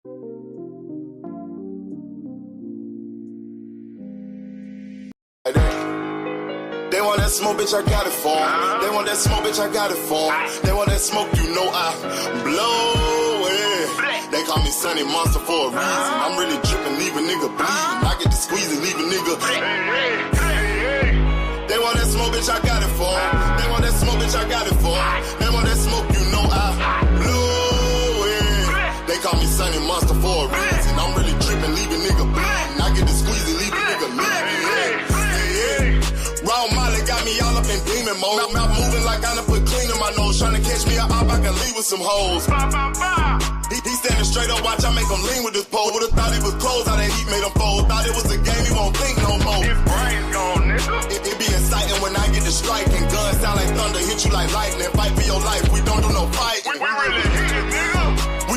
They want that smoke, bitch, I got it for 'em. They want that smoke, bitch, I got it for 'em. They want that smoke, you know I blow it. They call me Sunny Monster for a reason. I'm really dripping, leave a nigga bleeding. I get to squeeze and leave a nigga. They want that smoke, bitch, I got it for 'em. They want that smoke, bitch, I got it for 'em. They want that smoke, you know I blow it. They call me Sunny Monster for a reason. I'm really dripping, leave a nigga bleeding. I get to squeeze and leave a nigga bleeding. Raw Molly got me all up in demon mode. Mouth moving like I done put clean in my nose. Tryna catch me up, I can leave with some hoes. He standing straight up, watch I make him lean with this pole. Would've thought he was closed, how that heat made him fold. Thought it was a game, he won't think no more. His brain's gone, nigga. It be exciting when I get to striking. Guns sound like thunder, hit you like lightning. Fight for your life, we don't do no fighting. We really hit it, nigga.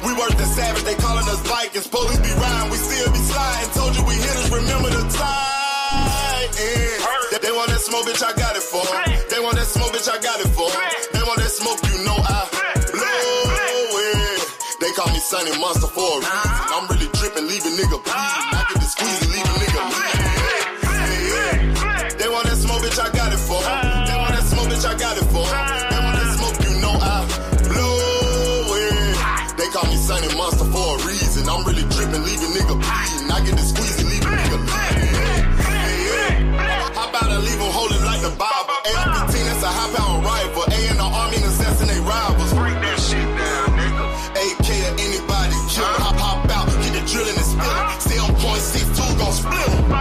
We worse than savage, they calling us Vikings. Police be riding, we still be sliding. Told you we hitters, remember the time. They want that smoke, bitch, I got it for 'em. They want that smoke, bitch, I got it for 'em. They want that smoke, you know I blow it. They call me Sunny Monster for a reason. I'm really dripping, leave a nigga bleeding. I get to squeeze and leave a nigga bleeding. They want that smoke, bitch, I got it for 'em. They want that smoke, bitch, I got it for 'em. They want that smoke, you know I blow it. They call me Sunny Monster for a reason. I'm really dripping, leave a nigga bleeding. I get to squeeze and leave a nigga bleeding. How about I leave them holding like the Bible? AR-15, that's a high-power rifle. A in the army and assassinate rivals. Break that shit down, nigga. AK to anybody kill. Hop out, get the drilling and spilling. Stay on point, 6-2 gon' split 'em.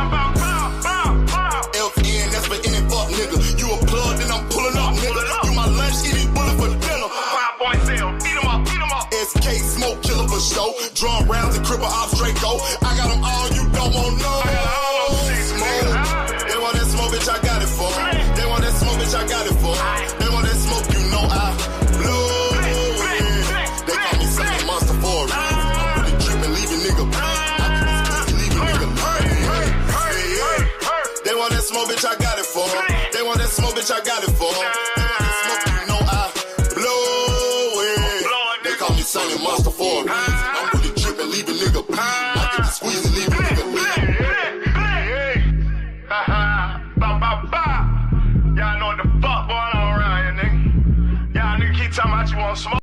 FN, that's for any fuck nigga. You a plug, then I'm pulling up, nigga. You my lunch, eat these bullets for dinner. 5.0, eat 'em up, eat 'em up. SK, smoke killer for show. Drum rounds and cripple ops Draco. I got them all, you don't want no. They want that smoke, bitch, I got it for 'em. They want that smoke, bitch, I got it for 'em. They want that smoke, you know I blow it. They call me Sunny Monster for a reason. I'm really dripping, leave a nigga bleeding. I get this pussy, leave a nigga bleeding. They want that smoke, bitch, I got it for 'em. They want that smoke, bitch, I got it for 'em. They want that smoke, you know I blow it. They call me Sunny Monster for a reason. I'm really dripping, leave a nigga bleeding. I get to squeeze and leave a nigga bleeding. Y'all know what the fuck going on around here, nigga. Y'all nigga keep talking about you want smoke.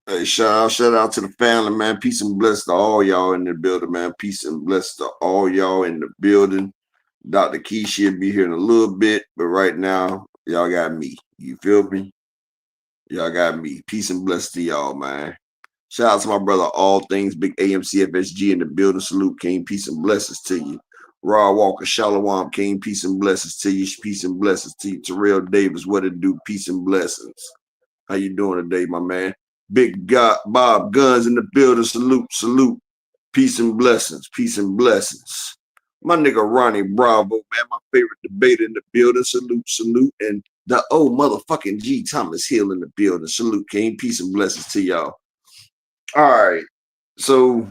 Hey, shout out to the family, man. Peace and bless to all y'all in the building, man. Peace and bless to all y'all in the building. Dr. Keisha will be here in a little bit, but right now, y'all got me. You feel me? Y'all got me. Peace and bless to y'all, man. Shout out to my brother, All Things Big AMCFSG in the building. Salute, King. Peace and blessings to you. Raw Walker, Shalom, King. Peace and blessings to you. Peace and blessings to you. Terrell Davis, what it do? Peace and blessings. How you doing today, my man? Big God, Bob Guns in the building. Salute, salute. Peace and blessings. Peace and blessings. My nigga Ronnie Bravo, man. My favorite debater in the building. Salute, salute. And the old motherfucking G. Thomas Hill in the building. Salute, King. Peace and blessings to y'all. All right. So,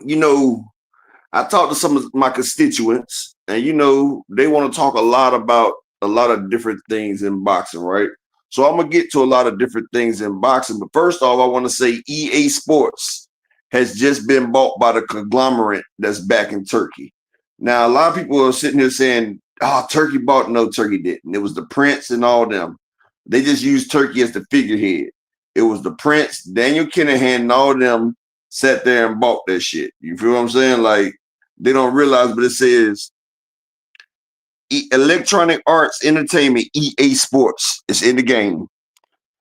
you know, I talked to some of my constituents, and you know, they want to talk a lot about a lot of different things in boxing, right? So I'm gonna get to a lot of different things in boxing, but first off, I want to say EA Sports has just been bought by the conglomerate that's back in Turkey. Now, a lot of people are sitting here saying, "Oh, Turkey bought." No, Turkey didn't. It was the Prince and all them. They just used Turkey as the figurehead. It was the Prince, Daniel Kinahan, and all them sat there and bought that shit. You feel what I'm saying? Like, they don't realize, but it says Electronic Arts Entertainment, EA Sports, is in the game.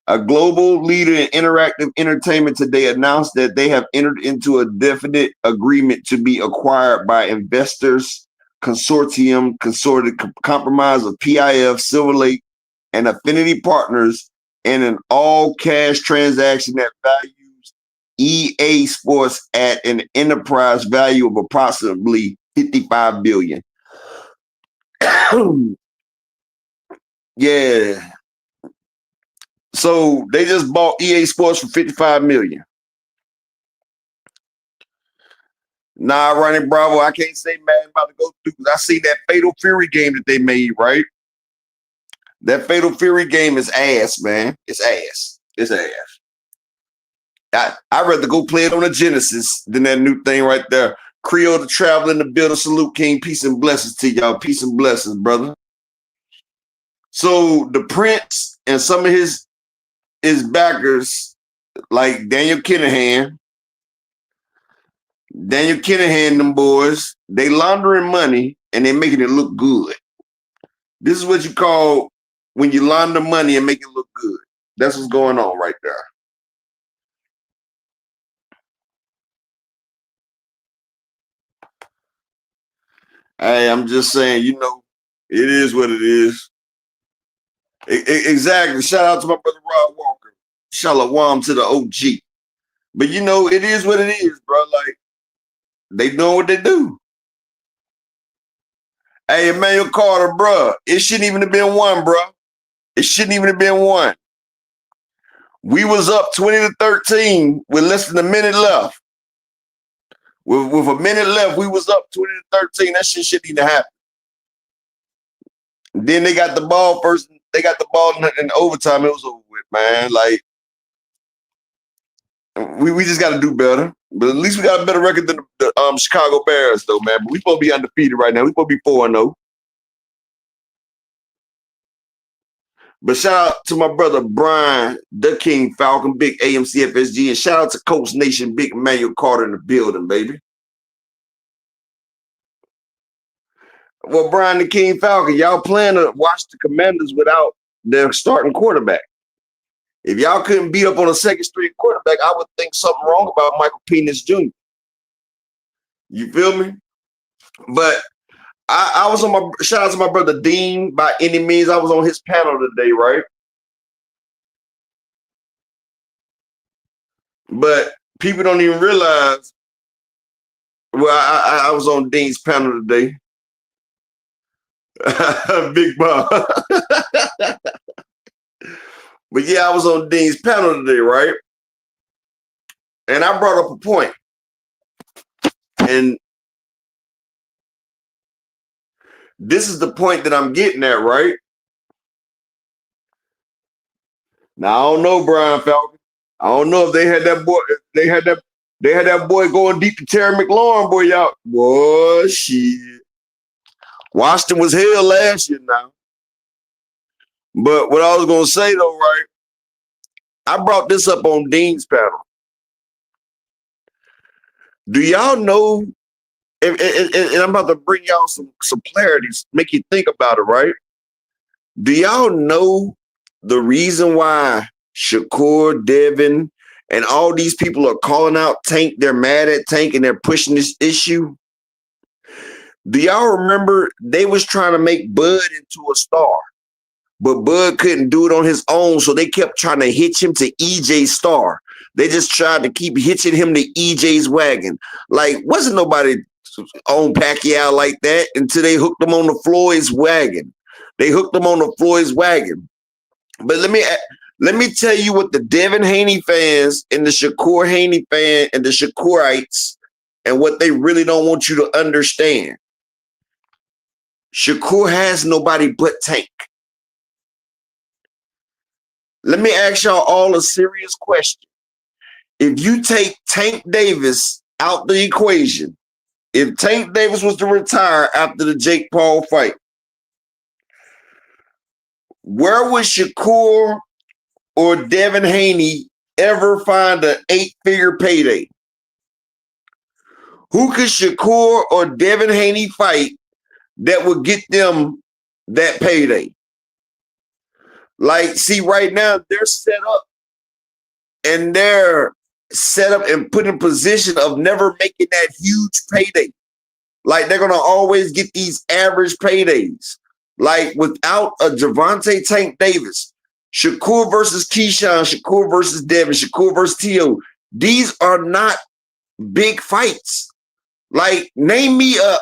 A global leader in interactive entertainment today announced that they have entered into a definite agreement to be acquired by investors consortium comprised of PIF, Silver Lake, and Affinity Partners in an all-cash transaction that values EA Sports at an enterprise value of approximately $55 billion. Yeah. So they just bought EA Sports for $55 million. Nah, Ronnie Bravo, I can't say man about to go through because I see that Fatal Fury game that they made, right? That Fatal Fury game is ass, man. It's ass. It's ass. I'd rather go play it on a Genesis than that new thing right there. Creole the Traveler in the building. Salute, King. Peace and blessings to y'all. Peace and blessings, brother. So the Prince and some of his backers, like Daniel Kinahan, them boys, they laundering money and they making it look good. This is what you call when you launder money and make it look good. That's what's going on right there. Hey, I'm just saying, you know, it is what it is. Exactly. Shout out to my brother Rod Walker. Shalom to the OG. But you know, it is what it is, bro. Like, they doing what they do. Hey, Emmanuel Carter, bro. It shouldn't even have been one, bro. It shouldn't even have been one. We was up 20-13 with less than a minute left. With a minute left, we was up 20-13. That shit shouldn't even happen. Then they got the ball first. They got the ball in overtime. It was over with, man. Like, we just got to do better. But at least we got a better record than the Chicago Bears, though, man. But we supposed to be undefeated right now. We supposed to be 4-0. But shout out to my brother Brian, the King Falcon, big AMC FSG, and shout out to Coach Nation, big Emmanuel Carter in the building, baby. Well, Brian the King Falcon, y'all plan to watch the Commanders without their starting quarterback. If y'all couldn't beat up on a second-string quarterback, I would think something wrong about Michael Penix Jr. You feel me? But I was on my shout out to my brother Dean by any means. I was on his panel today, right? But people don't even realize. Well, I was on Dean's panel today. Big Bob. But yeah, I was on Dean's panel today, right? And I brought up a point. And this is the point that I'm getting at, right? Now I don't know, Brian Falcon. I don't know if they had that boy. They had that boy going deep to Terry McLaurin, boy. Y'all, boy, shit. Washington was hell last year now. But what I was gonna say though, right? I brought this up on Dean's panel. Do y'all know? And I'm about to bring y'all some clarities, make you think about it, right? Do y'all know the reason why Shakur, Devin, and all these people are calling out Tank? They're mad at Tank and they're pushing this issue. Do y'all remember they was trying to make Bud into a star, but Bud couldn't do it on his own, so they kept trying to hitch him to EJ's star. They just tried to keep hitching him to EJ's wagon. Like, wasn't nobody on Pacquiao like that until they hooked him on the Floyd's wagon. They hooked him on the Floyd's wagon. But let me tell you what the Devin Haney fans and the Shakur Haney fan and the Shakurites and what they really don't want you to understand. Shakur has nobody but Tank. Let me ask y'all all a serious question. If you take Tank Davis out the equation, if Tank Davis was to retire after the Jake Paul fight, where would Shakur or Devin Haney ever find an 8-figure payday? Who could Shakur or Devin Haney fight that would get them that payday? Like, see, right now they're set up and put in position of never making that huge payday. Like, they're gonna always get these average paydays. Like, without a Javante Tank Davis, Shakur versus Keyshawn, Shakur versus Devin, Shakur versus T.O. These are not big fights. Like, name me a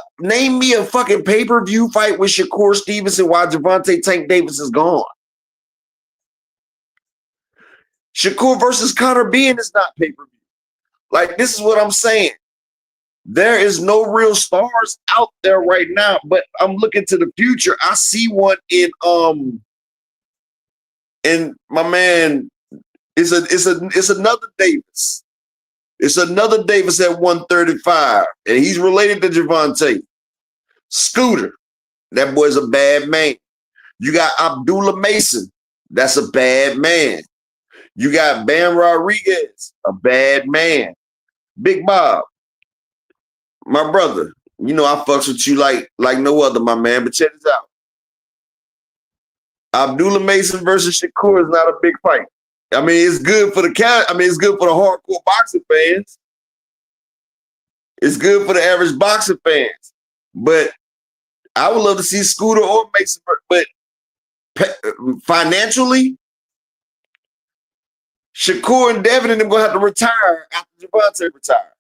fucking pay-per-view fight with Shakur Stevenson while Javante Tank Davis is gone. Shakur versus Conor Benn is not pay-per-view. Like, this is what I'm saying. There is no real stars out there right now, but I'm looking to the future. I see one in my man. It's another Davis. It's another Davis at 135, and he's related to Gervonta. Scooter, that boy's a bad man. You got Abdullah Mason, that's a bad man. You got Bam Rodriguez, a bad man. Big Bob, my brother, you know I fucks with you like no other, my man, but check this out. Abdullah Mason versus Shakur is not a big fight. I mean, it's good for the it's good for the hardcore boxing fans. It's good for the average boxing fans. But I would love to see Scooter or Mason, but financially, Shakur and Devin and them gonna have to retire after Gervonta retire.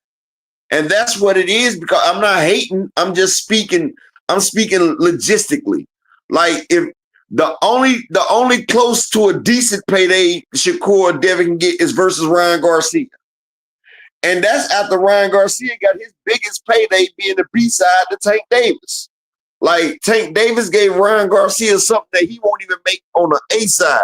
And that's what it is, because I'm not hating. I'm just speaking. I'm speaking logistically. Like, if the only close to a decent payday Shakur or Devin can get is versus Ryan Garcia. And that's after Ryan Garcia got his biggest payday being the B-side to Tank Davis. Like, Tank Davis gave Ryan Garcia something that he won't even make on the A-side.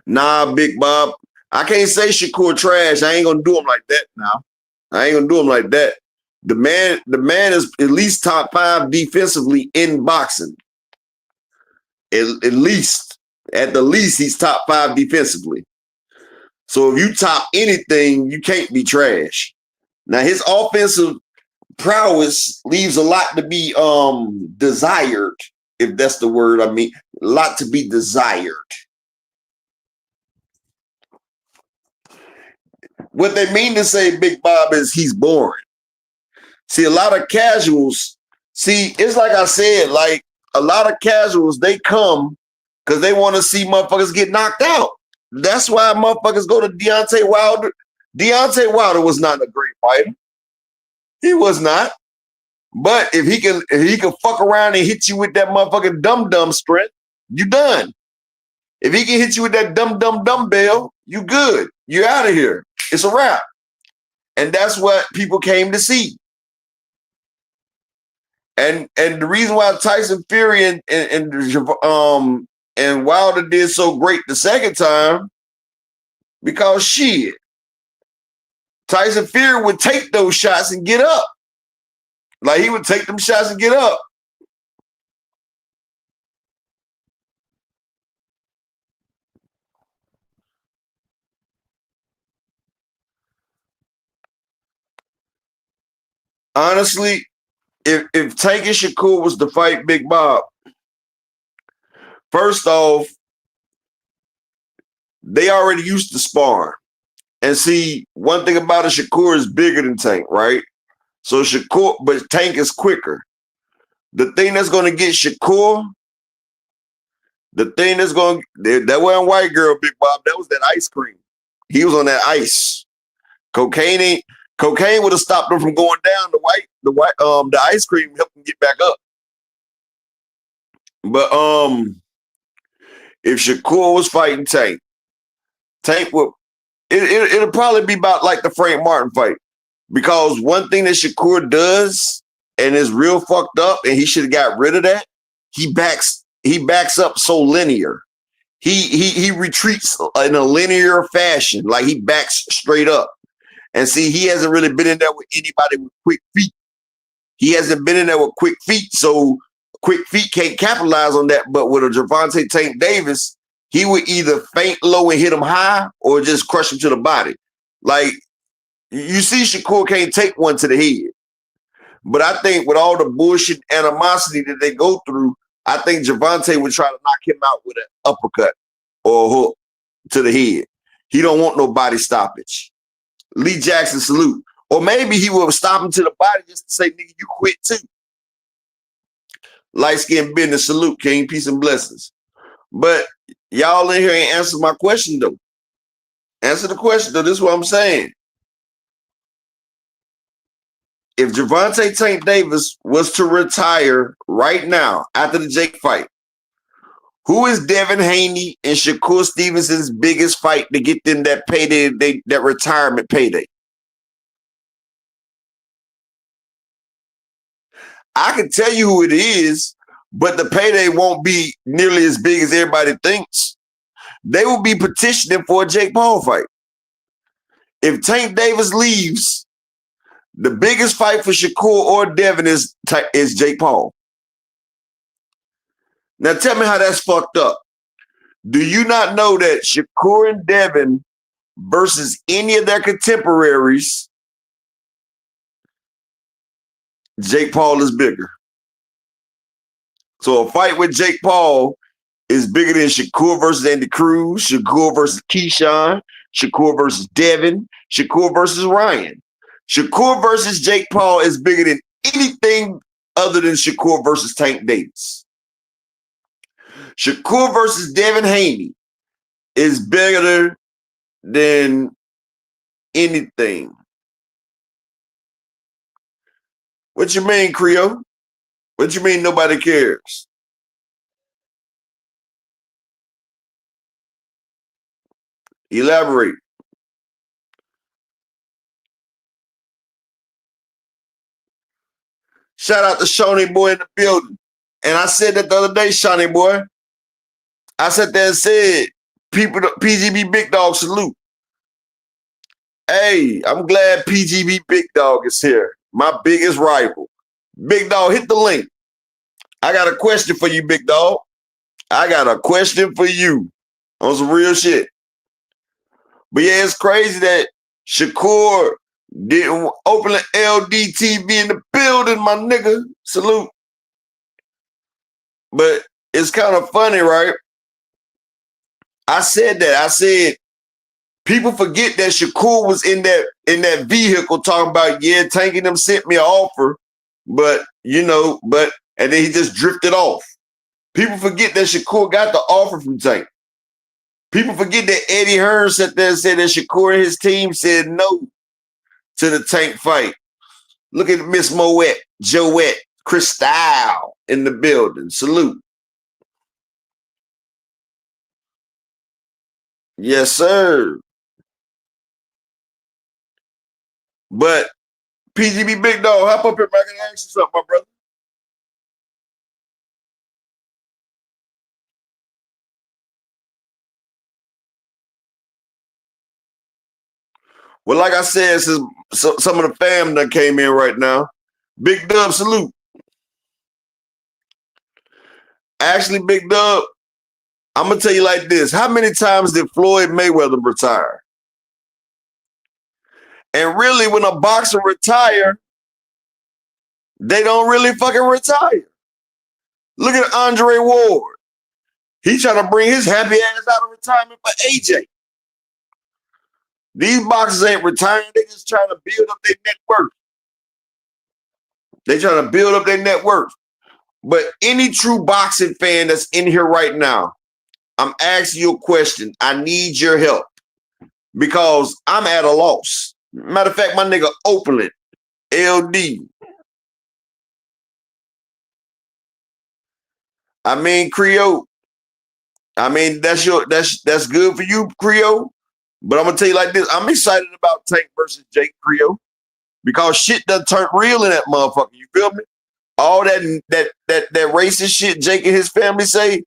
Nah, Big Bob. I can't say Shakur trash. I ain't gonna do him like that now. I ain't gonna do him like that. The man is at least top 5 defensively in boxing. At the least, he's top 5 defensively. So if you top anything, you can't be trash. Now, his offensive prowess leaves a lot to be desired, if that's the word. I mean, a lot to be desired. What they mean to say, Big Bob, is he's boring. See, a lot of casuals, it's like I said, like, a lot of casuals, they come because they want to see motherfuckers get knocked out. That's why motherfuckers go to Deontay Wilder. Deontay Wilder was not a great fighter. He was not. But if he can fuck around and hit you with that motherfucking dumb strength, you done. If he can hit you with that dumbbell, you good. You're out of here. It's a wrap. And that's what people came to see. And the reason why Tyson Fury and Wilder did so great the second time, because shit, Tyson Fury would take those shots and get up. Like, he would take them shots and get up. Honestly, if Tank and Shakur was to fight Big Bob, first off, they already used to spar. And see, one thing about it, Shakur is bigger than Tank, right? So Shakur, but Tank is quicker. The thing that's going to get Shakur, that wasn't white girl, Big Bob, that was that ice cream. He was on that ice. Cocaine would have stopped him from going down. The ice cream helped him get back up. But if Shakur was fighting Tank would it'll probably be about like the Frank Martin fight. Because one thing that Shakur does and is real fucked up, and he should have got rid of that, he backs up so linear. He retreats in a linear fashion, like he backs straight up. And see, he hasn't really been in there with anybody with quick feet. He hasn't been in there with quick feet, so quick feet can't capitalize on that. But with a Gervonta Tank Davis, he would either feint low and hit him high or just crush him to the body. Like, you see, Shakur can't take one to the head. But I think with all the bullshit animosity that they go through, I think Gervonta would try to knock him out with an uppercut or a hook to the head. He don't want no body stoppage. Lee Jackson salute. Or maybe he will stop him to the body just to say, nigga, you quit too. Light skin business salute, King. Peace and blessings. But y'all in here ain't answered my question, though. Answer the question, though. This is what I'm saying. If Gervonta Tank Davis was to retire right now after the Jake fight, who is Devin Haney and Shakur Stevenson's biggest fight to get them that payday, that retirement payday? I can tell you who it is, but the payday won't be nearly as big as everybody thinks. They will be petitioning for a Jake Paul fight. If Tank Davis leaves, the biggest fight for Shakur or Devin is Jake Paul. Now tell me how that's fucked up. Do you not know that Shakur and Devin versus any of their contemporaries, Jake Paul is bigger? So a fight with Jake Paul is bigger than Shakur versus Andy Cruz, Shakur versus Keyshawn, Shakur versus Devin, Shakur versus Ryan. Shakur versus Jake Paul is bigger than anything other than Shakur versus Tank Davis. Shakur versus Devin Haney is bigger than anything. What you mean, Creole? What you mean nobody cares? Elaborate. Shout out to Shawnee Boy in the building. And I said that the other day, Shawnee Boy. I sat there and said, people, PGB Big Dog salute. Hey, I'm glad PGB Big Dog is here. My biggest rival. Big Dog, hit the link. I got a question for you, Big Dog. I got a question for you on some real shit. But yeah, it's crazy that Shakur didn't open the LDTV in the building, my nigga. Salute. But it's kind of funny, right? I said that. I said people forget that Shakur was in that vehicle talking about, yeah, Tank and them sent me an offer, but and then he just drifted off. People forget that Shakur got the offer from Tank. People forget that Eddie Hearn sat there and said that Shakur and his team said no to the Tank fight. Look at Miss Moet, Joette, Cristal in the building. Salute. Yes, sir. But PGB Big Dog, hop up here, man. I can ask you something, my brother. Well, like I said, some of the fam that came in right now. Big Dub, salute. Actually, Big Dub, I'm going to tell you like this. How many times did Floyd Mayweather retire? And really, when a boxer retire, they don't really fucking retire. Look at Andre Ward. He's trying to bring his happy ass out of retirement for AJ. These boxers ain't retiring. They just trying to build up their net worth. They trying to build up their net worth. But any true boxing fan that's in here right now, I'm asking you a question. I need your help because I'm at a loss. Matter of fact, my nigga Oakland, LD. I mean, Creole. I mean, that's good for you, Creole. But I'm gonna tell you like this: I'm excited about Tank versus Jake, Creole, because shit done turned real in that motherfucker. You feel me? All that racist shit Jake and his family say,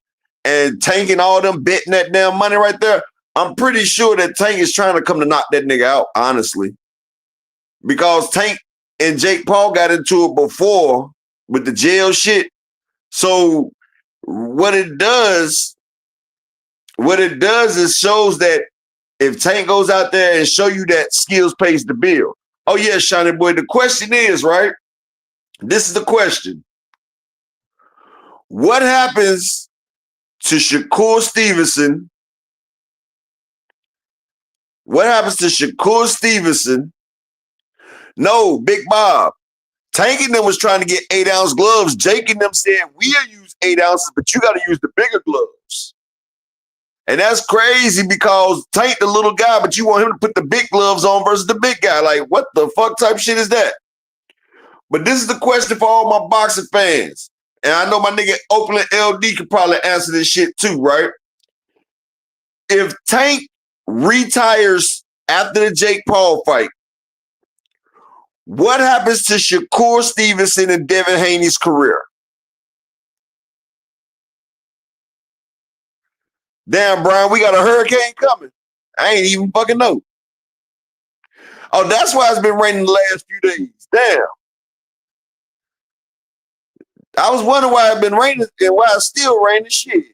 and Tank and all them betting that damn money right there. I'm pretty sure that Tank is trying to come to knock that nigga out, honestly, because Tank and Jake Paul got into it before with the jail shit. So what it does is shows that if Tank goes out there and show you that skills pays the bill. Oh yeah, Shiny Boy. The question is, right? This is the question. What happens to Shakur Stevenson? What happens to Shakur Stevenson? No, Big Bob. Tank and them was trying to get 8-ounce gloves. Jake and them said, we'll use 8 ounces, but you got to use the bigger gloves. And that's crazy because Tank the little guy, but you want him to put the big gloves on versus the big guy. Like, what the fuck type shit is that? But this is the question for all my boxing fans. And I know my nigga Oakland LD could probably answer this shit too, right? If Tank retires after the Jake Paul fight, what happens to Shakur Stevenson and Devin Haney's career? Damn, Brian, we got a hurricane coming. I ain't even fucking know. Oh, that's why it's been raining the last few days. Damn. I was wondering why it's been raining and why it's still raining. Shit.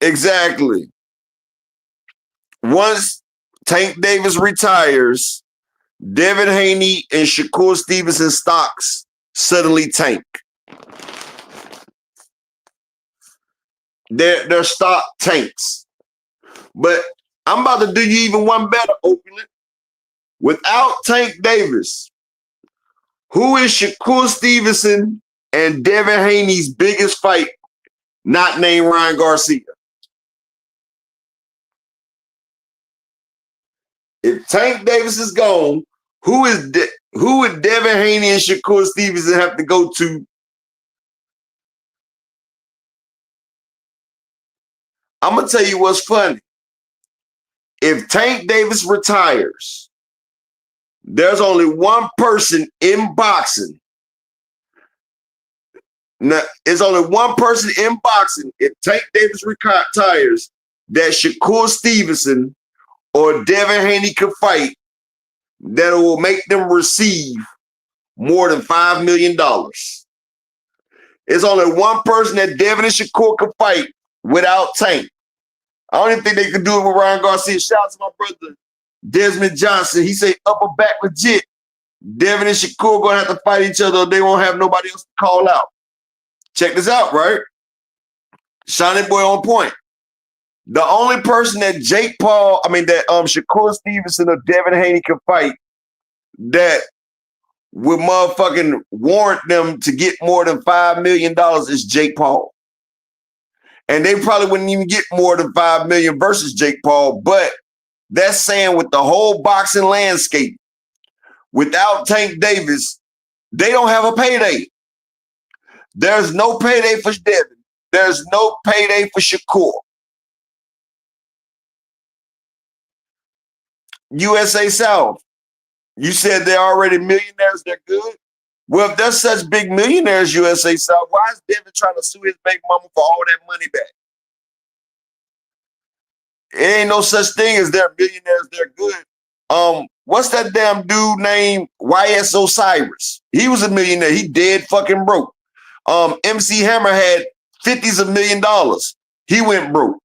Exactly. Once Tank Davis retires, Devin Haney and Shakur Stevenson stocks suddenly tank. Their stock tanks. But I'm about to do you even one better, Oakland. Without Tank Davis, who is Shakur Stevenson and Devin Haney's biggest fight not named Ryan Garcia? If Tank Davis is gone, who would Devin Haney and Shakur Stevenson have to go to? I'm going to tell you what's funny. If Tank Davis retires, there's only one person in boxing. Now, there's only one person in boxing. If Tank Davis retires, that Shakur Stevenson or Devin Haney could fight, that will make them receive more than $5 million. It's only one person that Devin and Shakur could fight without Tank. I don't even think they could do it with Ryan Garcia. Shout out to my brother, Desmond Johnson. He said upper back legit. Devin and Shakur going to have to fight each other. They won't have nobody else to call out. Check this out, right? Shiny boy on point. The only person that Shakur Stevenson or Devin Haney can fight that would motherfucking warrant them to get more than $5 million is Jake Paul. And they probably wouldn't even get more than $5 million versus Jake Paul. But that's saying with the whole boxing landscape, without Tank Davis, they don't have a payday. There's no payday for Devin. There's no payday for Shakur. USA South, you said they're already millionaires, they're good. Well, if they're such big millionaires, USA South, why is Devin trying to sue his baby mama for all that money back? It ain't no such thing as they're millionaires, they're good. What's that damn dude named YS Osiris? He was a millionaire. He dead fucking broke. MC Hammer had $50s of million. He went broke.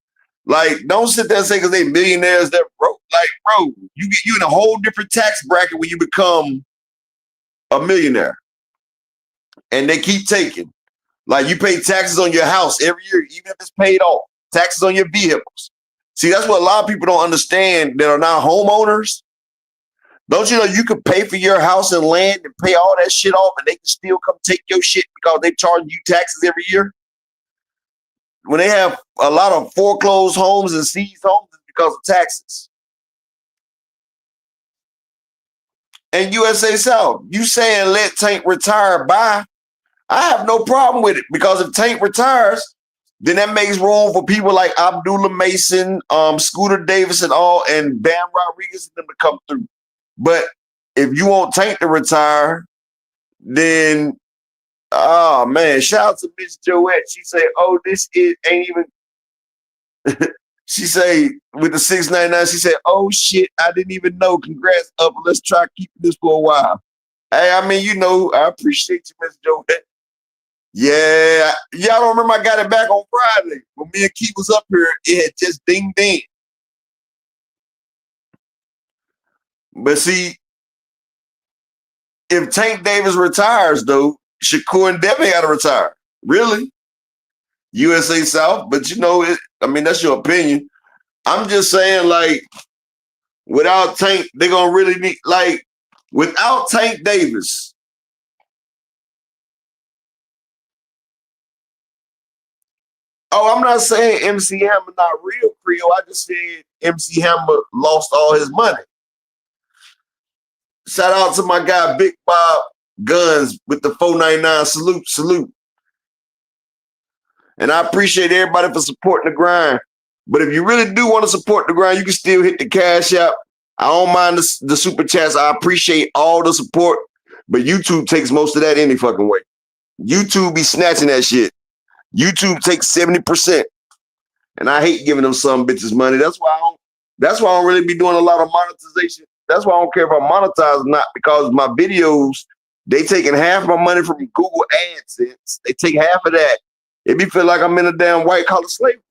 Like, don't sit there and say because they millionaires, they're broke. Like, bro, you in a whole different tax bracket when you become a millionaire. And they keep taking. Like, you pay taxes on your house every year, even if it's paid off. Taxes on your vehicles. See, that's what a lot of people don't understand that are not homeowners. Don't you know you could pay for your house and land and pay all that shit off and they can still come take your shit because they charge you taxes every year? When they have a lot of foreclosed homes and seized homes, it's because of taxes. And USA South, you saying let Tank retire by, I have no problem with it because if Tank retires, then that makes room for people like Abdullah Mason, Scooter Davis and all, and Bam Rodriguez and them to come through. But if you want Tank to retire, then oh man, shout out to Miss Joette. She say, "Oh, ain't even." She say with the 699. She said, "Oh shit, I didn't even know. Congrats, up. Let's try keeping this for a while." Hey, I mean, you know, I appreciate you, Miss Joette. Yeah, y'all don't remember I got it back on Friday when me and Keith was up here. It had just ding ding. But see, if Tank Davis retires, though, Shakur and Devin got to retire. Really? USA South. But you know, that's your opinion. I'm just saying, like, without Tank, they're going to really need, like, without Tank Davis, oh, I'm not saying MC Hammer not real Creole. I just said MC Hammer lost all his money. Shout out to my guy, Big Bob Guns with the 499 salute. And I appreciate everybody for supporting the grind. But if you really do want to support the grind, you can still hit the Cash App. I don't mind the super chats. I appreciate all the support. But YouTube takes most of that any fucking way. YouTube be snatching that shit. YouTube takes 70%. And I hate giving them some bitches money. That's why I don't really be doing a lot of monetization. That's why I don't care if I monetize or not, because my videos, they taking half my money from Google AdSense. They take half of that. It be feel like I'm in a damn white collar slavery.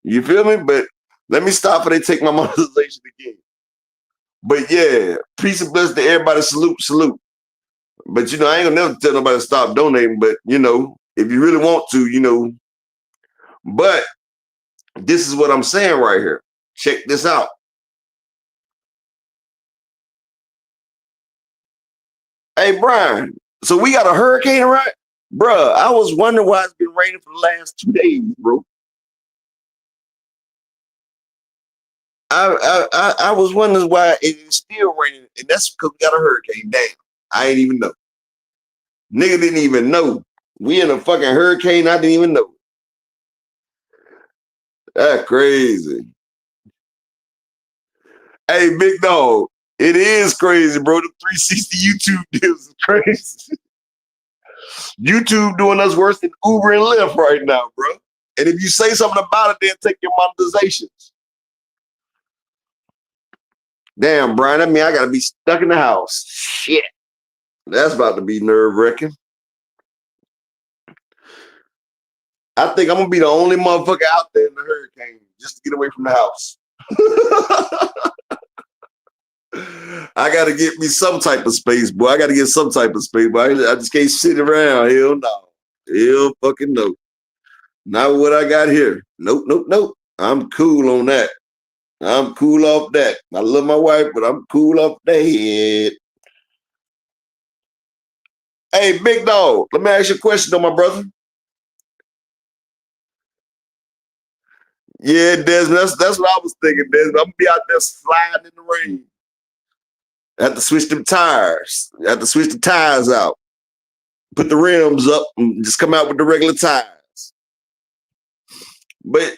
You feel me? But let me stop before they take my monetization again. But yeah, peace and blessings to everybody. Salute. But I ain't gonna never tell nobody to stop donating. But if you really want to, but this is what I'm saying right here. Check this out. Hey, Brian, so we got a hurricane, right? Bruh, I was wondering why it's been raining for the last 2 days, bro. I was wondering why it's still raining, and that's because we got a hurricane. Damn, I ain't even know. Nigga didn't even know. We in a fucking hurricane, I didn't even know. That's crazy. Hey, big dog, it is crazy, bro. The 360 YouTube deals is crazy. YouTube doing us worse than Uber and Lyft right now, bro. And if you say something about it, they'll take your monetizations. Damn, Brian, that mean I gotta be stuck in the house. Shit. That's about to be nerve-wracking. I think I'm gonna be the only motherfucker out there in the hurricane just to get away from the house. I gotta get me some type of space, boy. I gotta get some type of space, boy. I just can't sit around. Hell no. Hell fucking no. Not what I got here. Nope. I'm cool on that. I'm cool off that. I love my wife, but I'm cool off that. Hey, big dog, let me ask you a question, though, my brother. Yeah, Desmond, that's what I was thinking, Desmond. I'm gonna be out there sliding in the rain. I have to switch them tires. I have to switch the tires out. Put the rims up and just come out with the regular tires. But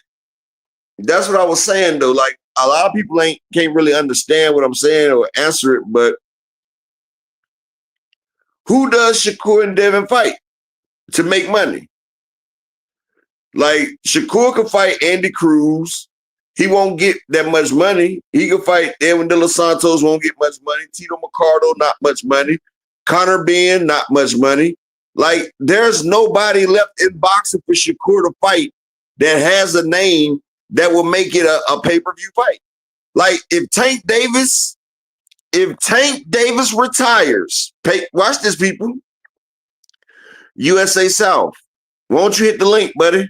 that's what I was saying, though. Like, a lot of people can't really understand what I'm saying or answer it, but who does Shakur and Devin fight to make money? Like, Shakur can fight Andy Cruz. He won't get that much money. He can fight Edwin De Los Santos, won't get much money. Tito Mercado, not much money. Conor Benn, not much money. Like, there's nobody left in boxing for Shakur to fight that has a name that will make it a pay-per-view fight. Like, if Tank Davis retires, watch this, people. USA South. Won't you hit the link, buddy?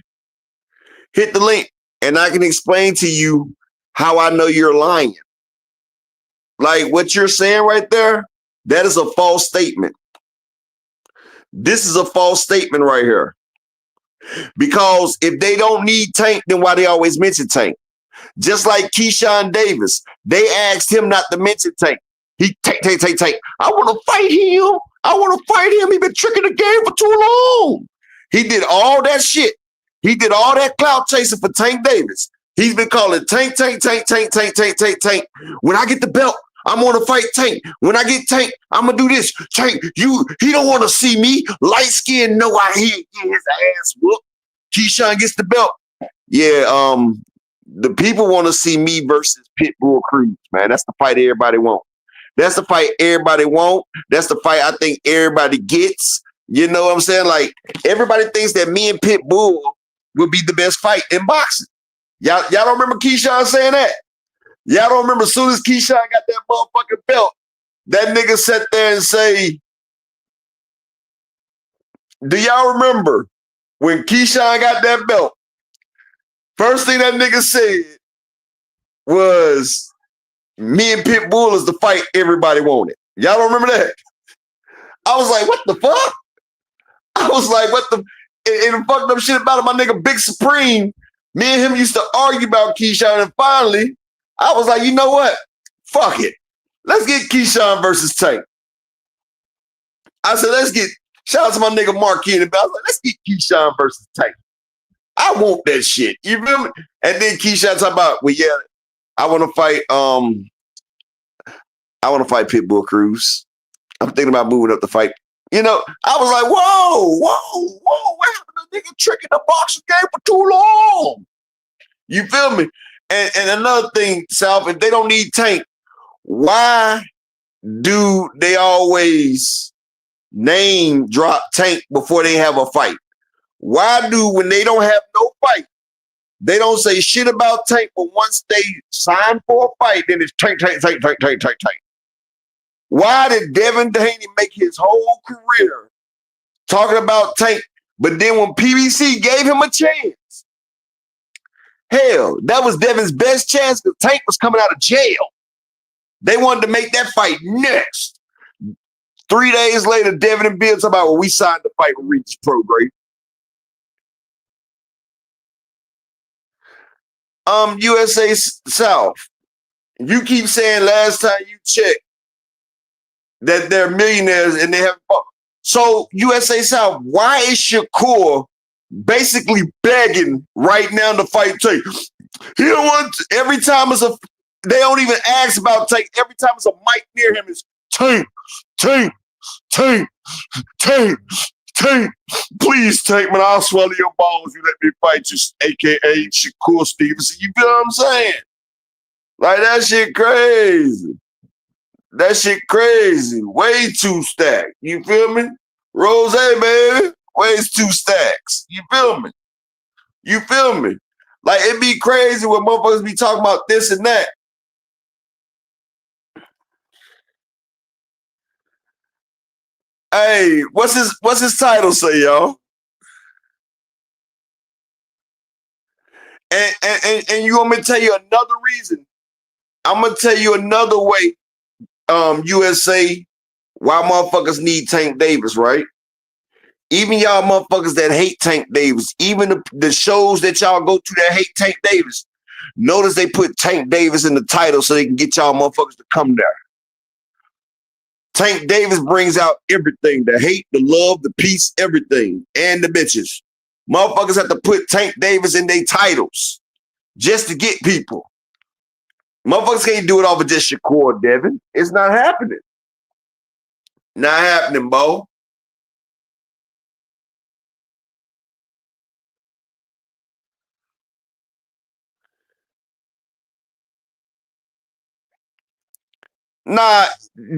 Hit the link, and I can explain to you how I know you're lying. Like, what you're saying right there, that is a false statement. This is a false statement right here. Because if they don't need Tank, then why they always mention Tank? Just like Keyshawn Davis, they asked him not to mention Tank. He Tank. I want to fight him. He been tricking the game for too long. He did all that shit. He did all that clout chasing for Tank Davis. He's been calling Tank. When I get the belt, I'm going to fight Tank. When I get Tank, I'm going to do this. Tank, he don't want to see me. Light skin, no, he get his ass whooped. Keyshawn gets the belt. Yeah, the people want to see me versus Pitbull Cruz, man. That's the fight everybody wants. That's the fight everybody wants. That's the fight I think everybody gets. You know what I'm saying? Like, everybody thinks that me and Pitbull will be the best fight in boxing. Y'all don't remember Keyshawn saying that? Y'all don't remember as soon as Keyshawn got that motherfucking belt, that nigga sat there and say, do y'all remember when Keyshawn got that belt? First thing that nigga said was, me and Pitbull is the fight everybody wanted. Y'all don't remember that? I was like, what the fuck? I was like, what the? And fucked up shit about it, my nigga Big Supreme. Me and him used to argue about Keyshawn, and finally, I was like, you know what? Fuck it. Let's get Keyshawn versus Tank. I said, shout out to my nigga Marquis in the back. I was like, let's get Keyshawn versus Tank. I want that shit. You feel me? And then Keyshawn talk about, well, yeah, I want to fight Pitbull Cruz. I'm thinking about moving up to fight You know, I was like, whoa, what happened to nigga tricking the boxing game for too long? You feel me? And another thing, South, if they don't need Tank, why do they always name drop Tank before they have a fight? Why do, when they don't have no fight, they don't say shit about Tank, but once they sign for a fight, then it's Tank. Why did Devin Haney make his whole career talking about Tank, but then when PBC gave him a chance, hell, that was Devin's best chance because Tank was coming out of jail. They wanted to make that fight next. 3 days later, Devin and Bill talk about, well, we signed the fight with Regis Prograis. USA South. You keep saying last time you checked that they're millionaires and they have. So USA South, why is Shakur basically begging right now to fight Tank? He don't want to, every time it's a. They don't even ask about Tank. Every time it's a mic near him, it's Tank. Please, Tank, man, I'll swallow your balls. You let me fight you, a.k.a. Shakur Stevenson. You feel what I'm saying? Like, that shit crazy. That shit crazy. Way too stacked. You feel me? Rose, baby. Way too stacks. You feel me? You feel me? Like, it be crazy when motherfuckers be talking about this and that. Hey, what's his title say, y'all? And you want me to tell you another reason? I'm gonna tell you another way, USA, why motherfuckers need Tank Davis, right? Even y'all motherfuckers that hate Tank Davis, even the shows that y'all go to that hate Tank Davis, notice they put Tank Davis in the title so they can get y'all motherfuckers to come there. Tank Davis brings out everything, the hate, the love, the peace, everything, and the bitches. Motherfuckers have to put Tank Davis in their titles just to get people. Motherfuckers can't do it off of just Shakur, Devin. It's not happening. Not happening, Bo. Nah,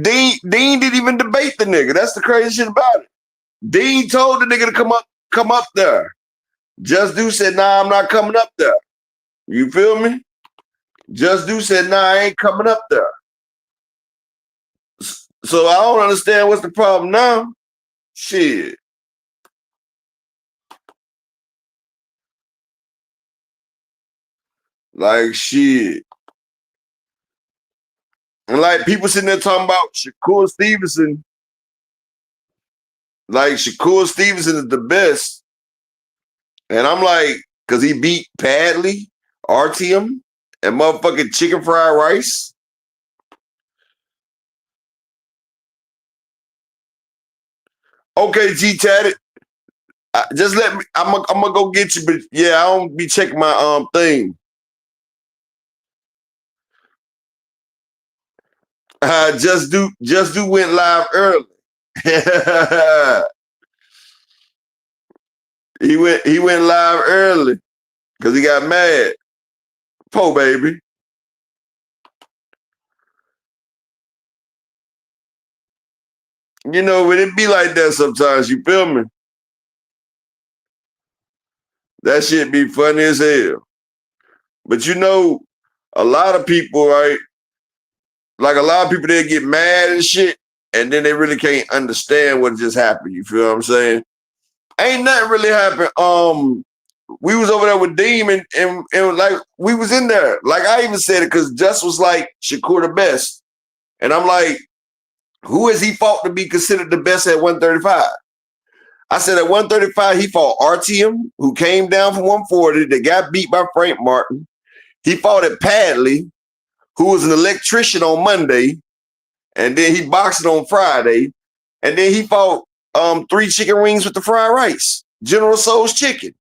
Dean didn't even debate the nigga. That's the crazy shit about it. Dean told the nigga to come up there. Just Do said, nah, I'm not coming up there. You feel me? Just Do said, nah, I ain't coming up there. So I don't understand what's the problem now. Shit. Like, shit. And like people sitting there talking about Shakur Stevenson. Like, Shakur Stevenson is the best. And I'm like, because he beat Padley, Artyom, and motherfucking chicken fried rice. Okay, G Tatted. Just let me. I'm gonna go get you, but yeah, I don't be checking my thing. Just do went live early. he went live early because he got mad. Po baby. You know, but it be like that sometimes, you feel me? That shit be funny as hell. But you know, a lot of people, right? Like a lot of people, they get mad and shit, and then they really can't understand what just happened. You feel what I'm saying? Ain't nothing really happened. We was over there with Deem and like we was in there. Like I even said it because Just was like Shakur the best. And I'm like, who has he fought to be considered the best at 135? I said at 135, he fought Artyom, who came down from 140, that got beat by Frank Martin. He fought at Padley, who was an electrician on Monday, and then he boxed on Friday, and then he fought 3 chicken wings with the fried rice, General Tso's chicken.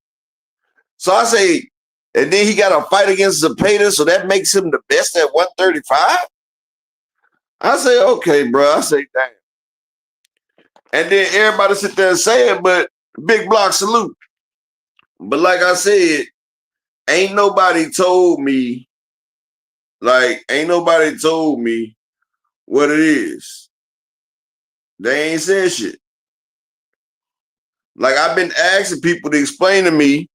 So I say, and then he got a fight against Zepeda, so that makes him the best at 135? I say, okay, bro. I say, damn. And then everybody sit there and say it, but big block salute. But like I said, ain't nobody told me what it is. They ain't said shit. Like I've been asking people to explain to me,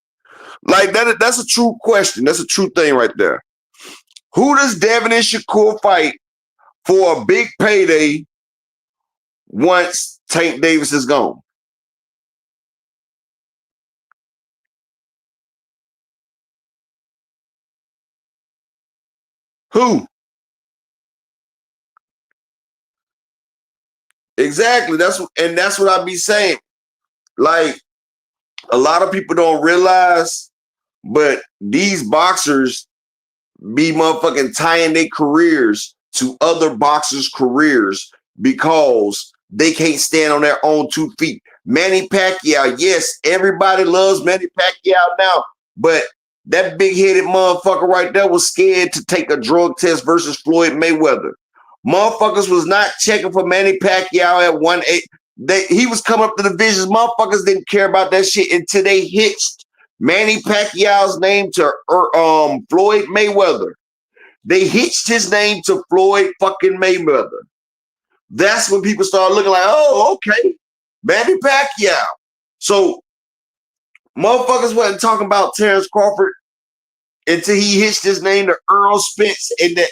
like that's a true question. That's a true thing right there. Who does Devin and Shakur fight for a big payday once Tank Davis is gone? Who? Exactly. That's what I be saying. Like a lot of people don't realize, but these boxers be motherfucking tying their careers to other boxers' careers because they can't stand on their own 2 feet. Manny Pacquiao, yes, everybody loves Manny Pacquiao now, but that big-headed motherfucker right there was scared to take a drug test versus Floyd Mayweather. Motherfuckers was not checking for Manny Pacquiao at 1-8. He was coming up to the divisions. Motherfuckers didn't care about that shit until they hitched Manny Pacquiao's name to Floyd Mayweather. They hitched his name to Floyd fucking Mayweather. That's when people started looking like, oh, okay, Manny Pacquiao. So motherfuckers wasn't talking about Terence Crawford until he hitched his name to Earl Spence, and that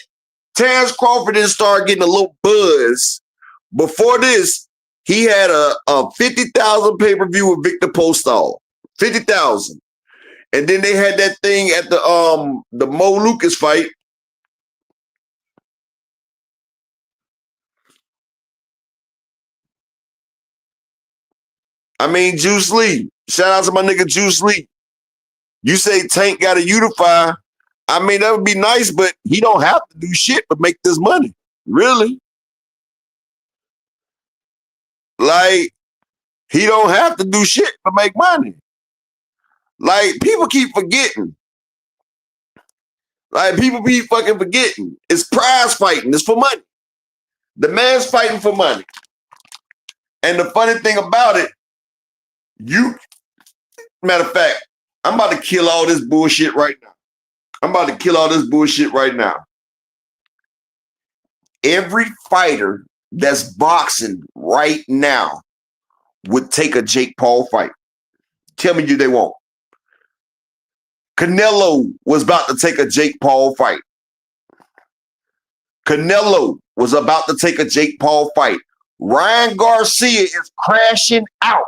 Terence Crawford didn't start getting a little buzz. Before this, he had a 50,000 pay-per-view with Victor Postol. 50,000. And then they had that thing at the Mo Lucas fight. I mean, Juice Lee. Shout out to my nigga Juice Lee. You say Tank got to unify. I mean, that would be nice, but he don't have to do shit but make this money. Really? Like, he don't have to do shit but make money. Like, people keep forgetting. Like, people be fucking forgetting. It's prize fighting. It's for money. The man's fighting for money. And the funny thing about it, matter of fact, I'm about to kill all this bullshit right now. Every fighter that's boxing right now would take a Jake Paul fight. Tell me they won't. Canelo was about to take a Jake Paul fight. Ryan Garcia is crashing out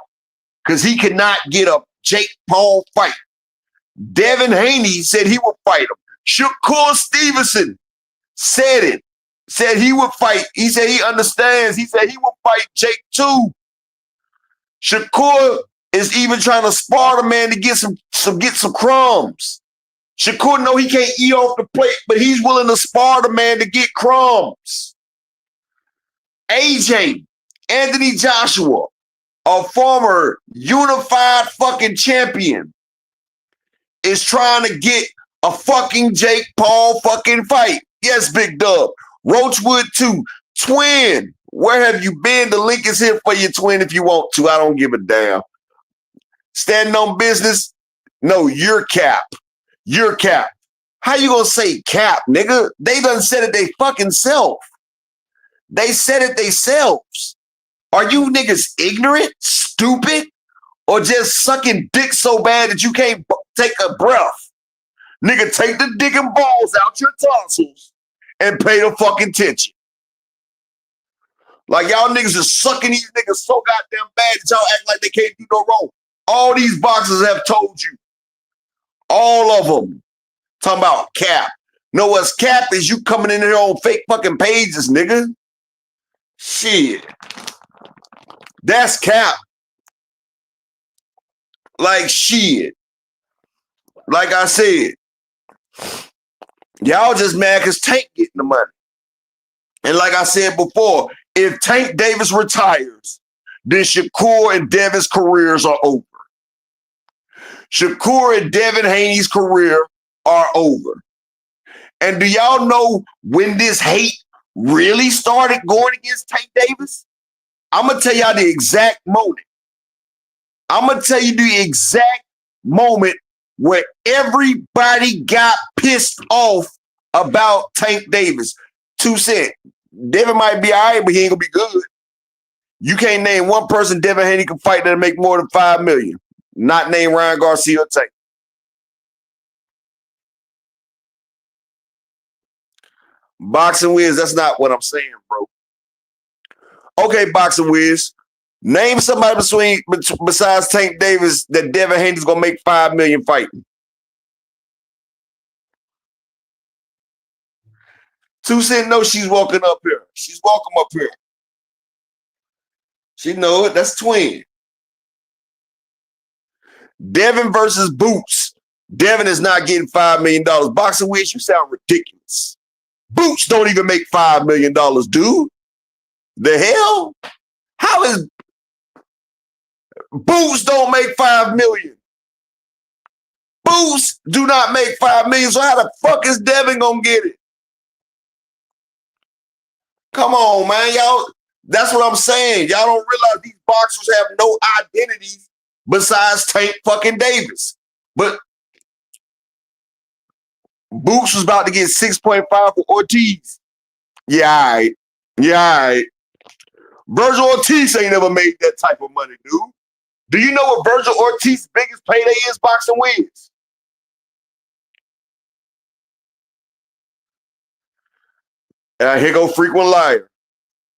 because he cannot get a Jake Paul fight. Devin Haney said he would fight him. Shakur Stevenson said it. Said he would fight. He said he understands. He said he would fight Jake too. Shakur is even trying to spar the man to get some crumbs. Shakur know he can't eat off the plate, but he's willing to spar the man to get crumbs. AJ, Anthony Joshua, a former unified fucking champion, is trying to get a fucking Jake Paul fucking fight. Yes, Big Dub. Roachwood too. Twin, where have you been? The link is here for you, Twin, if you want to. I don't give a damn. Standing on business? No, you're cap. You're cap. How you gonna say cap, nigga? They done said it they fucking self. They said it they selves. Are you niggas ignorant, stupid, or just sucking dick so bad that you can't take a breath? Nigga, take the dick and balls out your tonsils and pay the fucking attention. Like y'all niggas is sucking these niggas so goddamn bad that y'all act like they can't do no wrong. All these boxers have told you. All of them. Talking about cap. Know what's cap is you coming in here on fake fucking pages, nigga. Shit. That's cap. Like shit. Like I said, y'all just mad because Tank getting the money. And like I said before, if Tank Davis retires, then Shakur and Devin's careers are over. Shakur and Devin Haney's career are over. And do y'all know when this hate really started going against Tank Davis? I'm gonna tell y'all the exact moment. I'm gonna tell you the exact moment where everybody got pissed off about Tank Davis. 2 Cent. Devin might be all right, but he ain't gonna be good. You can't name one person Devin Haney can fight that'll make more than $5 million. Not name Ryan Garcia or Tank. Boxing Wiz, that's not what I'm saying, bro. Okay, Boxing Wiz. Name somebody besides Tank Davis that Devin Haney's gonna make $5 million fighting. 2 Cent knows she's walking up here. She's walking up here. She know it. That's twin. Devin versus Boots. Devin is not getting $5 million. Boxing Wiz, you sound ridiculous. Boots don't even make $5 million, dude. The hell? How is Boots don't make $5 million? Boots do not make $5 million. So how the fuck is Devin gonna get it? Come on, man, y'all. That's what I'm saying. Y'all don't realize these boxers have no identities besides Tank fucking Davis. But Boots was about to get 6.5 for Ortiz. Yeah, all right. Yeah, all right. Virgil Ortiz ain't never made that type of money, dude. Do you know what Virgil Ortiz's biggest payday is, Boxing Wiz? Here go frequent liar.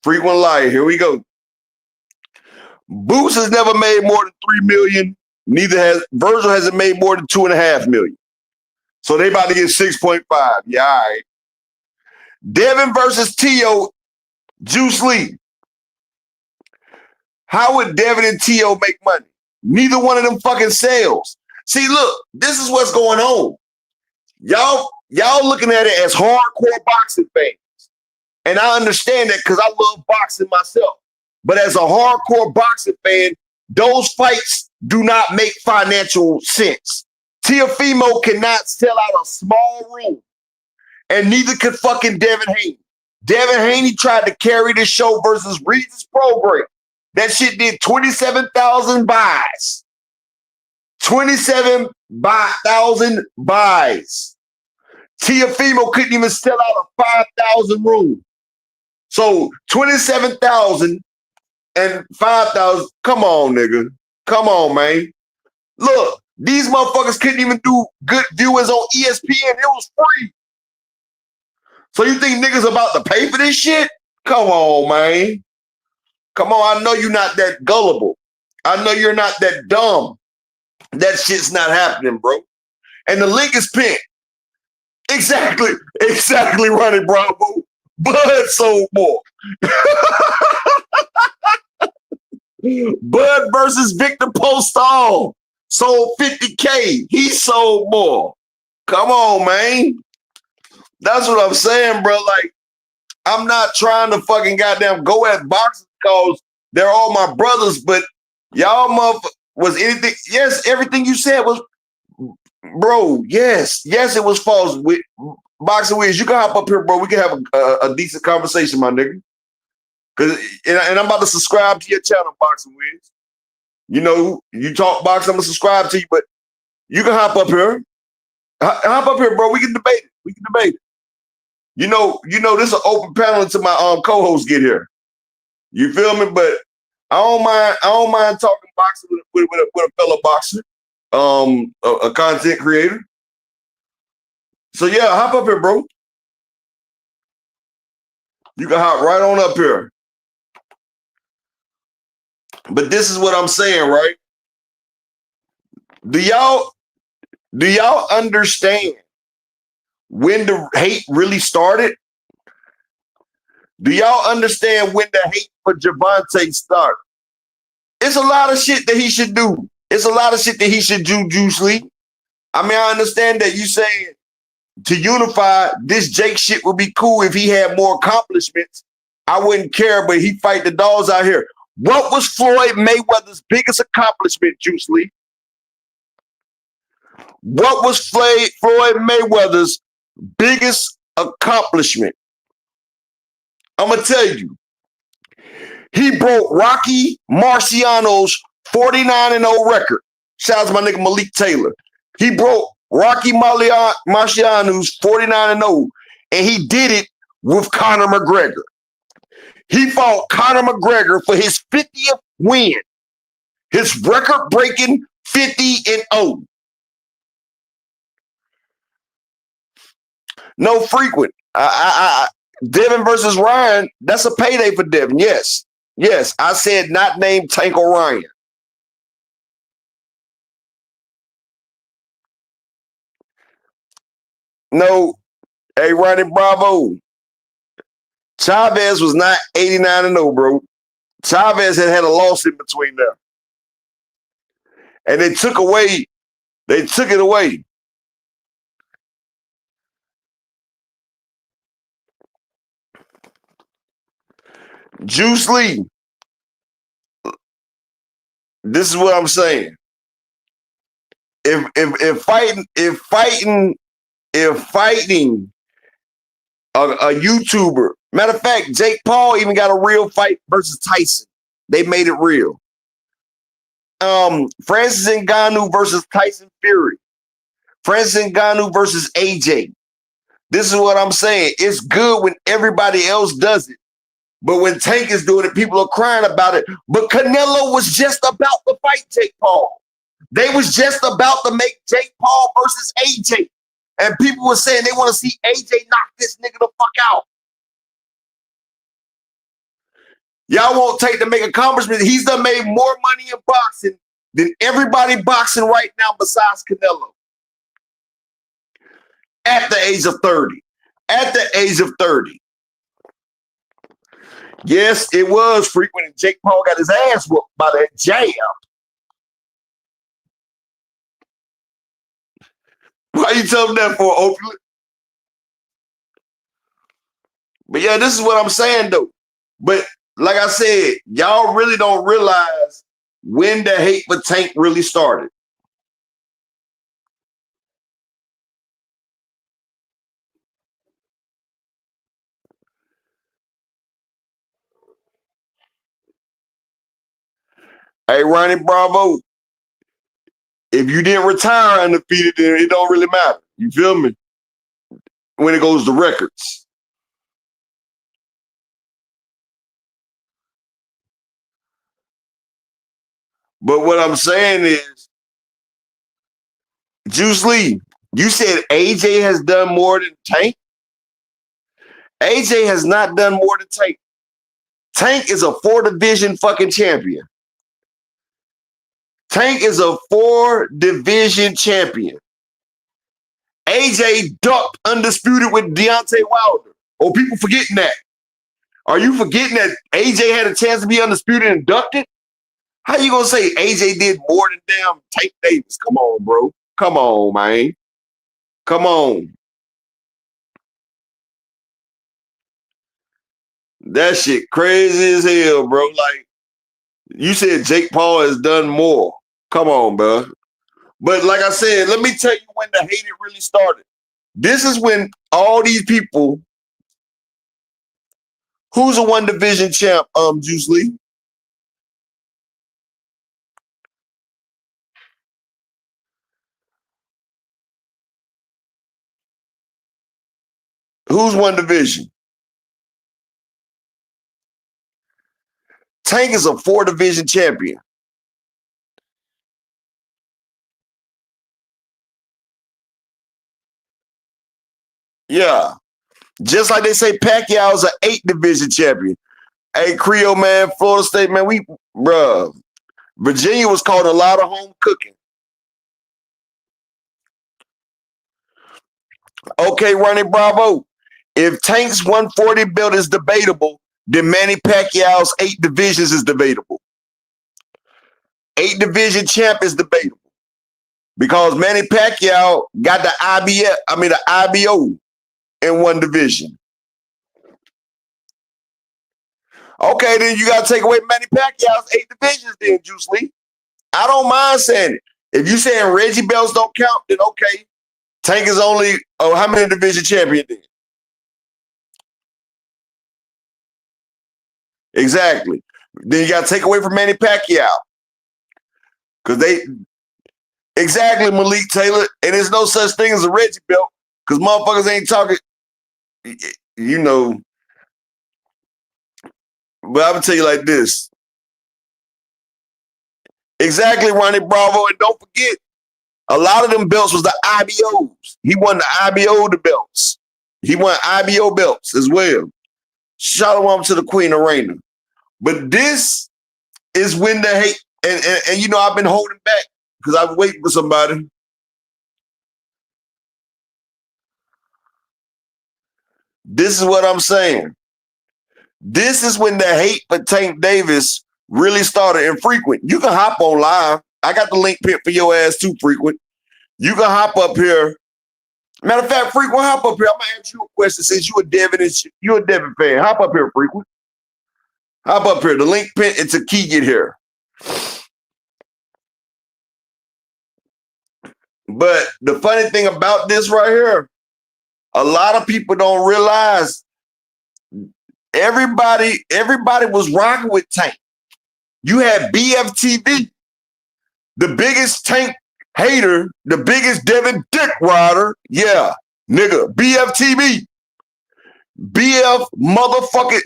Frequent liar. Here we go. Boots has never made more than $3 million. Neither has Virgil hasn't made more than $2.5 million. So they about to get 6.5. Yeah, all right. Devin versus T.O. Juice Lee. How would Devin and T.O. make money? Neither one of them fucking sells. See, look, this is what's going on. Y'all looking at it as hardcore boxing fans. And I understand that because I love boxing myself. But as a hardcore boxing fan, those fights do not make financial sense. Teofimo cannot sell out a small room. And neither could fucking Devin Haney. Devin Haney tried to carry the show versus Regis program. That shit did 27,000 buys. 27,000 buys. Teofimo couldn't even sell out a 5,000 room. So 27,000 and 5,000. Come on, nigga. Come on, man. Look, these motherfuckers couldn't even do good viewers on ESPN. It was free. So you think niggas about to pay for this shit? Come on, man. Come on, I know you're not that gullible. I know you're not that dumb. That shit's not happening, bro. And the link is pinned. Exactly, Ronnie Bravo. Bud sold more. Bud versus Victor Postol sold 50K. He sold more. Come on, man. That's what I'm saying, bro. Like, I'm not trying to fucking goddamn go at boxers because they're all my brothers, but y'all motherfuckers, was anything, yes, everything you said was, bro, yes, it was false. With Boxing Wiz, you can hop up here, bro. We can have a decent conversation, my nigga. And I'm about to subscribe to your channel, Boxing Wiz. You know, you talk boxing, I'm gonna subscribe to you, but you can hop up here. Hop up here, bro. We can debate it. You know, this is an open panel until my co-host get here. You feel me? But I don't mind talking boxing with a fellow boxer, a content creator. So yeah, hop up here, bro. You can hop right on up here. But this is what I'm saying, right? Do y'all understand when the hate really started? Do y'all understand when the hate for Javante started? It's a lot of shit that he should do. It's a lot of shit that he should do, Juice Lee. I mean, I understand that you saying to unify this Jake shit would be cool if he had more accomplishments. I wouldn't care, but he fight the dogs out here. What was Floyd Mayweather's biggest accomplishment, Juice Lee? What was Floyd Mayweather's biggest accomplishment? I'm going to tell you. He broke Rocky Marciano's 49-0 record. Shout out to my nigga Malik Taylor. He broke Rocky Marciano's 49-0, and he did it with Conor McGregor. He fought Conor McGregor for his 50th win, his record-breaking 50-0. No frequent. Devin versus Ryan, that's a payday for Devin. Yes. Yes, I said not named Tank O'Ryan. No, hey, Ronnie Bravo. Chavez was not 89-0, bro. Chavez had a loss in between them. And they took it away. Juice Lee. This is what I'm saying. If fighting a YouTuber, matter of fact, Jake Paul even got a real fight versus Tyson. They made it real. Francis Ngannou versus Tyson Fury. Francis Ngannou versus AJ. This is what I'm saying. It's good when everybody else does it. But when Tank is doing it, people are crying about it. But Canelo was just about to fight Jake Paul. They was just about to make Jake Paul versus AJ. And people were saying they want to see AJ knock this nigga the fuck out. Y'all won't take to make accomplishments. He's done made more money in boxing than everybody boxing right now besides Canelo. At the age of 30. At the age of 30. Yes, it was frequent, and Jake Paul got his ass whooped by that jab. Why you telling that for, Oakland? But yeah, this is what I'm saying, though. But like I said, y'all really don't realize when the hate for Tank really started. Hey, Ronnie Bravo, if you didn't retire undefeated, then it don't really matter. You feel me? When it goes to records. But what I'm saying is, Juice Lee, you said AJ has done more than Tank? AJ has not done more than Tank. Tank is a 4-division fucking champion. Tank is a 4-division champion. AJ ducked undisputed with Deontay Wilder. Oh, people forgetting that. Are you forgetting that AJ had a chance to be undisputed and ducked it? How you gonna say AJ did more than damn Tank Davis? Come on, bro. Come on, man. Come on. That shit crazy as hell, bro. Like, you said Jake Paul has done more. Come on, bro. But like I said, let me tell you when the hate really started. This is when all these people, who's a 1-division champ, Juice Lee? Who's 1-division? Tank is a 4-division champion. Yeah. Just like they say Pacquiao is an 8-division champion. Hey, Creole, man, Florida State, man, bruh. Virginia was called a lot of home cooking. Okay, Ronnie Bravo. If Tank's 140 belt is debatable, then Manny Pacquiao's 8 divisions is debatable. 8-division champ is debatable. Because Manny Pacquiao got the IBO in 1 division. Okay, then you got to take away Manny Pacquiao's 8 divisions then, Juice Lee. I don't mind saying it. If you saying Reggie belts don't count, then okay. Tank is only, how many division champion then? Exactly. Then you got to take away from Manny Pacquiao. Because exactly, Malik Taylor. And there's no such thing as a Reggie belt. Because motherfuckers ain't talking, you know. But I'm going to tell you like this. Exactly, Ronnie Bravo. And don't forget, a lot of them belts was the IBOs. He won the IBO the belts. He won IBO belts as well. Shalom to the Queen of Reina. But this is when the hate, and you know, I've been holding back because I'm waiting for somebody. This is what I'm saying. This is when the hate for Tank Davis really started. And Frequent, you can hop on live. I got the link pinned for your ass too, Frequent. You can hop up here. Matter of fact, Frequent, hop up here. I'm gonna ask you a question since you're a Devin fan. Hop up here, Frequent. Hop up here. The link pin, it's a key get here. But the funny thing about this right here, a lot of people don't realize everybody was rocking with Tank. You had BFTV, the biggest Tank hater, the biggest Devin Dick rider. Yeah, nigga, BFTV. BF motherfucking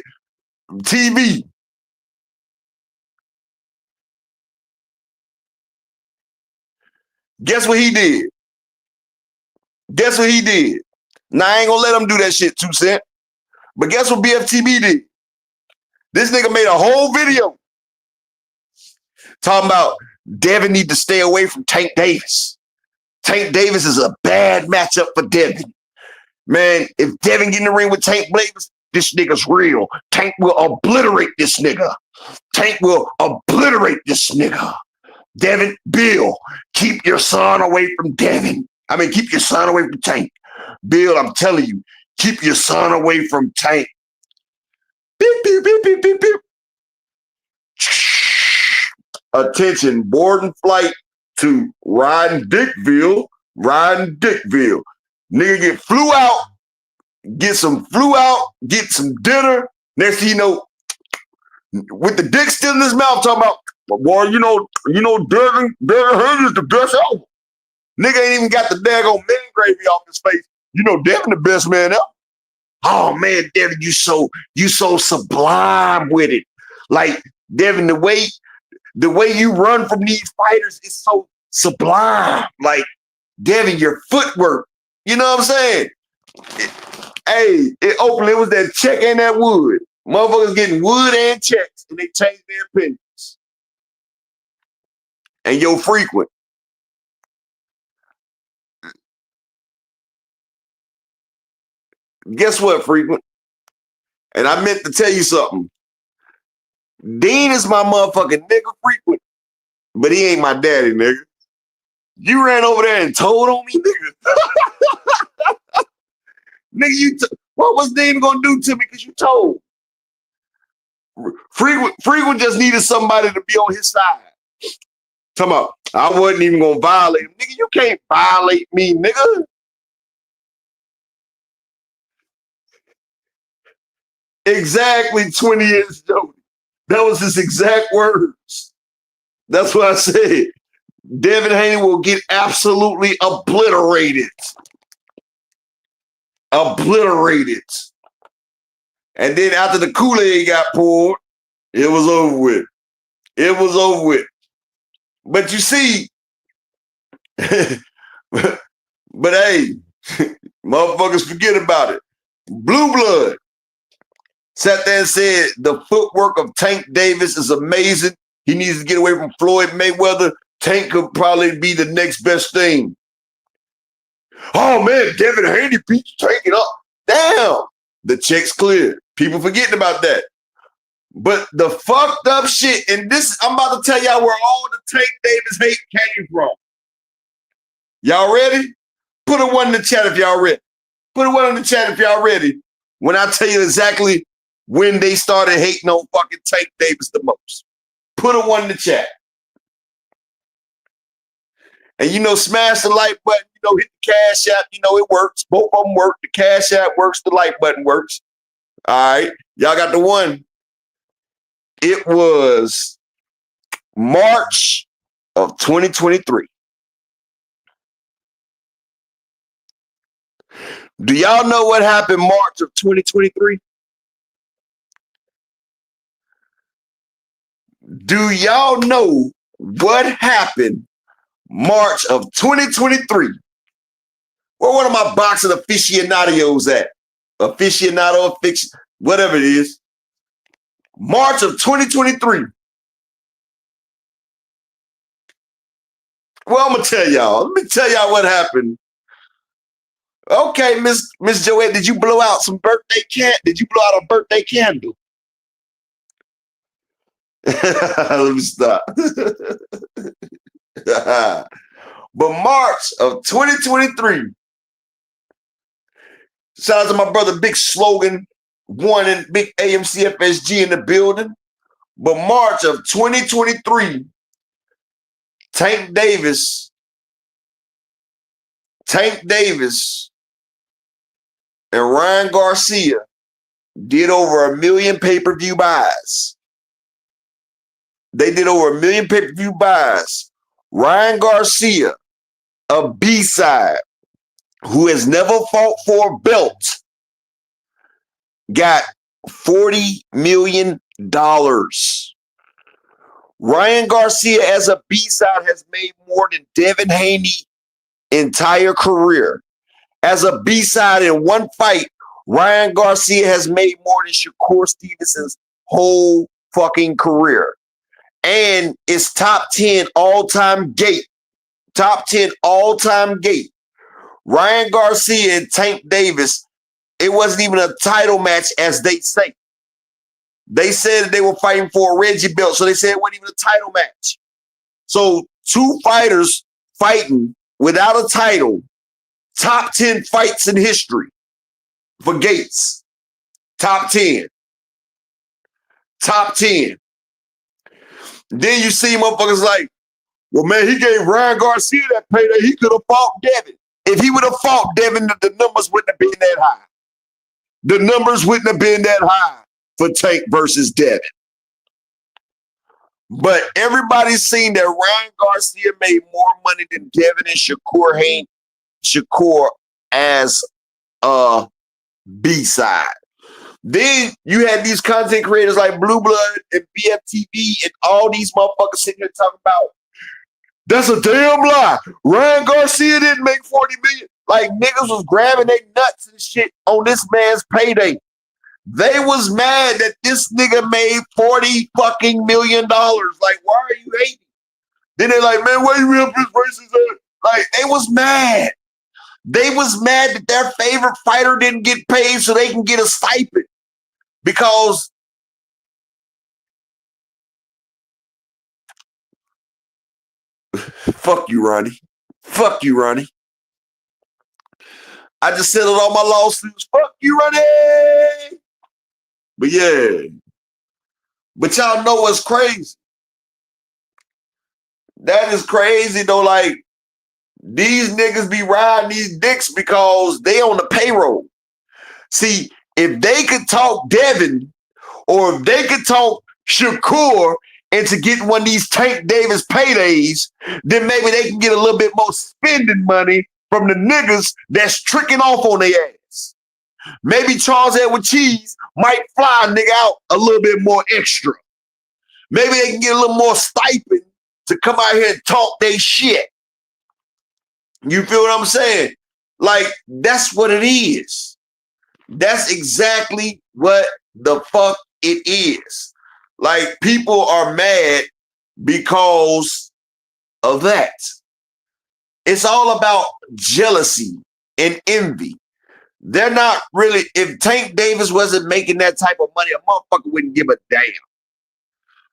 TV. Guess what he did? Guess what he did? Now, I ain't gonna let him do that shit, 2 Cent. But guess what BFTV did? This nigga made a whole video talking about Devin need to stay away from Tank Davis. Tank Davis is a bad matchup for Devin. Man, if Devin get in the ring with Tank Davis, this nigga's real. Tank will obliterate this nigga. Tank will obliterate this nigga. Devin, Bill, keep your son away from Devin. I mean, keep your son away from Tank. Bill, I'm telling you, keep your son away from Tank. Beep, beep, beep, beep, beep, beep. Attention, boarding flight to Riding Dickville. Nigga get flew out, get some dinner. Next thing you know, with the dick still in his mouth, talking about, boy, you know, Devin Haney is the best ever. Nigga ain't even got the daggone man gravy off his face. You know, Devin the best man ever. Oh man, Devin, you so sublime with it. Like, Devin, the way you run from these fighters is so sublime. Like, Devin, your footwork. You know what I'm saying? It was that check and that wood. Motherfuckers getting wood and checks, and they change their opinions. And yo, Frequent. Guess what, Frequent? And I meant to tell you something. Dean is my motherfucking nigga, Frequent, but he ain't my daddy, nigga. You ran over there and told on me, nigga. Nigga, what was Dean gonna do to me because you told? Frequent just needed somebody to be on his side. Come on, I wasn't even gonna violate him. Nigga, you can't violate me, nigga. Exactly 20 years ago. That was his exact words. That's what I said. Devin Haney will get absolutely obliterated. Obliterated. And then after the Kool-Aid got poured, it was over with. It was over with. But you see, but hey, motherfuckers forget about it. Blue Blood sat there and said the footwork of Tank Davis is amazing. He needs to get away from Floyd Mayweather. Tank could probably be the next best thing. Oh man, Devin Haney beat Tank it up. Damn, the check's clear. People forgetting about that. But the fucked up shit, and this, I'm about to tell y'all where all the Tank Davis hate came from. Y'all ready? Put a 1 in the chat if y'all ready. Put a 1 in the chat if y'all ready. When I tell you exactly when they started hating on fucking Tank Davis the most. Put a 1 in the chat. And you know, smash the like button, you know, hit the cash app, you know, it works. Both of them work. The cash app works, the like button works. All right. Y'all got the 1. It was March of 2023. Do y'all know what happened March of 2023? Do y'all know what happened March of 2023? Where one of my boxing aficionados at? Aficionado, whatever it is. March of 2023. Well, I'm gonna tell y'all. Let me tell y'all what happened. Okay, Miss Joette, did you blow out some birthday candle? Did you blow out a birthday candle? Let me stop. But March of 2023. Shout out to my brother Big Slogan, one and Big AMCFSG in the building. But March of 2023, Tank Davis and Ryan Garcia did over 1 million pay-per-view buys. They did over 1 million pay-per-view buys. Ryan Garcia, a B-side, who has never fought for a belt, got $40 million. Ryan Garcia as a B-side has made more than Devin Haney entire career. As a B-side in one fight, Ryan Garcia has made more than Shakur Stevenson's whole fucking career. And it's top 10 all-time gate. Top 10 all-time gate. Ryan Garcia and Tank Davis, it wasn't even a title match as they say. They said they were fighting for a Reggie belt, so they said it wasn't even a title match. So 2 fighters fighting without a title, top 10 fights in history for Gates. Top 10. Top 10. Then you see motherfuckers like, well, man, he gave Ryan Garcia that payday. He could have fought Devin. If he would have fought Devin, the numbers wouldn't have been that high. The numbers wouldn't have been that high for Tank versus Devin. But everybody's seen that Ryan Garcia made more money than Devin and Shakur as a B-side. Then you had these content creators like Blue Blood and BFTV and all these motherfuckers sitting here talking about, that's a damn lie. Ryan Garcia didn't make 40 million. Like niggas was grabbing their nuts and shit on this man's payday. They was mad that this nigga made $40 fucking million. Like, why are you hating? Then they're like, man, where you real his races at? Like, they was mad. They was mad that their favorite fighter didn't get paid so they can get a stipend. Because fuck you, Ronnie. Fuck you, Ronnie. I just settled all my lawsuits. Fuck you, Ronnie. But yeah. But y'all know what's crazy? That is crazy though. Like, these niggas be riding these dicks because they on the payroll. See, if they could talk Devin or if they could talk Shakur into getting one of these Tank Davis paydays, then maybe they can get a little bit more spending money from the niggas that's tricking off on their ass. Maybe Charles Edward Cheese might fly a nigga out a little bit more extra. Maybe they can get a little more stipend to come out here and talk their shit. You feel what I'm saying? Like, that's what it is. That's exactly what the fuck it is. Like, people are mad because of that. It's all about jealousy and envy. They're not really, if Tank Davis wasn't making that type of money, a motherfucker wouldn't give a damn.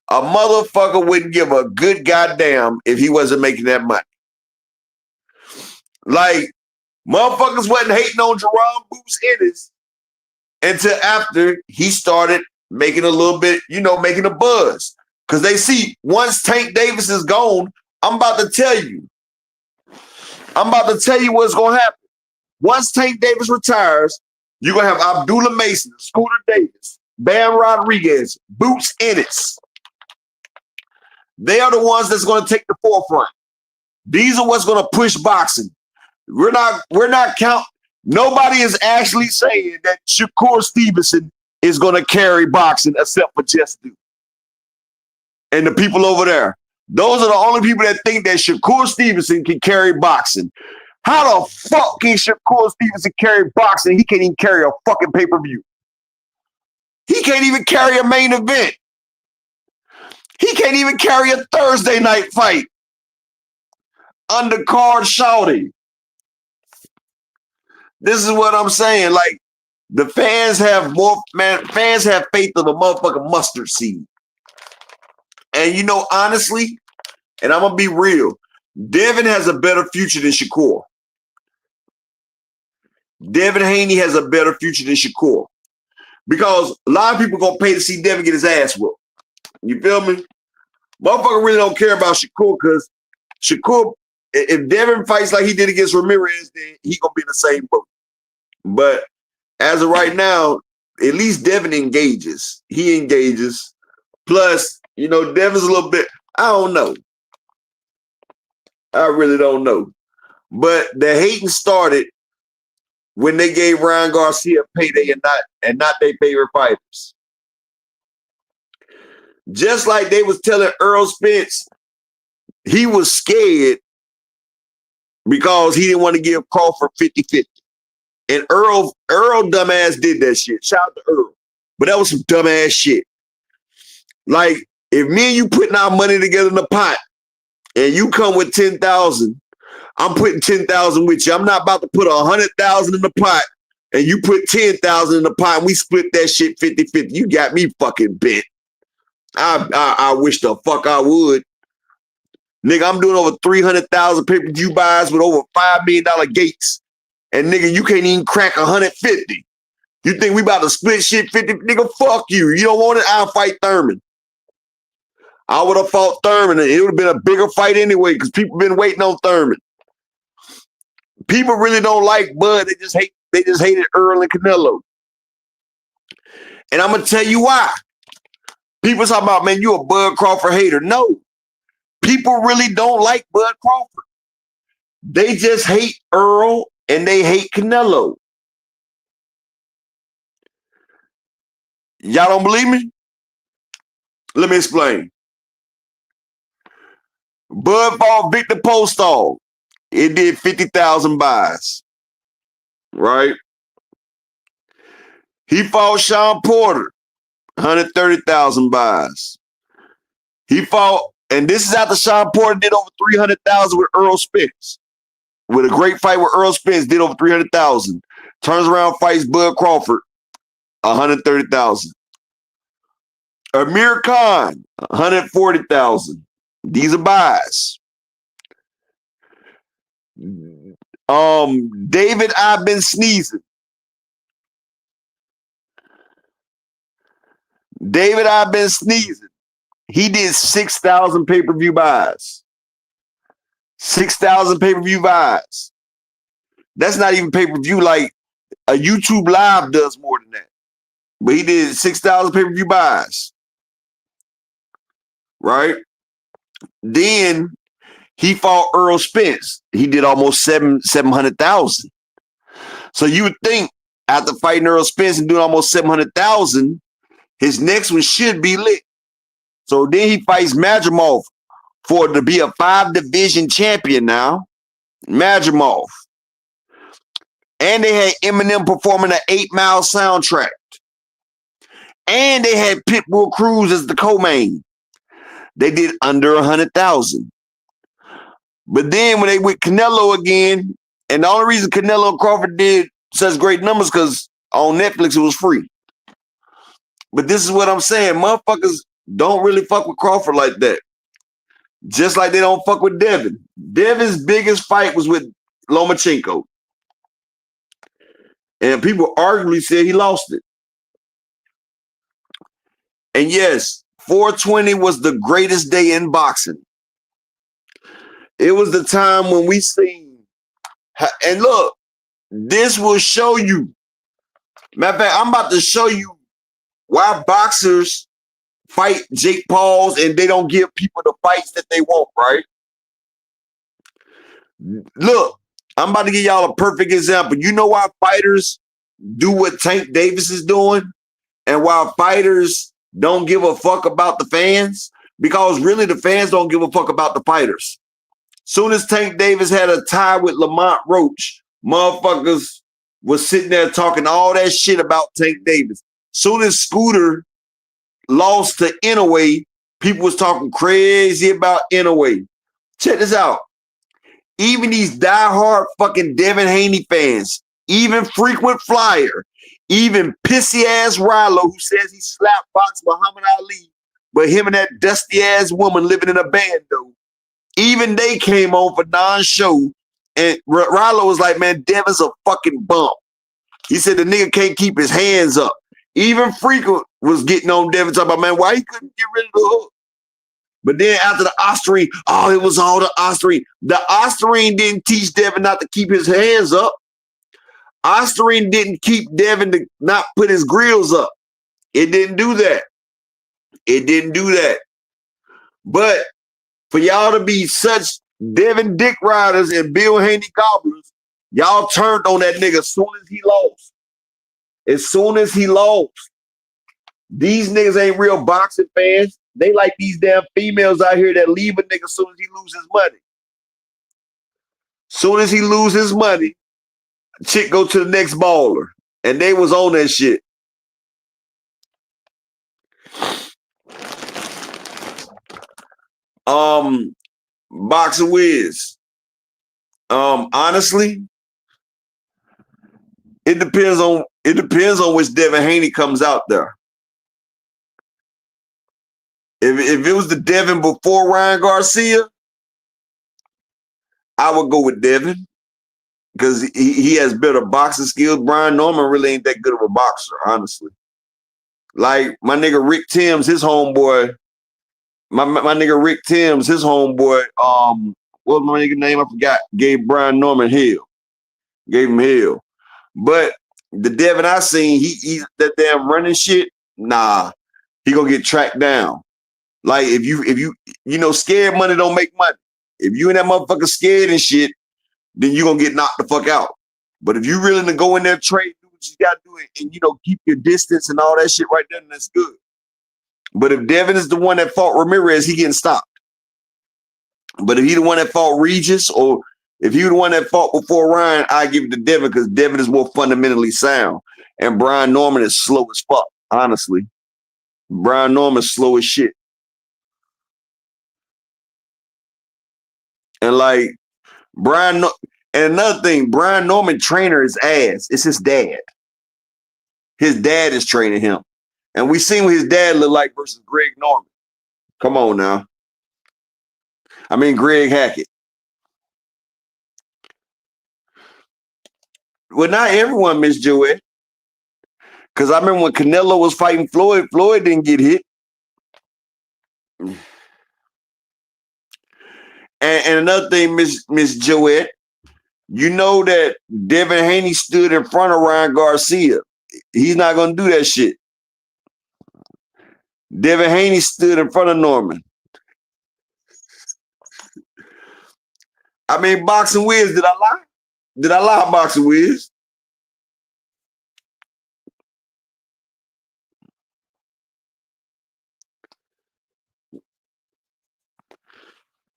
A motherfucker wouldn't give a good goddamn if he wasn't making that money. Like, motherfuckers wasn't hating on Jerome Boots Ennis until after he started making a little bit, making a buzz. Because they see, once Tank Davis is gone, I'm about to tell you what's going to happen. Once Tank Davis retires, you're going to have Abdullah Mason, Scooter Davis, Bam Rodriguez, Boots Ennis. They are the ones that's going to take the forefront. These are what's going to push boxing. We're not count. Nobody is actually saying that Shakur Stevenson is going to carry boxing except for Just Do. And the people over there. Those are the only people that think that Shakur Stevenson can carry boxing. How the fuck can Shakur Stevenson carry boxing? He can't even carry a fucking pay-per-view. He can't even carry a main event. He can't even carry a Thursday night fight. Undercard shouting. This is what I'm saying. Like, the fans have faith in the motherfucking mustard seed. And you know, honestly, and I'm gonna be real, Devin has a better future than Shakur. Devin Haney has a better future than Shakur. Because a lot of people gonna pay to see Devin get his ass whooped. You feel me? Motherfucker really don't care about Shakur because Shakur, if Devin fights like he did against Ramirez, then he gonna be in the same boat. But as of right now, at least Devin engages. He engages. Plus, you know, Devin's a little bit, I don't know. I really don't know. But the hating started when they gave Ryan Garcia payday and not their favorite fighters. Just like they was telling Earl Spence he was scared because he didn't want to give Crawford 50-50. And Earl dumbass did that shit. Shout out to Earl. But that was some dumbass shit. Like, if me and you putting our money together in the pot and you come with 10,000, I'm putting 10,000 with you. I'm not about to put 100,000 in the pot and you put 10,000 in the pot and we split that shit 50-50. You got me fucking bent. I wish the fuck I would. Nigga, I'm doing over 300,000 pay-per-view buys with over $5 million gates. And nigga, you can't even crack 150. You think we about to split shit 50? Nigga, fuck you. You don't want it? I'll fight Thurman. I would have fought Thurman and it would have been a bigger fight anyway because people been waiting on Thurman. People really don't like Bud. They just hated Earl and Canelo. And I'm gonna tell you why. People talking about, man, you a Bud Crawford hater. No. People really don't like Bud Crawford. They just hate Earl and they hate Canelo. Y'all don't believe me? Let me explain. Bud fought Victor Postol. It did 50,000 buys. Right? He fought Sean Porter. 130,000 buys. He fought, and this is after Sean Porter did over 300,000 with Earl Spence. With a great fight with Earl Spence, did over 300,000. Turns around, fights Bud Crawford. 130,000. Amir Khan, 140,000. These are buys. David, I've been sneezing. David, I've been sneezing. He did 6,000 pay-per-view buys. 6,000 pay-per-view buys. That's not even pay-per-view. Like a YouTube Live does more than that. But he did 6,000 pay-per-view buys. Right? Then he fought Earl Spence. He did almost 700,000. So you would think after fighting Earl Spence and doing almost 700,000, his next one should be lit. So then he fights Madrimov to be a 5-division champion now. Madrimov. And they had Eminem performing an 8 Mile soundtrack. And they had Pitbull Cruz as the co-main. They did under 100,000. But then when they with Canelo again, and the only reason Canelo and Crawford did such great numbers because on Netflix it was free. But this is what I'm saying. Motherfuckers don't really fuck with Crawford like that. Just like they don't fuck with Devin. Devin's biggest fight was with Lomachenko. And people arguably said he lost it. And yes, 420 was the greatest day in boxing. It was the time when we seen, and look, this will show you. Matter of fact, I'm about to show you why boxers fight Jake Pauls and they don't give people the fights that they want, right? Look, I'm about to give y'all a perfect example. You know why fighters do what Tank Davis is doing? And why fighters don't give a fuck about the fans? Because really the fans don't give a fuck about the fighters. Soon as Tank Davis had a tie with Lamont Roach, motherfuckers was sitting there talking all that shit about Tank Davis. Soon as Scooter lost to Inouye, people was talking crazy about Inouye. Check this out. Even these diehard fucking Devin Haney fans, even frequent flyer, even pissy ass Rilo who says he slapped box Muhammad Ali, but him and that dusty ass woman living in a bando, even they came on for non-show, and Rilo was like, man, Devin's a fucking bump. He said the nigga can't keep his hands up. Even Frequent was getting on Devin talking about, man, why he couldn't get rid of the hook? But then after the Osterine, oh, it was all the Osterine. The Osterine didn't teach Devin not to keep his hands up. Osterine didn't keep Devin to not put his grills up. It didn't do that. It didn't do that. But for y'all to be such Devin Dick Riders and Bill Haney Gobblers, y'all turned on that nigga as soon as he lost. As soon as he lost. These niggas ain't real boxing fans. They like these damn females out here that leave a nigga as soon as he loses money. Soon as he loses money, chick go to the next baller. And they was on that shit. Boxer Wiz. Honestly, it depends on which Devin Haney comes out there. If it was the Devin before Ryan Garcia, I would go with Devin because he has better boxing skills. Brian Norman really ain't that good of a boxer, honestly. Like my nigga Rick Timms, his homeboy. My nigga Rick Timms, his homeboy. What was my nigga name? I forgot. Gave Brian Norman hell. Gave him hell. But the Devin I seen, he's that damn running shit. Nah, he gonna get tracked down. Like if you scared money don't make money. If you and that motherfucker scared and shit, then you gonna get knocked the fuck out. But if you really to go in there, trade, do what you gotta do, and keep your distance and all that shit right there, then that's good. But if Devin is the one that fought Ramirez, he getting stopped. But if he the one that fought Regis, or if he the one that fought before Ryan, I give it to Devin because Devin is more fundamentally sound. And Brian Norman is slow as fuck, honestly. Brian Norman's slow as shit. And like and another thing, Brian Norman trainer is ass. It's his dad. His dad is training him. And we seen what his dad looked like versus Greg Norman. Come on now. I mean, Greg Hackett. Well, not everyone missed Joette. Because I remember when Canelo was fighting Floyd, Floyd didn't get hit. And another thing, Miss Joette, you know that Devin Haney stood in front of Ryan Garcia. He's not going to do that shit. Devin Haney stood in front of Norman. I mean, Boxing Wiz, did I lie? Did I lie, Boxing Wiz?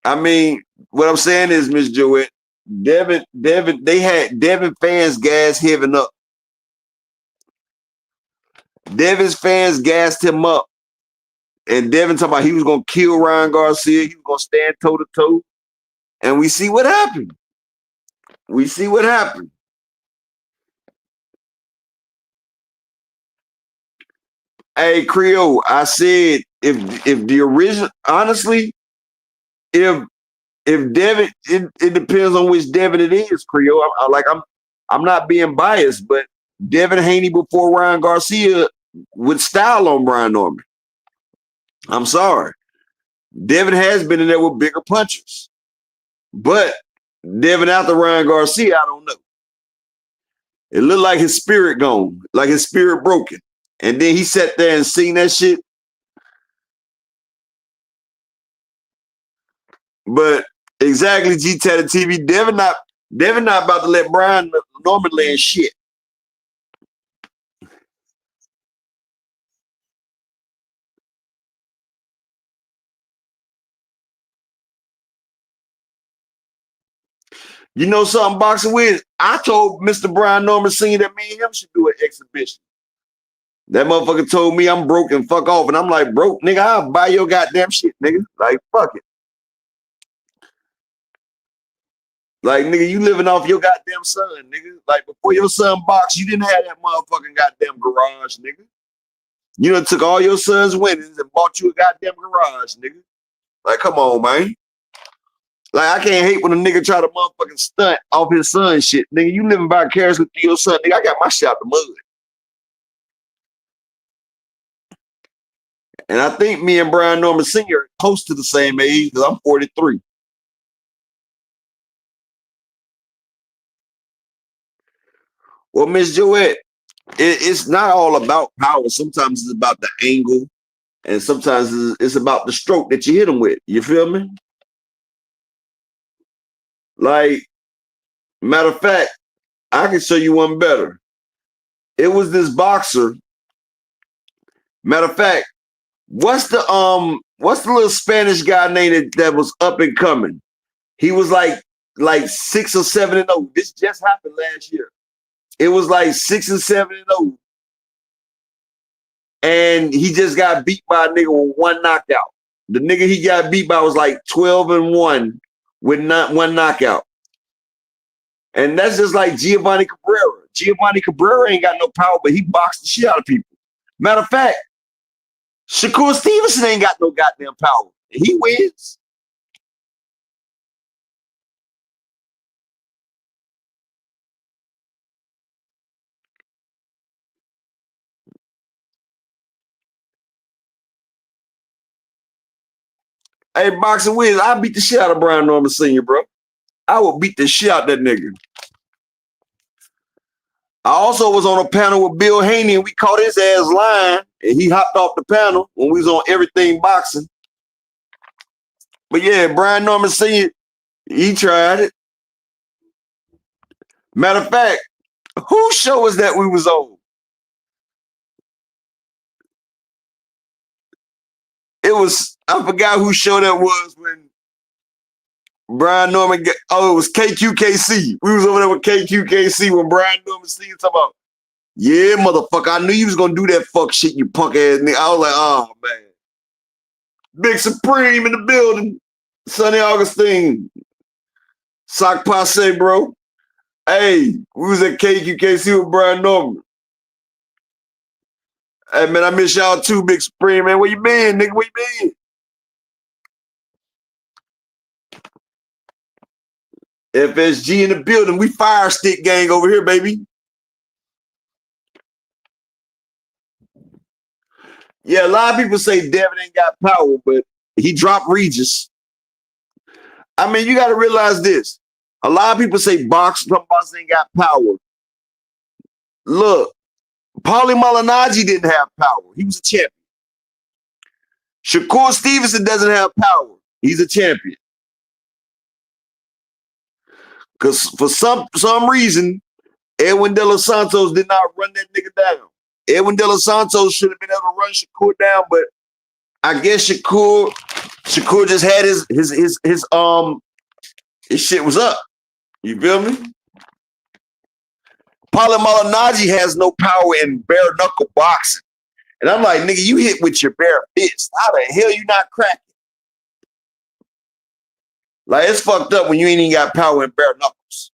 I mean, what I'm saying is, Miss Joette, they had Devin fans gas him up. Devin's fans gassed him up. And Devin talking about he was going to kill Ryan Garcia. He was going to stand toe-to-toe. And we see what happened. We see what happened. Hey, Creole, I said if the original, honestly, if Devin, it depends on which Devin it is, Creole. I'm not being biased, but Devin Haney before Ryan Garcia would style on Brian Norman. I'm sorry. Devin has been in there with bigger punchers. But Devin after Ryan Garcia, I don't know. It looked like his spirit gone, like his spirit broken. And then he sat there and seen that shit. But exactly, G Tatted TV. Devin not about to let Brian Norman land shit. You know something, Boxing Wiz? I told Mr. Brian Norman Sr. that me and him should do an exhibition. That motherfucker told me I'm broke and fuck off. And I'm like, broke, nigga, I'll buy your goddamn shit, nigga. Like, fuck it. Like, nigga, you living off your goddamn son, nigga. Like, before your son boxed, you didn't have that motherfucking goddamn garage, nigga. You done took all your son's winnings and bought you a goddamn garage, nigga. Like, come on, man. Like, I can't hate when a nigga try to motherfucking stunt off his son shit. Nigga, you living vicariously through your son. Nigga, I got my shit out the mud. And I think me and Brian Norman Sr. are close to the same age because I'm 43. Well, Miss Joette, it's not all about power. Sometimes it's about the angle, and sometimes it's about the stroke that you hit him with. You feel me? Like, matter of fact, I can show you one better. It was this boxer. Matter of fact, what's the little Spanish guy named that was up and coming? He was like 6 or 7-0. This just happened last year. It was like 6 and 7-0. And he just got beat by a nigga with one knockout. The nigga he got beat by was like 12-1 with not one knockout. And that's just like Giovanni Cabrera. Giovanni Cabrera ain't got no power, but he boxed the shit out of people. Matter of fact, Shakur Stevenson ain't got no goddamn power. He wins. Hey, Boxing Wiz, I beat the shit out of Brian Norman Sr., bro. I would beat the shit out that nigga. I also was on a panel with Bill Haney, and we caught his ass lying, and he hopped off the panel when we was on Everything Boxing. But yeah, Brian Norman Sr., he tried it. Matter of fact, whose show was that we was on? It was, I forgot whose show that was when Brian Norman, it was KQKC. We was over there with KQKC when Brian Norman Sr. talking about, yeah, motherfucker, I knew you was gonna do that fuck shit, you punk ass nigga. I was like, oh, man. Big Supreme in the building. Sonny Augustine. Sock Passe, bro. Hey, we was at KQKC with Brian Norman. Hey, man, I miss y'all too, Big Supreme, man. Where you been, nigga? Where you been? FSG in the building. We fire stick gang over here, baby. Yeah, a lot of people say Devin ain't got power, but he dropped Regis. I mean, you got to realize this. A lot of people say boxing ain't got power. Look, Paulie Malignaggi didn't have power. He was a champion. Shakur Stevenson doesn't have power. He's a champion. Because for some reason, Edwin De Los Santos did not run that nigga down. Edwin De Los Santos should have been able to run Shakur down, but I guess Shakur just had his shit was up. You feel me? Paulie Malignaggi has no power in bare knuckle boxing. And I'm like, nigga, you hit with your bare fist. How the hell you not cracking? Like, it's fucked up when you ain't even got power in bare knuckles.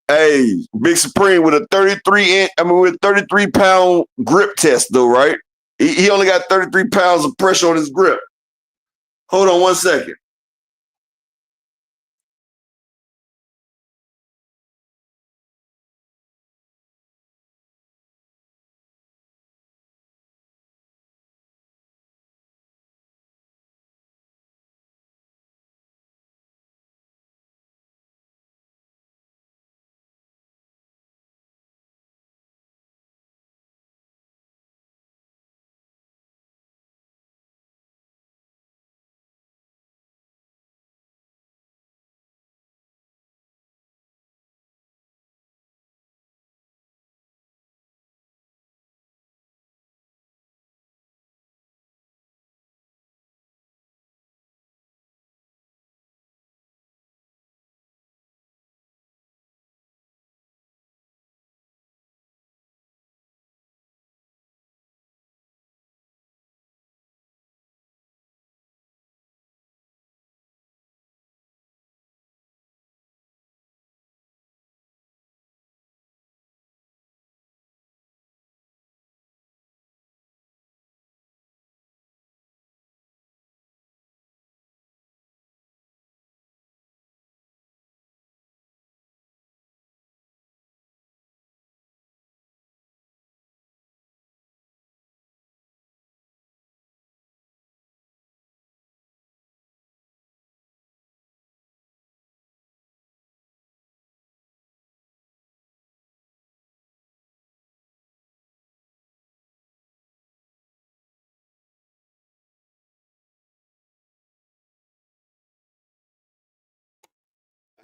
Hey, Big Supreme with a 33-pound grip test though, right? He only got 33 pounds of pressure on his grip. Hold on 1 second.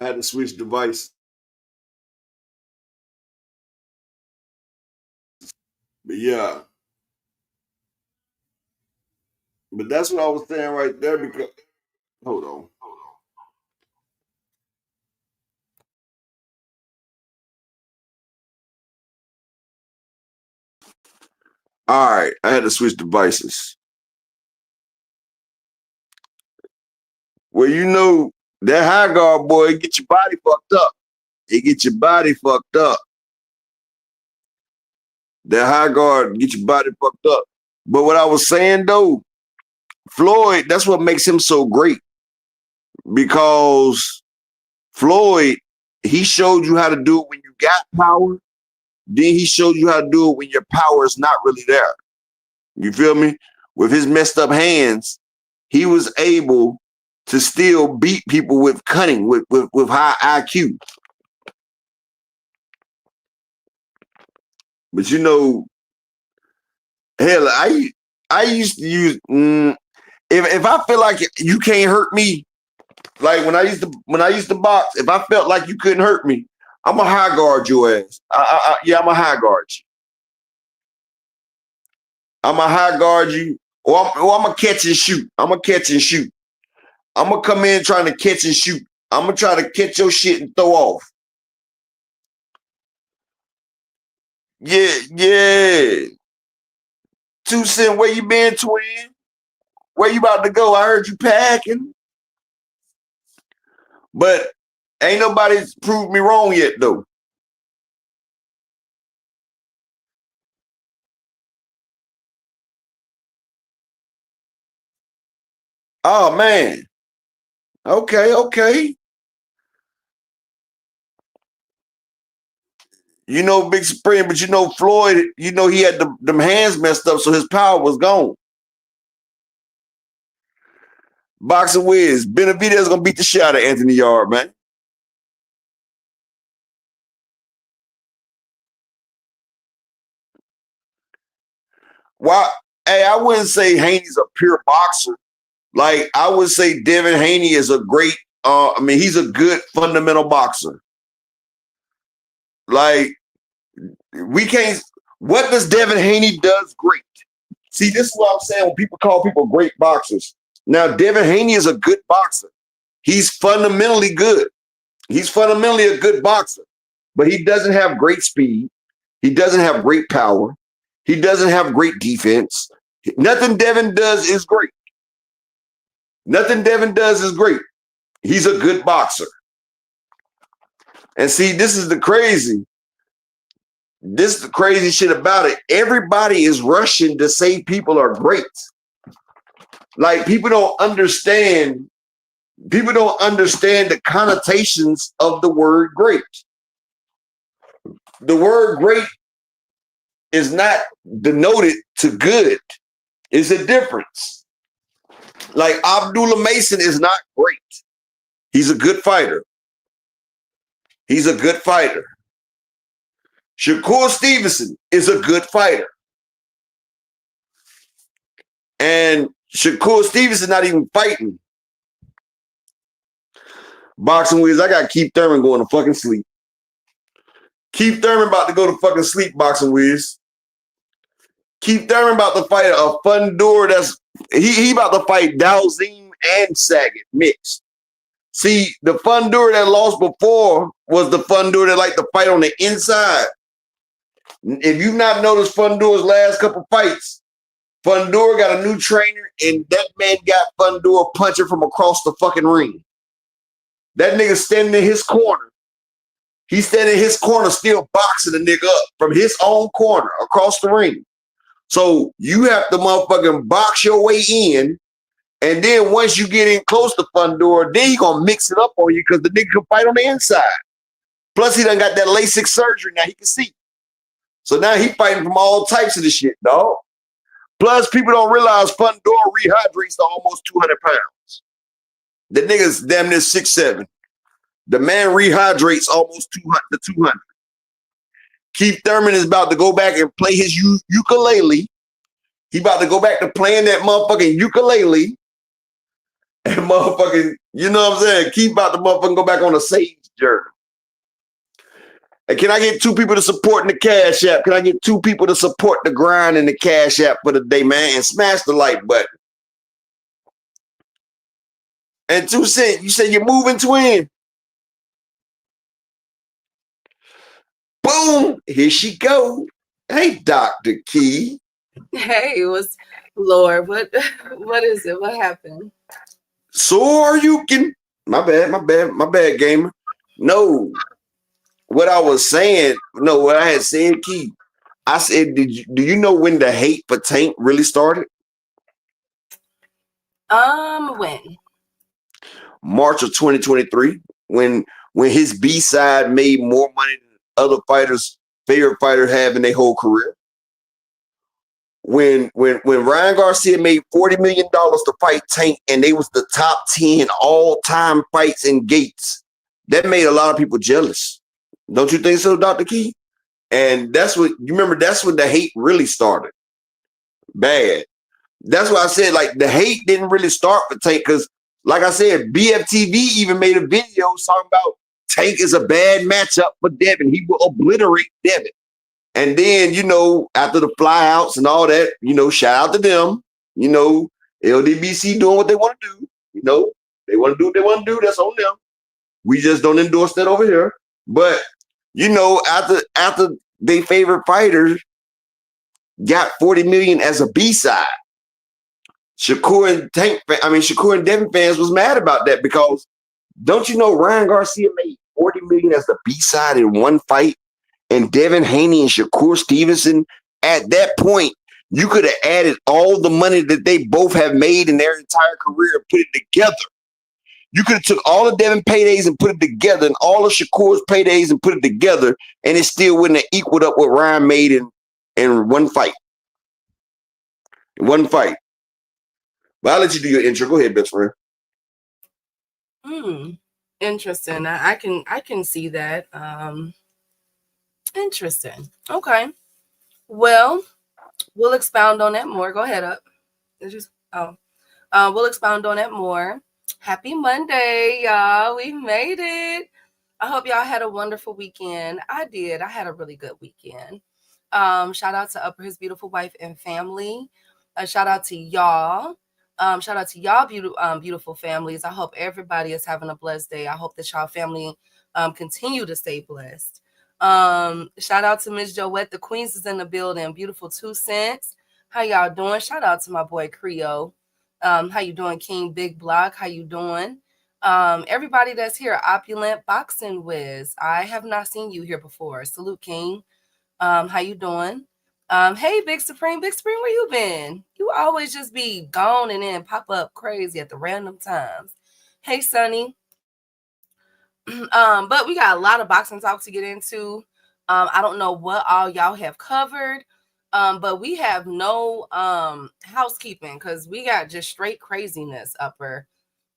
I had to switch device. But yeah. But that's what I was saying right there because hold on. All right, I had to switch devices. Well, you know, that high guard boy, it get your body fucked up. It get your body fucked up. That high guard get your body fucked up. But what I was saying though, Floyd, that's what makes him so great. Because Floyd, he showed you how to do it when you got power. Then he showed you how to do it when your power is not really there. You feel me? With his messed up hands, he was able to still beat people with cunning, with high IQ. But you know, hell, I used to use if I feel like you can't hurt me, like when I used to box, if I felt like you couldn't hurt me, I'm a high guard your ass. I'm a high guard you. I'm a high guard you, or I'm a catch and shoot. I'm a catch and shoot. I'm gonna come in trying to catch and shoot. I'm gonna try to catch your shit and throw off. Yeah. 2 Cent, where you been, twin? Where you about to go? I heard you packing. But ain't nobody proved me wrong yet, though. Oh, man. Okay. You know Big Spring, but you know Floyd, you know he had them hands messed up, so his power was gone. Boxing Wiz, Benavidez gonna beat the shit out of Anthony Yard, man. Why? Hey, I wouldn't say Haney's a pure boxer. Like I would say Devin Haney is a great, he's a good fundamental boxer. Like we can't, what does Devin Haney does great? See, this is what I'm saying when people call people great boxers. Now, Devin Haney is a good boxer. He's fundamentally good. He's fundamentally a good boxer, but he doesn't have great speed. He doesn't have great power. He doesn't have great defense. Nothing Devin does is great. Nothing Devin does is great. He's a good boxer. And see, this is the crazy shit about it. Everybody is rushing to say people are great. Like people don't understand the connotations of the word great. The word great is not denoted to good. It's a difference. Like Abdullah Mason is not great. He's a good fighter. He's a good fighter. Shakur Stevenson is a good fighter. And Shakur Stevenson not even fighting. Boxing Wiz, I got Keith Thurman going to fucking sleep. Keith Thurman about to go to fucking sleep, Boxing Wiz. Keith Thurman about to fight a Fundor that's he about to fight Dalzim and Saget mixed. See, the Fundor that lost before was the Fundor that liked to fight on the inside. If you've not noticed Fundor's last couple fights, Fundor got a new trainer, and that man got Fundor punching from across the fucking ring. That nigga standing in his corner. He's standing in his corner still boxing the nigga up from his own corner across the ring. So you have to motherfucking box your way in, and then once you get in close to Fundor, then he gonna mix it up on you because the nigga can fight on the inside. Plus he done got that LASIK surgery, now he can see. So now he fighting from all types of the shit, dog. Plus people don't realize Fundor rehydrates to almost 200 pounds. The nigga's damn near 6'7". The man rehydrates almost 200 to 200. Keith Thurman is about to go back and play his ukulele. He about to go back to playing that motherfucking ukulele. And motherfucking, you know what I'm saying? Keep about the motherfucking go back on a sage journey. And can I get 2 people to support in the Cash App? Can I get 2 people to support the grind in the Cash App for the day, man? And smash the like button. And 2 Cent, you said you're moving, twin. Boom, here she go. Hey, Dr. Key. Hey, it was Lord. What is it? What happened? So you can. My bad, gamer. No, what I was saying, no, what I had said, Key. I said, do you know when the hate for Tank really started? When? March of 2023, when his B-side made more money than other fighters, favorite fighter have in their whole career. When Ryan Garcia made $40 million to fight Tank, and they was the top 10 all-time fights in Gates, that made a lot of people jealous. Don't you think so, Dr. Key? And that's what you remember. That's when the hate really started. Bad. That's why I said, like, the hate didn't really start for Tank because, like I said, BFTV even made a video talking about Tank is a bad matchup for Devin. He will obliterate Devin. And then, you know, after the flyouts and all that, you know, shout out to them. You know, LDBC doing what they want to do. You know, they want to do what they want to do. That's on them. We just don't endorse that over here. But, you know, after they favorite fighters got 40 million as a B-side, Shakur and Devin fans was mad about that because don't you know Ryan Garcia made 40 million as the B-side in one fight, and Devin Haney and Shakur Stevenson, at that point, you could have added all the money that they both have made in their entire career and put it together. You could have took all of Devin paydays and put it together, and all of Shakur's paydays and put it together, and it still wouldn't have equaled up what Ryan made in one fight. In one fight. But I'll let you do your intro. Go ahead, best friend. Interesting. I can see that. Interesting. Okay. Well, we'll expound on that more. Go ahead up. We'll expound on that more. Happy Monday, y'all. We made it. I hope y'all had a wonderful weekend. I did. I had a really good weekend. Shout out to Upper His Beautiful Wife and family. Shout out to y'all. Shout out to y'all beautiful families. I hope everybody is having a blessed day. I hope that y'all family continue to stay blessed. Shout out to Miss Joette. The Queens is in the building. Beautiful 2 Cents. How y'all doing? Shout out to my boy Creo. How you doing, King Big Block? How you doing? Everybody that's here, Opulent Boxing Wiz. I have not seen you here before. Salute, King. How you doing? Hey, Big Supreme, where you been? You always just be gone and then pop up crazy at the random times. Hey, Sonny. But we got a lot of boxing talk to get into. I don't know what all y'all have covered. But we have no housekeeping because we got just straight craziness upper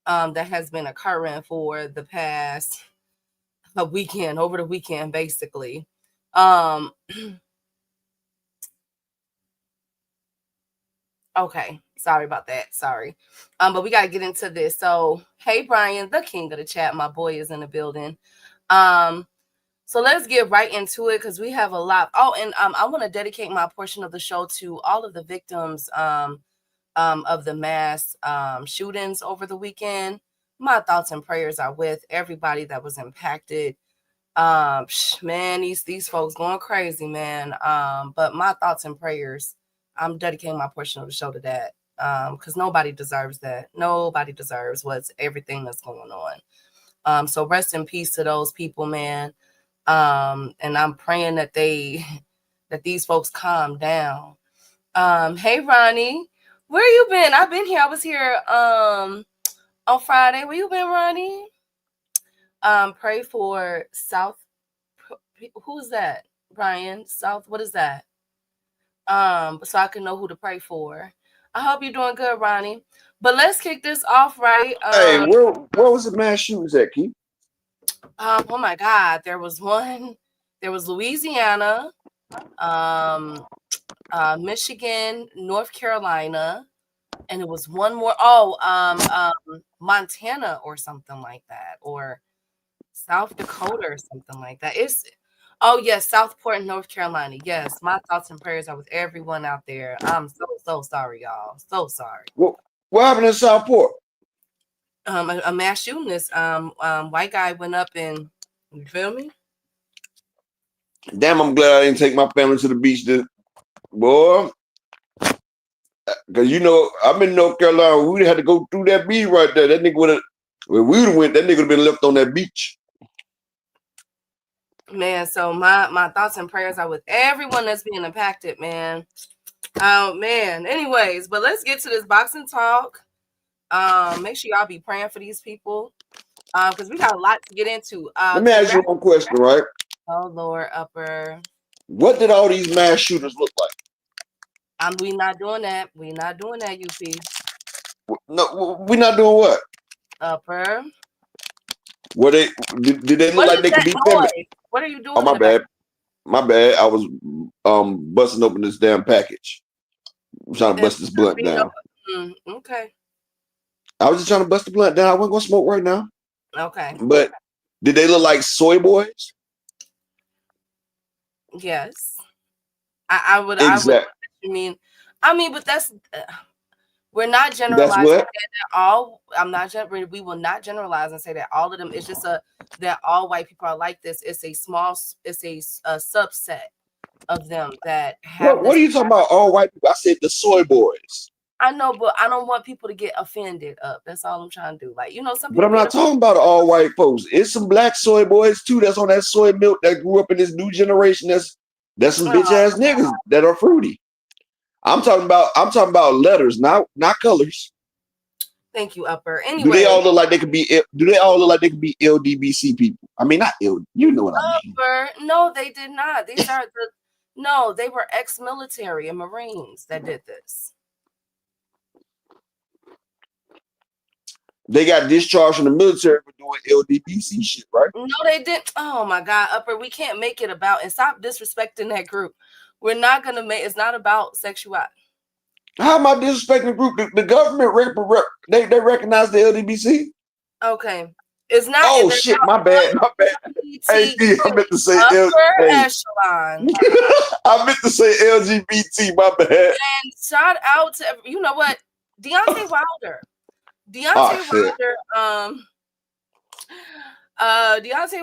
that has been occurring for the past over the weekend, basically. Okay, sorry about that. Sorry. But we gotta get into this. So hey Brian, the king of the chat, my boy is in the building. So let's get right into it because we have a lot. Oh, and I want to dedicate my portion of the show to all of the victims of the mass shootings over the weekend. My thoughts and prayers are with everybody that was impacted. Man, these folks going crazy, man. But my thoughts and prayers, I'm dedicating my portion of the show to that because nobody deserves that. Nobody deserves everything that's going on. So rest in peace to those people, man. And I'm praying that these folks calm down. Hey Ronnie, where you been? I've been here. I was here on Friday. Where you been, Ronnie? Pray for South. Who's that, Brian? South. What is that? So I can know who to pray for. I hope you're doing good, Ronnie. But let's kick this off, right? Hey, where was the mass shootings at, Keith? Oh my God, there was one. There was Louisiana, Michigan, North Carolina, and it was one more. Montana or something like that, or South Dakota or something like that. Yes, Southport, North Carolina. Yes, my thoughts and prayers are with everyone out there. I'm so sorry, y'all. So sorry. What happened in Southport? A mass shooting. This white guy went up and, you feel me? Damn, I'm glad I didn't take my family to the beach. Boy, because I'm in North Carolina. We'd had to go through that beach right there. That nigga would have. When we would have went, that nigga would have been left on that beach. Man, so my thoughts and prayers are with everyone that's being impacted, man. Oh man. Anyways, but let's get to this boxing talk. Make sure y'all be praying for these people. Because we got a lot to get into. Let me ask you one question, right? Oh Lord, Upper. What did all these mass shooters look like? We not doing that. We not doing that, UP. No, we not doing what? Upper. What did they look like they could be feminine? What are you doing? Oh, my bad. My bad. I was busting open this damn package. I'm trying to bust this blunt down. Okay. I was just trying to bust the blunt down. I wasn't gonna smoke right now. Okay. But did they look like soy boys? Yes. I would. Exactly. I mean, but that's we're not generalizing that all. We will not generalize and say that all of them. It's just that all white people are like this. It's a subset of them that have. What are you talking about? All white people? I said the soy boys. I know, but I don't want people to get offended. That's all I'm trying to do. Like, some people. But I'm not talking about all white folks. It's some black soy boys too. That's on that soy milk that grew up in this new generation. That's some bitch ass niggas that are fruity. I'm talking about letters, not colors. Thank you, Upper. Anyway, do they all look like they could be LDBC people? I mean, not L. You know what I mean? Upper, no, they did not. They were ex-military and Marines that did this. They got discharged from the military for doing LDBC shit, right? No, they didn't. Oh my God, Upper, we can't make it about, and stop disrespecting that group. We're not gonna make. It's not about sexuality. How am I disrespecting the group? The government they recognize the LDBC. Okay, it's not. Oh shit, my bad. Hey, I meant to say echelon. I meant to say LGBT. My bad. And shout out to what, Deontay Wilder. Deontay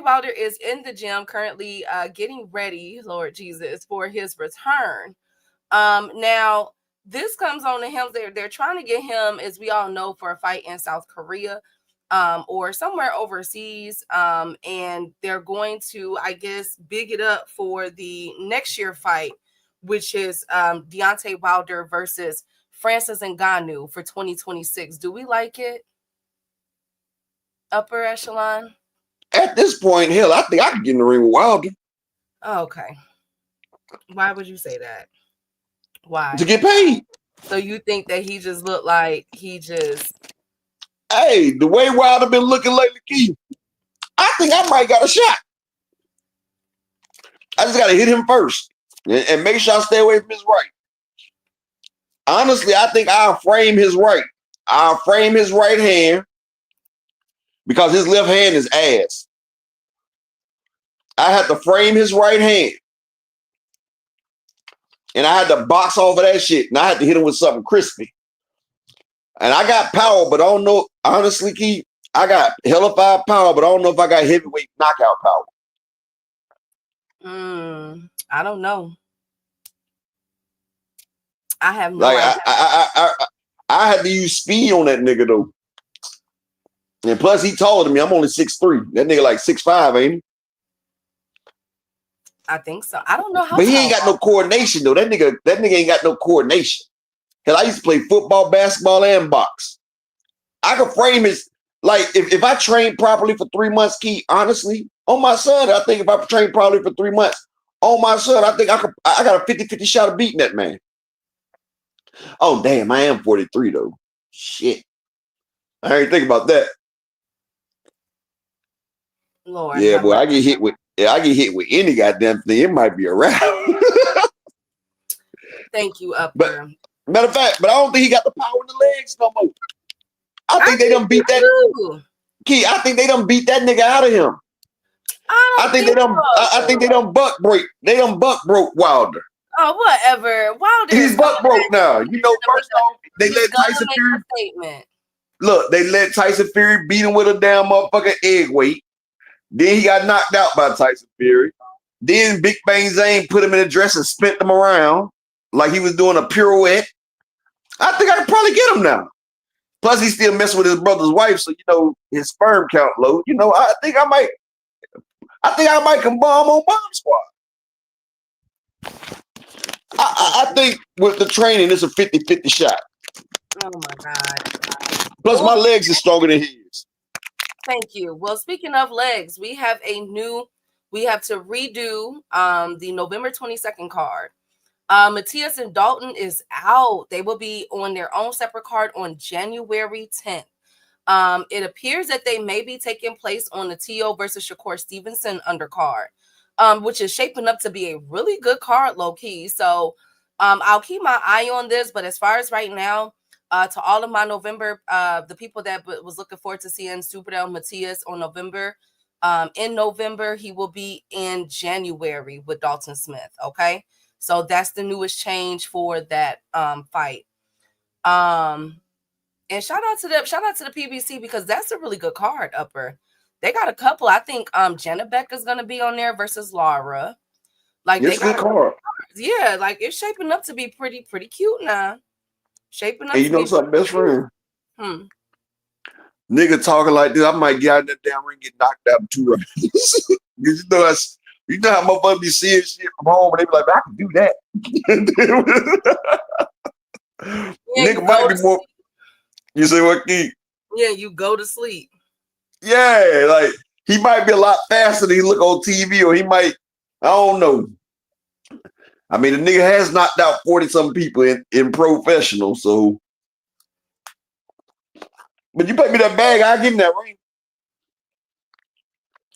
Wilder is in the gym currently getting ready, Lord Jesus, for his return. Now this comes on to him. They're trying to get him, as we all know, for a fight in South Korea or somewhere overseas. And they're going to, I guess, big it up for the next year fight, which is Deontay Wilder versus Francis Ngannou for 2026. Do we like it? Upper echelon? At this point, hell, I think I could get in the ring with Wilder. Okay. Why would you say that? Why? To get paid. So you think that he just looked like he just... Hey, the way Wilder been looking lately, Keith, I think I might got a shot. I just got to hit him first and make sure I stay away from his right. Honestly, I think I'll frame his right. I'll frame his right hand because his left hand is ass. I had to frame his right hand. And I had to box off of that shit. And I had to hit him with something crispy. And I got power, but I don't know. Honestly, Keith, I got hellified power, but I don't know if I got heavyweight knockout power. I don't know. I have no idea. I had to use speed on that nigga though. And plus he taller than me. I'm only 6'3". That nigga like 6'5", ain't he? I think so. I don't know how. But he ain't got no coordination though. That nigga ain't got no coordination. Hell, I used to play football, basketball, and box. I could frame his, like, if I trained properly for 3 months, Keith, honestly, on my son, I think if I trained properly for 3 months, on my son, I think I got a 50-50 shot of beating that man. Oh, damn, I am 43, though. Shit. I ain't think about that. Lord. Yeah, boy, I get hit with any goddamn thing. It might be a wrap. Thank you, Upper. But matter of fact, I don't think he got the power in the legs no more. I think they done beat that. Too. Key, I think they done beat that nigga out of him. I think they done. I think they done buck break. They done buck broke Wilder. Oh, whatever. Wilder. He's buck broke now. You know, first off, they let Tyson Fury. Statement. Look, they let Tyson Fury beat him with a damn motherfucking egg weight. Then he got knocked out by Tyson Fury. Then Big Bang Zane put him in a dress and spent him around like he was doing a pirouette. I think I can probably get him now. Plus, he's still messing with his brother's wife, so you know his sperm count low. You know, I think I might come bomb on Bomb Squad. I think with the training, it's a 50-50 shot. Oh my God. Plus, my legs are stronger than his. Thank you. Well, speaking of legs, we have to redo the November 22nd card. Matias and Dalton is out. They will be on their own separate card on January 10th. It appears that they may be taking place on the T.O. versus Shakur Stevenson undercard, which is shaping up to be a really good card, low key. So I'll keep my eye on this. But as far as right now, to all of my November, the people that was looking forward to seeing Superdale Matias on November, in November, he will be in January with Dalton Smith. Okay. So that's the newest change for that fight. And shout out to the PBC because that's a really good card, Upper. They got a couple. I think Jenna Becca's gonna be on there versus Laura. Like it's they got a good card. Yeah, like it's shaping up to be pretty cute now. Shaping up. And you know something, best friend? Nigga talking like this, I might get out in that damn ring and get knocked out in 2 rounds. You know how motherfuckers be seeing shit from home and they be like, I can do that. Nigga might be more. You say what, Keith? Yeah, you go to sleep. Yeah, like he might be a lot faster than he look on TV, or he might, I don't know. I mean, the nigga has knocked out 40-something people in professional, so. But you pay me that bag, I'll get in that ring.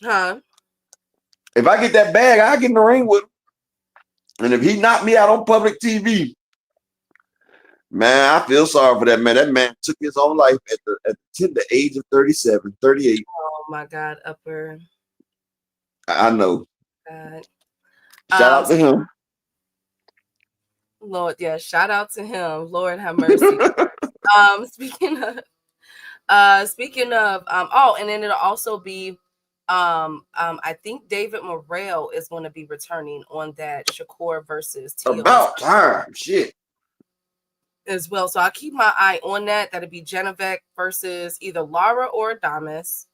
Huh? If I get that bag, I'll get in the ring with him. And if he knocked me out on public TV, man, I feel sorry for that man. That man took his own life at the tender age of 37, 38. Oh my God, Upper. I know. God. Shout out to him. Lord, yeah, shout out to him. Lord have mercy. Speaking of, oh, and then it'll also be, I think David Morrell is going to be returning on that Shakur versus T.O. About time, shit. As well. So I'll keep my eye on that. That'll be Genevieve versus either Lara or Adamas.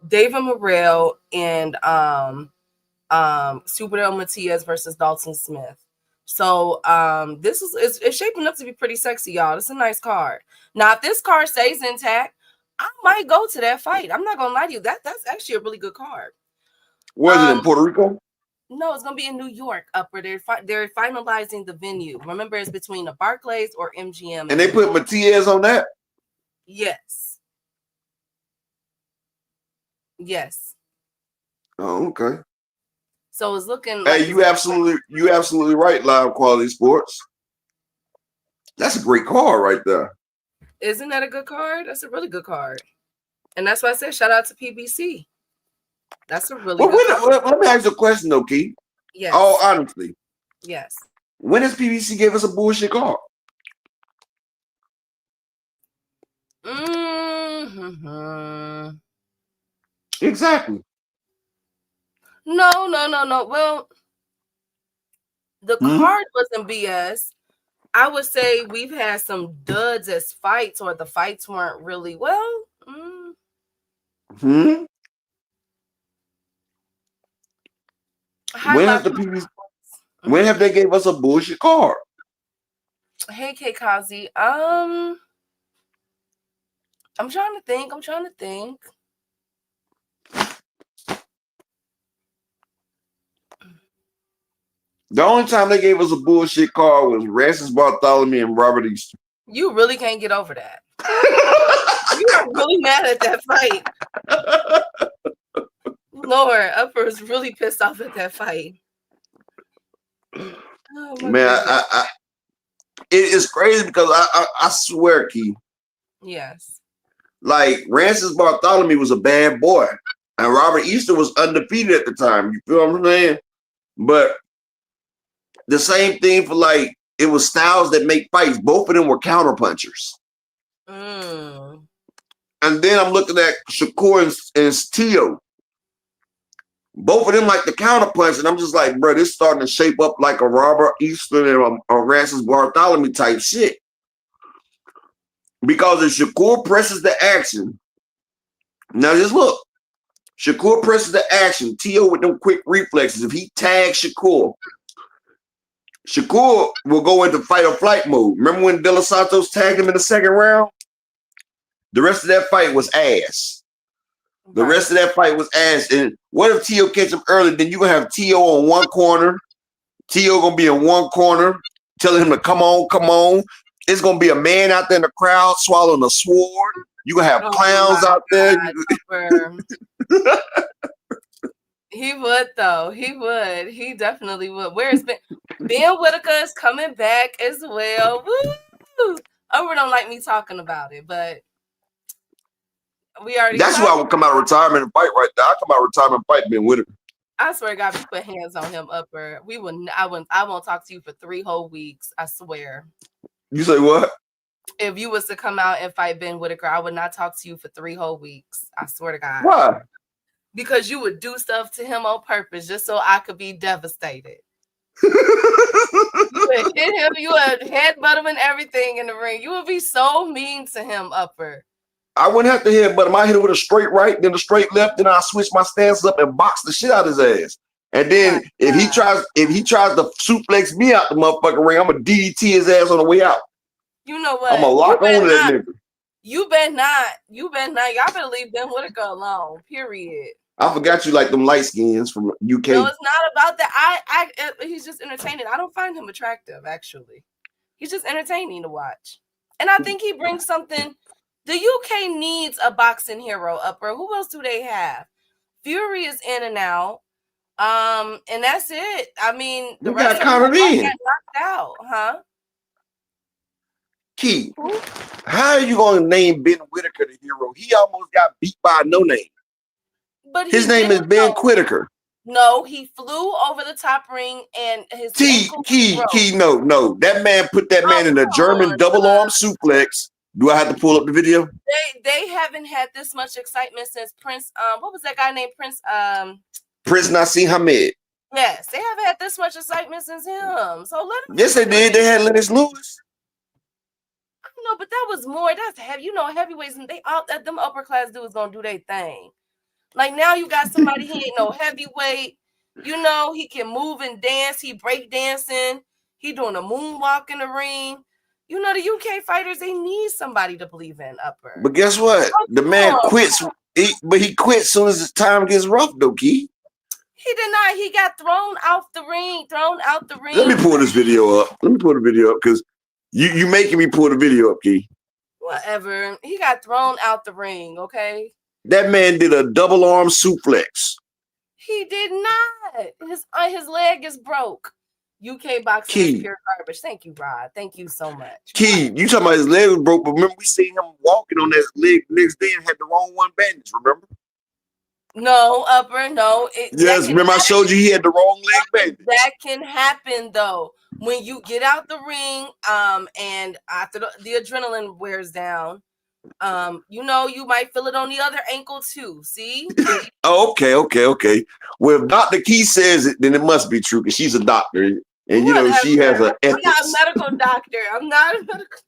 David Morrell and Superdale Matias versus Dalton Smith. So this is it's shaping up to be pretty sexy, y'all. It's a nice card. Now, if this card stays intact, I might go to that fight. I'm not gonna lie to you. That's actually a really good card. Where is it, in Puerto Rico? No, it's gonna be in New York. Upper, they're finalizing the venue. Remember, it's between the Barclays or MGM. And they put Matias on that. Yes. Yes. Oh, okay. So it's looking. Hey, you absolutely right. Live Quality Sports. That's a great card right there. Isn't that a good card? That's a really good card, and that's why I said shout out to PBC. That's a really good card. Let me ask you a question though, Keith. Yes. Oh, honestly. Yes. When has PBC gave us a bullshit card? Mm-hmm. Exactly. No. Well, the card wasn't BS. I would say we've had some duds as fights, or the fights weren't really well. When have the PBC? When have they gave us a bullshit card? Hey, K Kazi. I'm trying to think. The only time they gave us a bullshit card was Rasmus Bartholomew and Robert Easter. You really can't get over that. You are really mad at that fight. Lord, Upper is really pissed off at that fight. Oh, man, it is crazy because I swear, Key, Yes. Like Francis Bartholomew was a bad boy, and Robert Easter was undefeated at the time. You feel what I'm saying? But the same thing for like it was styles that make fights. Both of them were counter punchers. Mm. And then I'm looking at Shakur and Tio. Both of them like the counter punch, and I'm just like, bro, this starting to shape up like a Robert Easton and a Francis Bartholomew type shit. Because if Shakur presses the action, now just look, Shakur presses the action, Tio with them quick reflexes. If he tags Shakur will go into fight or flight mode. Remember when De Los Santos tagged him in the second round? The rest of that fight was ass. The rest of that fight was ass. And what if Tio catch him early? Then you gonna have Tio on one corner. Tio gonna be in one corner, telling him to come on, come on. It's gonna be a man out there in the crowd swallowing a sword. You gonna have clowns out there. He would though. He would. He definitely would. Where's Ben Whitaker is coming back as well. Woo! Oprah don't like me talking about it, but we already. That's who I would come out of retirement and fight right there. I come out of retirement and fight Ben Whitaker. I swear to God, if you put hands on him, Upper, we will. I won't talk to you for 3 whole weeks. I swear. You say what? If you was to come out and fight Ben Whitaker, I would not talk to you for 3 whole weeks. I swear to God. Why? Because you would do stuff to him on purpose just so I could be devastated. You would hit him, you would headbutt him and everything in the ring. You would be so mean to him, Upper. I wouldn't have to headbutt him. I hit him with a straight right, then a straight left, then I switch my stance up and box the shit out of his ass. And then if he tries to suplex me out the motherfucking ring, I'm gonna DDT his ass on the way out. You know what? I'm gonna lock on to that nigga. You bet not. You bet not. Y'all better leave Ben Whitaker alone. Period. I forgot you like them light skins from UK. No, it's not about that. He's just entertaining. I don't find him attractive, actually. He's just entertaining to watch. And I think he brings something. The UK needs a boxing hero, Upper. Who else do they have? Fury is in and out. And that's it. I mean, the rest of them got knocked out, huh? Key, how are you going to name Ben Whitaker the hero? He almost got beat by a no-name. But his name is Ben Whitaker. No, he flew over the top ring and his Key, no. That man put that man in a German double arm suplex. Do I have to pull up the video? They haven't had this much excitement since Prince. What was that guy named Prince? Prince Nassim Hamed. Yes, they haven't had this much excitement since him. So let him. Yes, they did. They had Lennox Lewis. No, but that was more. That's heavy. You know, heavyweights and they all them upper class dudes gonna do their thing. Like now you got somebody he ain't no heavyweight. You know, he can move and dance. He break dancing. He doing a moonwalk in the ring. You know, the UK fighters, they need somebody to believe in, Upper. But guess what? The man quits. He quits as soon as the time gets rough, though, Key. He did not. He got thrown out the ring. Let me pull this video up. Let me pull the video up because you making me pull the video up, Key. Whatever. He got thrown out the ring, okay? That man did a double arm suplex. He did not. His leg is broke. UK boxing is pure garbage. Thank you, Rod. Thank you so much. Key, you talking about his leg was broke, but remember we seen him walking on that leg next day and had the wrong one bandage, remember? No, Upper, no. Yes, remember I showed you he had the wrong leg bandage. That can happen, though. When you get out the ring, and after the adrenaline wears down, you know, you might feel it on the other ankle too. See? Okay. Well, if Dr. Key says it, then it must be true because she's a doctor, and you know she has an ethics. I'm not a medical doctor. I'm not a medical.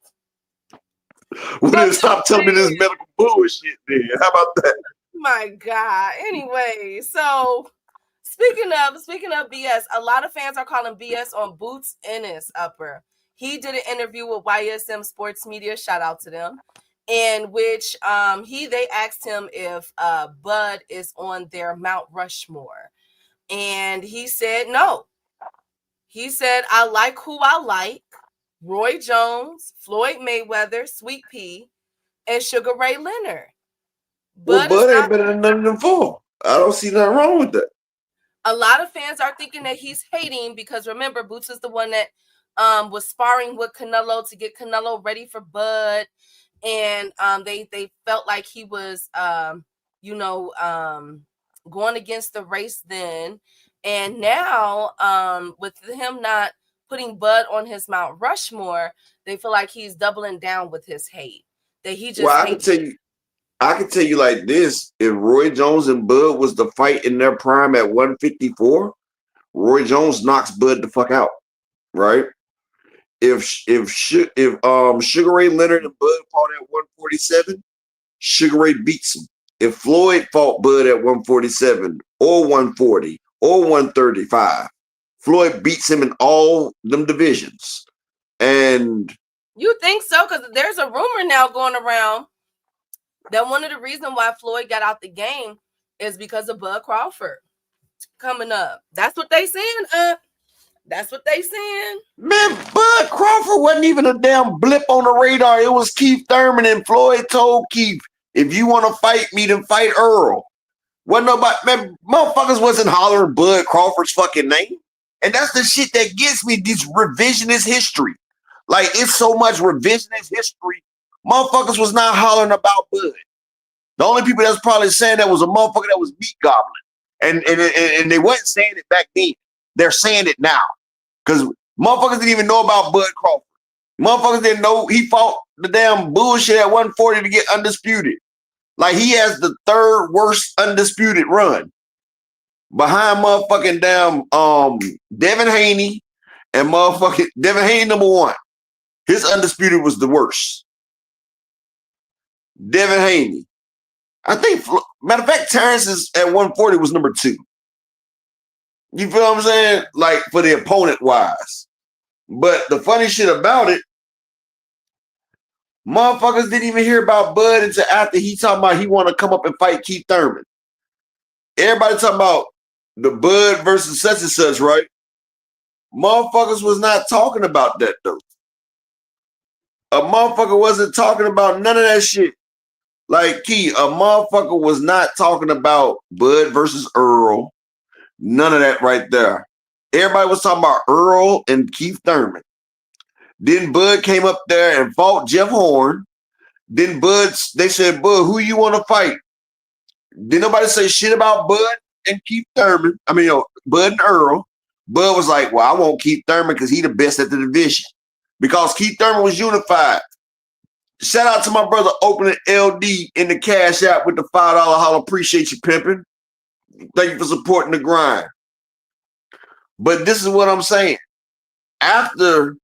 Well, then stop telling me this medical bullshit. Then how about that? My God. Anyway, so speaking of BS, a lot of fans are calling BS on Boots Ennis, Upper. He did an interview with YSM Sports Media. Shout out to them. In which they asked him if Bud is on their Mount Rushmore. And he said no. He said, I like who I like. Roy Jones, Floyd Mayweather, Sweet Pea, and Sugar Ray Leonard. Bud ain't better than none of them four. I don't see nothing wrong with that. A lot of fans are thinking that he's hating because remember, Boots is the one that was sparring with Canelo to get Canelo ready for Bud. and they felt like he was going against the race then, and now with him not putting Bud on his Mount Rushmore, they feel like he's doubling down with his hate, that he just Well, hates. I can tell you like this: if Roy Jones and Bud was to fight in their prime at 154, Roy Jones knocks Bud the fuck out, right? If Sugar Ray Leonard and Bud fought at 147, Sugar Ray beats him. If Floyd fought Bud at 147 or 140 or 135, Floyd beats him in all them divisions. And you think so? Because there's a rumor now going around that one of the reasons why Floyd got out the game is because of Bud Crawford coming up. That's what they saying. That's what they saying. Man, Bud Crawford wasn't even a damn blip on the radar. It was Keith Thurman, and Floyd told Keith, if you want to fight me, then fight Earl. Wasn't nobody, man, motherfuckers wasn't hollering Bud Crawford's fucking name. And that's the shit that gets me, this revisionist history. Like, it's so much revisionist history. Motherfuckers was not hollering about Bud. The only people that's probably saying that was a motherfucker that was meat gobbling. And they wasn't saying it back then. They're saying it now. Because motherfuckers didn't even know about Bud Crawford. Motherfuckers didn't know he fought the damn bullshit at 140 to get undisputed. Like, he has the third worst undisputed run. Behind motherfucking damn Devin Haney and motherfucking Devin Haney #1. His undisputed was the worst. Devin Haney. I think, matter of fact, Terrence's at 140 was #2. You feel what I'm saying? Like, for the opponent wise. But the funny shit about it, motherfuckers didn't even hear about Bud until after he talking about he want to come up and fight Keith Thurman. Everybody talking about the Bud versus such and such, right? Motherfuckers was not talking about that, though. A motherfucker wasn't talking about none of that shit. Like, Key, a motherfucker was not talking about Bud versus Earl. None of that right there. Everybody was talking about Earl and Keith Thurman. Then Bud came up there and fought Jeff Horn. Then they said, Bud, who you want to fight? Didn't nobody say shit about Bud and Keith Thurman. I mean, Bud and Earl. Bud was like, well, I want Keith Thurman because he the best at the division. Because Keith Thurman was unified. Shout out to my brother opening LD in the Cash App with the $5 holler. Appreciate you, pimping. Thank you for supporting the grind. But this is what I'm saying. After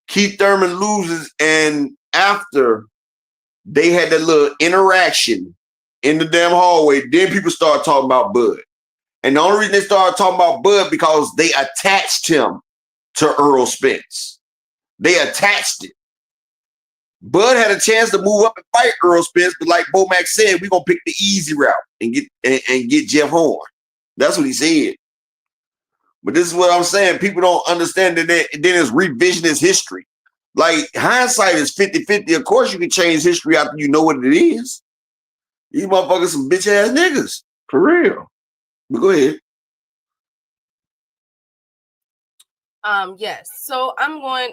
Keith Thurman loses and after they had that little interaction in the damn hallway, then people started talking about Bud. And the only reason they started talking about Bud because they attached him to Earl Spence. They attached it. Bud had a chance to move up and fight Earl Spence, but like Bo Mac said, we're gonna pick the easy route and get Jeff Horn. That's what he said. But this is what I'm saying. People don't understand that then it's revisionist history. Like, hindsight is 50-50. Of course, you can change history after you know what it is. These motherfuckers some bitch ass niggas. For real. But go ahead. Yes. So I'm going,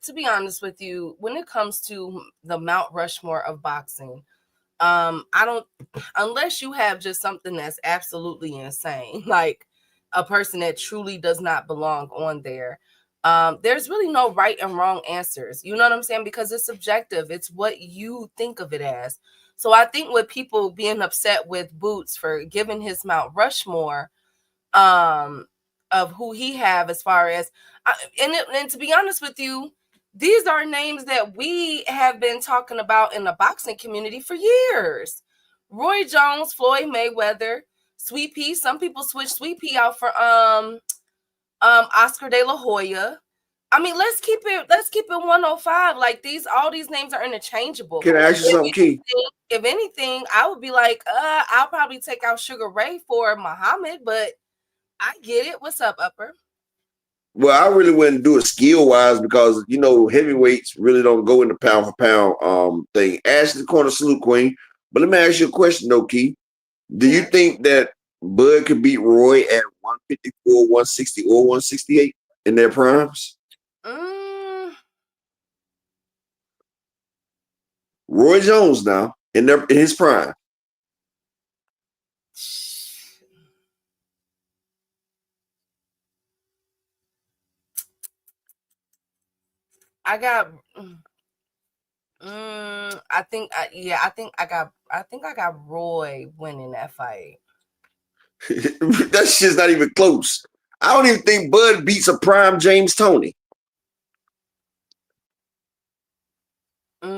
to be honest with you, when it comes to the Mount Rushmore of boxing, I don't, unless you have just something that's absolutely insane, like a person that truly does not belong on there. There's really no right and wrong answers. You know what I'm saying? Because it's subjective. It's what you think of it as. So I think with people being upset with Boots for giving his Mount Rushmore, of who he have as far as, and to be honest with you, these are names that we have been talking about in the boxing community for years. Roy Jones, Floyd Mayweather, Sweet Pea. Some people switch Sweet Pea out for Oscar De La Hoya. I mean, let's keep it 105. Like, all these names are interchangeable. Can I ask you something, Key? If anything, I would be like, I'll probably take out Sugar Ray for Muhammad, but I get it. What's up, Upper? Well, I really wouldn't do it skill-wise because, you know, heavyweights really don't go in the pound-for-pound thing. Ashley Corner, salute, Queen. But let me ask you a question, though, Key. Do you think that Bud could beat Roy at 154, 160, or 168 in their primes? Roy Jones now in his prime. I got. I think I got Roy winning that fight. That shit's not even close. I don't even think Bud beats a prime James Toney.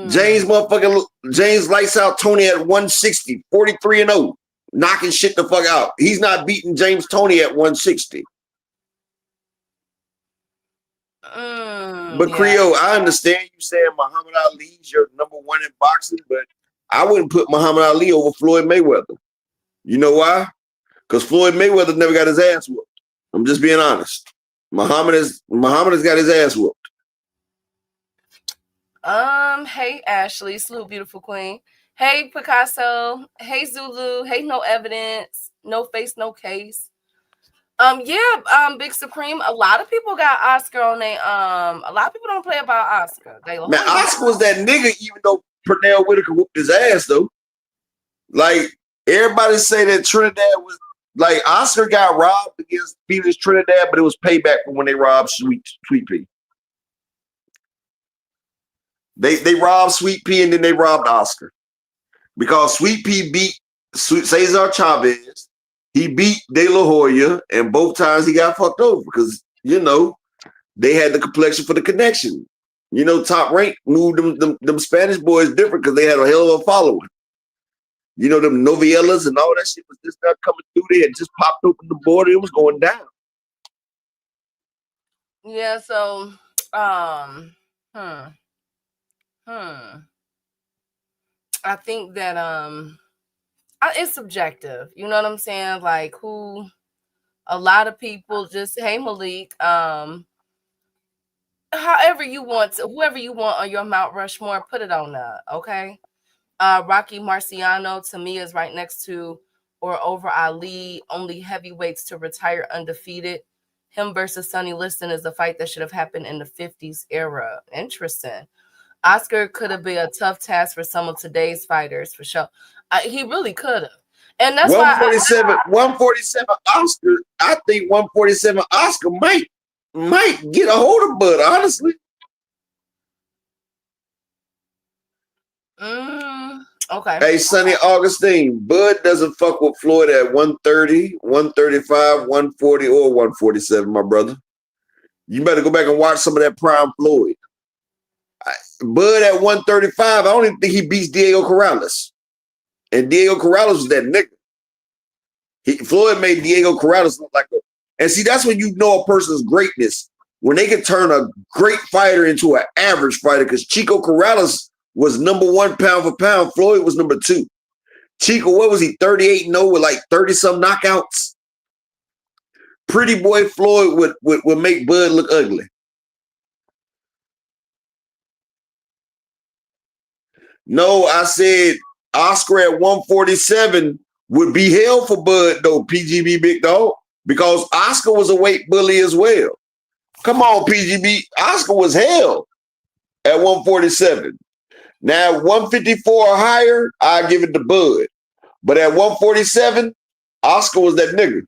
James lights out Tony at 160, 43-0, knocking shit the fuck out. He's not beating James Toney at 160. But Creole, I understand you saying Muhammad Ali's your number one in boxing, but I wouldn't put Muhammad Ali over Floyd Mayweather. You know why? Because Floyd Mayweather never got his ass whooped. I'm just being honest. Muhammad has got his ass whooped. Hey Ashley, salute beautiful queen. Hey Picasso, hey Zulu, hey No Evidence, No Face, No Case. Big Supreme. A lot of people got Oscar on they a lot of people don't play about Oscar. Man, Oscar was that nigga, even though Pernell Whitaker whooped his ass though. Like everybody say that Trinidad was like Oscar got robbed against Felix Trinidad, but it was payback for when they robbed Sweet Pea. They robbed Sweet Pea and then they robbed Oscar because Sweet Pea beat Cesar Chavez. He beat De La Hoya, and both times he got fucked over because, you know, they had the complexion for the connection. You know, Top Rank moved them Spanish boys different because they had a hell of a following. You know, them novellas and all that shit was just not coming through. They had just popped open the border. It was going down. Yeah, so, I think that, it's subjective. You know what I'm saying? Like a lot of people just, hey Malik, however you want to, whoever you want on your Mount Rushmore, put it on that, okay? Rocky Marciano to me is right next to or over Ali, only heavyweights to retire undefeated. Him versus Sonny Liston is a fight that should have happened in the 50s era. Interesting. Oscar could have been a tough task for some of today's fighters, for sure. He really could have. And that's 147 Oscar. I think 147 Oscar might get a hold of Bud, honestly. Okay. Hey, Sonny Augustine, Bud doesn't fuck with Floyd at 130, 135, 140, or 147, my brother. You better go back and watch some of that prime Floyd. Bud at 135, I don't even think he beats Diego Corrales. And Diego Corrales was that nigga. Floyd made Diego Corrales look like and see, that's when you know a person's greatness. When they can turn a great fighter into an average fighter, because Chico Corrales was number one pound for pound. Floyd was number two. Chico, what was he, 38-0 with like 30-some knockouts? Pretty boy Floyd would make Bud look ugly. No, I said Oscar at 147 would be hell for Bud, though, PGB Big Dog, because Oscar was a weight bully as well. Come on, PGB. Oscar was hell at 147. Now, 154 or higher, I give it to Bud. But at 147, Oscar was that nigga.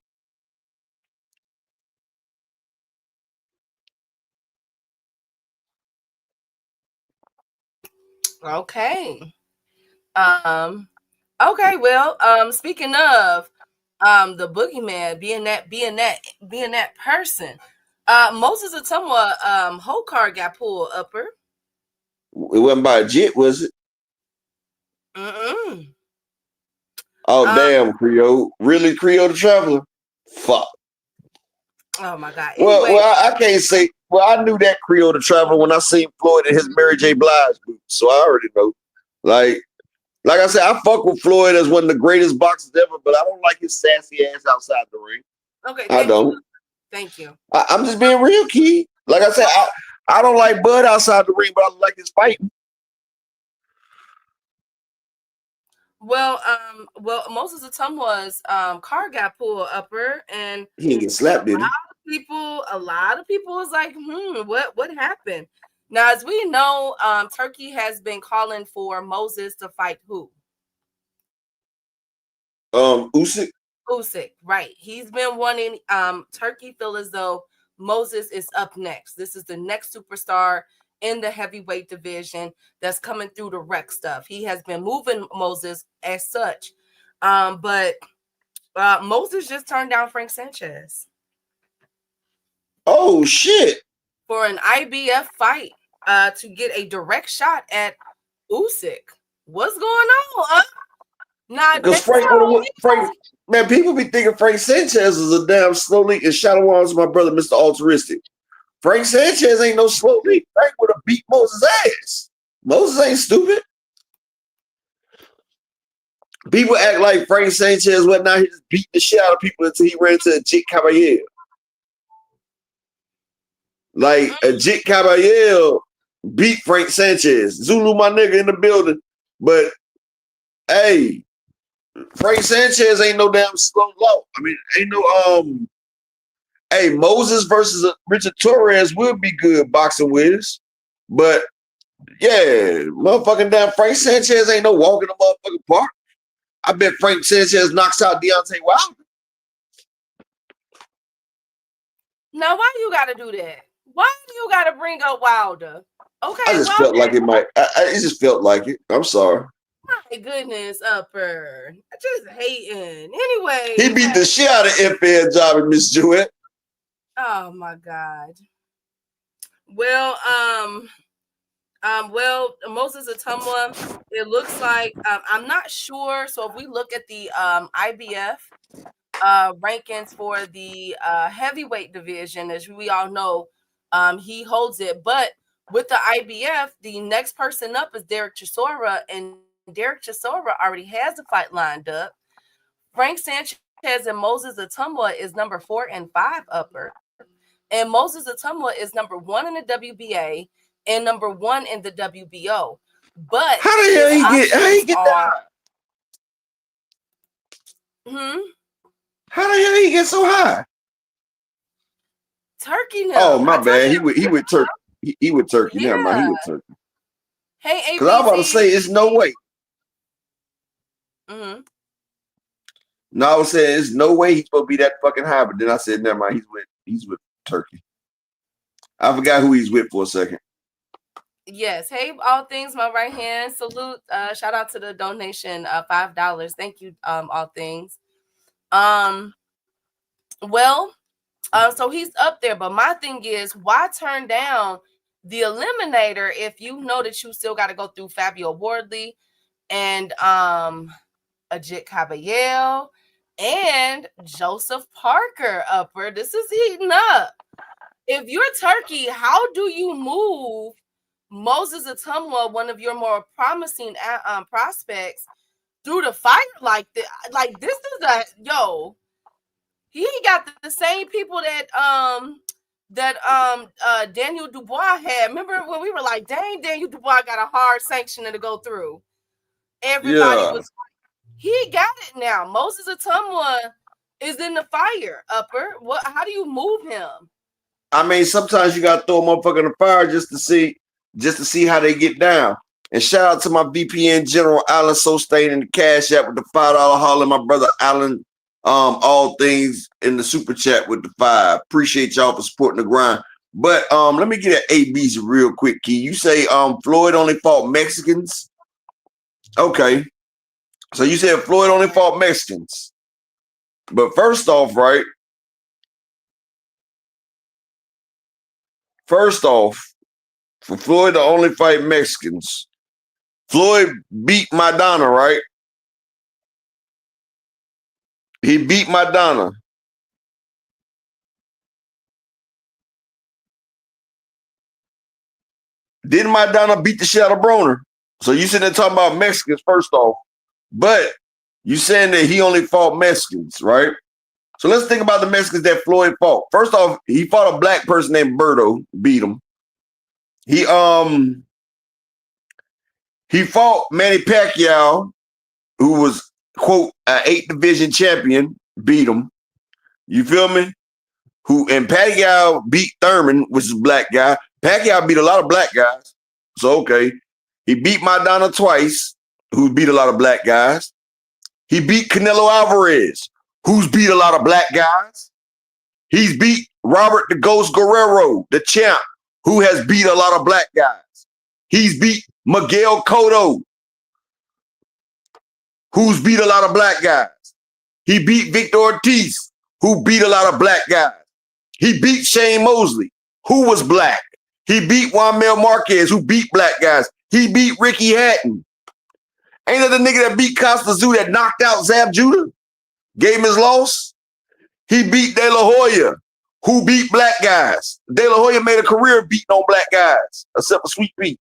Okay. Okay, well, speaking of the boogeyman being that person, Moses Atumwa whole card got pulled upper. It wasn't by a jit, was it? Oh, damn, Creole. Really, Creole the Traveler? Fuck. Oh, my God. Anyway, well, I can't say. Well, I knew that Creole the Traveler when I seen Floyd in his Mary J. Blige boots, so I already know. Like I said, I fuck with Floyd as one of the greatest boxers ever, but I don't like his sassy ass outside the ring. Okay, I don't. Thank you. I'm just being real, Key. Like I said, I don't like Bud outside the ring, but I like his fighting. Well, Moses Atumwa's car got pulled upper, and he didn't get slapped, did he? A lot of people was like, what happened? Now, as we know, Turkey has been calling for Moses to fight who? Usyk. Usyk, right. He's been wanting Turkey feel as though Moses is up next. This is the next superstar in the heavyweight division that's coming through the wreck stuff. He has been moving Moses as such. But Moses just turned down Frank Sanchez. Oh shit. For an IBF fight to get a direct shot at Usyk. What's going on? Because Frank, man, people be thinking Frank Sanchez is a damn slow leak. And shout out to my brother, Mr. Altruistic. Frank Sanchez ain't no slow leak. Frank would have beat Moses' ass. Moses ain't stupid. People act like Frank Sanchez went out here just beat the shit out of people until he ran to a Jit Caballero. Like a Jit Caballero beat Frank Sanchez. Zulu, my nigga, in the building. But hey, Frank Sanchez ain't no damn slow low. I mean, ain't no hey, Moses versus Richard Torres would be good boxing wise. But yeah, motherfucking damn Frank Sanchez ain't no walk in the motherfucking park. I bet Frank Sanchez knocks out Deontay Wilder. Now, why you gotta do that? Why do you gotta bring up Wilder? Okay, I just felt like it might. It just felt like it. I'm sorry. My goodness, Upper. Just hating. Anyway. He beat the shit out of FL Job and Miss Jewett. Oh my God. Well, Moses Atumwa, it looks like I'm not sure. So if we look at the IBF rankings for the heavyweight division, as we all know, he holds it. But with the IBF, the next person up is Derek Chisora, and Derek Chisora already has a fight lined up. Frank Sanchez and Moses Atumwa is number 4 and 5 Upper. And Moses Atumwa is number 1 in the WBA and number 1 in the WBO. But how the hell he get that? How the hell he get so high? Turkey now. Oh my bad. He with Turkey. He with Turkey. Yeah. Never mind. He with Turkey. Hey, because I was about to say it's no way. No, I was saying it's no way he's supposed to be that fucking high. But then I said, never mind. He's with Turkey. I forgot who he's with for a second. Yes. Hey, all things, my right hand. Salute. Shout out to the donation, $5. Thank you, all things. So he's up there, but my thing is, why turn down the eliminator if you know that you still got to go through Fabio Wardley and Ajit Caballero and Joseph Parker Upper? This is heating up. If you're Turkey, how do you move Moses Atumwa, one of your more promising prospects, through the fire like this? Like, this is he got the same people that Daniel Dubois had. Remember when we were like, dang, Daniel Dubois got a hard sanction to go through. Everybody was, he got it now. Moses Atumwa is in the fire, Upper. How do you move him? I mean, sometimes you gotta throw a motherfucker in the fire just to see how they get down. And shout out to my VPN General Alan Sostain in the Cash App with the $5 holler, my brother Alan, all things in the super chat with the 5. Appreciate y'all for supporting the grind. But let me get at AB's real quick, Key. You say Floyd only fought Mexicans. Okay. So you said Floyd only fought Mexicans. But first off, right? First off, for Floyd to only fight Mexicans, Floyd beat Maidana, right? He beat Maidana. Didn't Maidana beat the shit out of Broner? So you sitting there talking about Mexicans first off, but you saying that he only fought Mexicans, right? So let's think about the Mexicans that Floyd fought. First off, he fought a black person named Berto, beat him. He fought Manny Pacquiao, who was, quote, an 8 division champion, beat him. You feel me? And Pacquiao beat Thurman, which is a black guy. Pacquiao beat a lot of black guys. So, okay. He beat Maidana twice, who beat a lot of black guys. He beat Canelo Alvarez, who's beat a lot of black guys. He's beat Robert the Ghost Guerrero, the champ, who has beat a lot of black guys. He's beat Miguel Cotto, who's beat a lot of black guys. He beat Victor Ortiz, who beat a lot of black guys. He beat Shane Mosley, who was black. He beat Juan Mel Marquez, who beat black guys. He beat Ricky Hatton. Ain't that the nigga that beat Costa Zoo that knocked out Zab Judah? Gave him his loss? He beat De La Hoya, who beat black guys. De La Hoya made a career beating on black guys, except for Sweet Pea.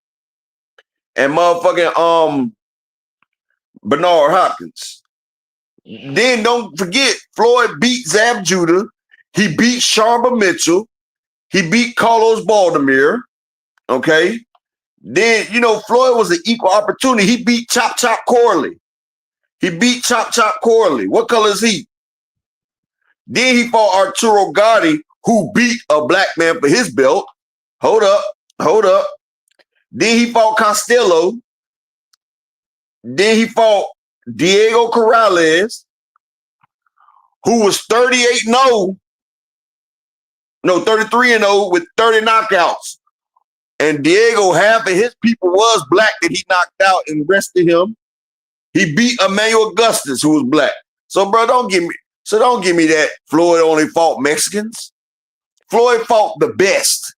And motherfucking Bernard Hopkins. Then don't forget, Floyd beat Zab Judah. He beat Sharba Mitchell. He beat Carlos Baldomir. Okay. Then, Floyd was an equal opportunity. He beat Chop Chop Corley. What color is he? Then he fought Arturo Gotti, who beat a black man for his belt. Hold up. Then he fought Costello. Then he fought Diego Corrales, who was 38-0. No, 33-0 with 30 knockouts. And Diego, half of his people was black that he knocked out and rested him. He beat Emmanuel Augustus, who was black. So, bro, don't give me that Floyd only fought Mexicans. Floyd fought the best.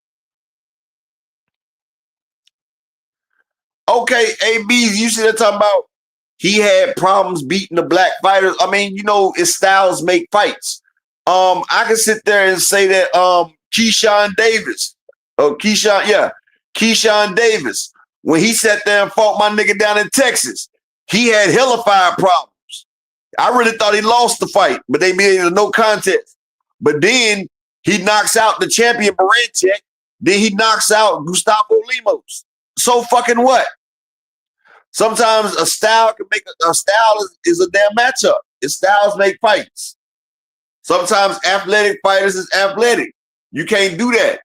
Okay, AB, you see that talking about he had problems beating the black fighters. I mean, his styles make fights. I can sit there and say that Keyshawn Davis, when he sat there and fought my nigga down in Texas, he had hellified problems. I really thought he lost the fight, but they made it a no contest. But then he knocks out the champion Baranchek. Then he knocks out Gustavo Lemos. So fucking what? Sometimes a style is a damn matchup. His styles make fights. Sometimes athletic fighters is athletic. You can't do that.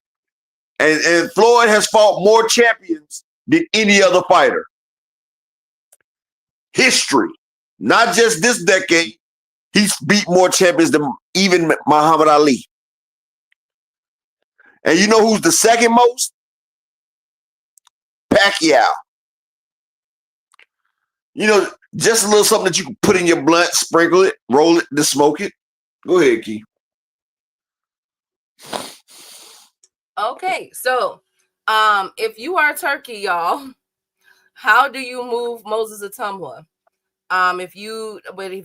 And Floyd has fought more champions than any other fighter. History. Not just this decade. He's beat more champions than even Muhammad Ali. And you know who's the second most? Pacquiao. Just a little something that you can put in your blunt, sprinkle it, roll it, then smoke it. Go ahead, Key. Okay, so if you are Turkey, y'all, how do you move Moses Atumwa? If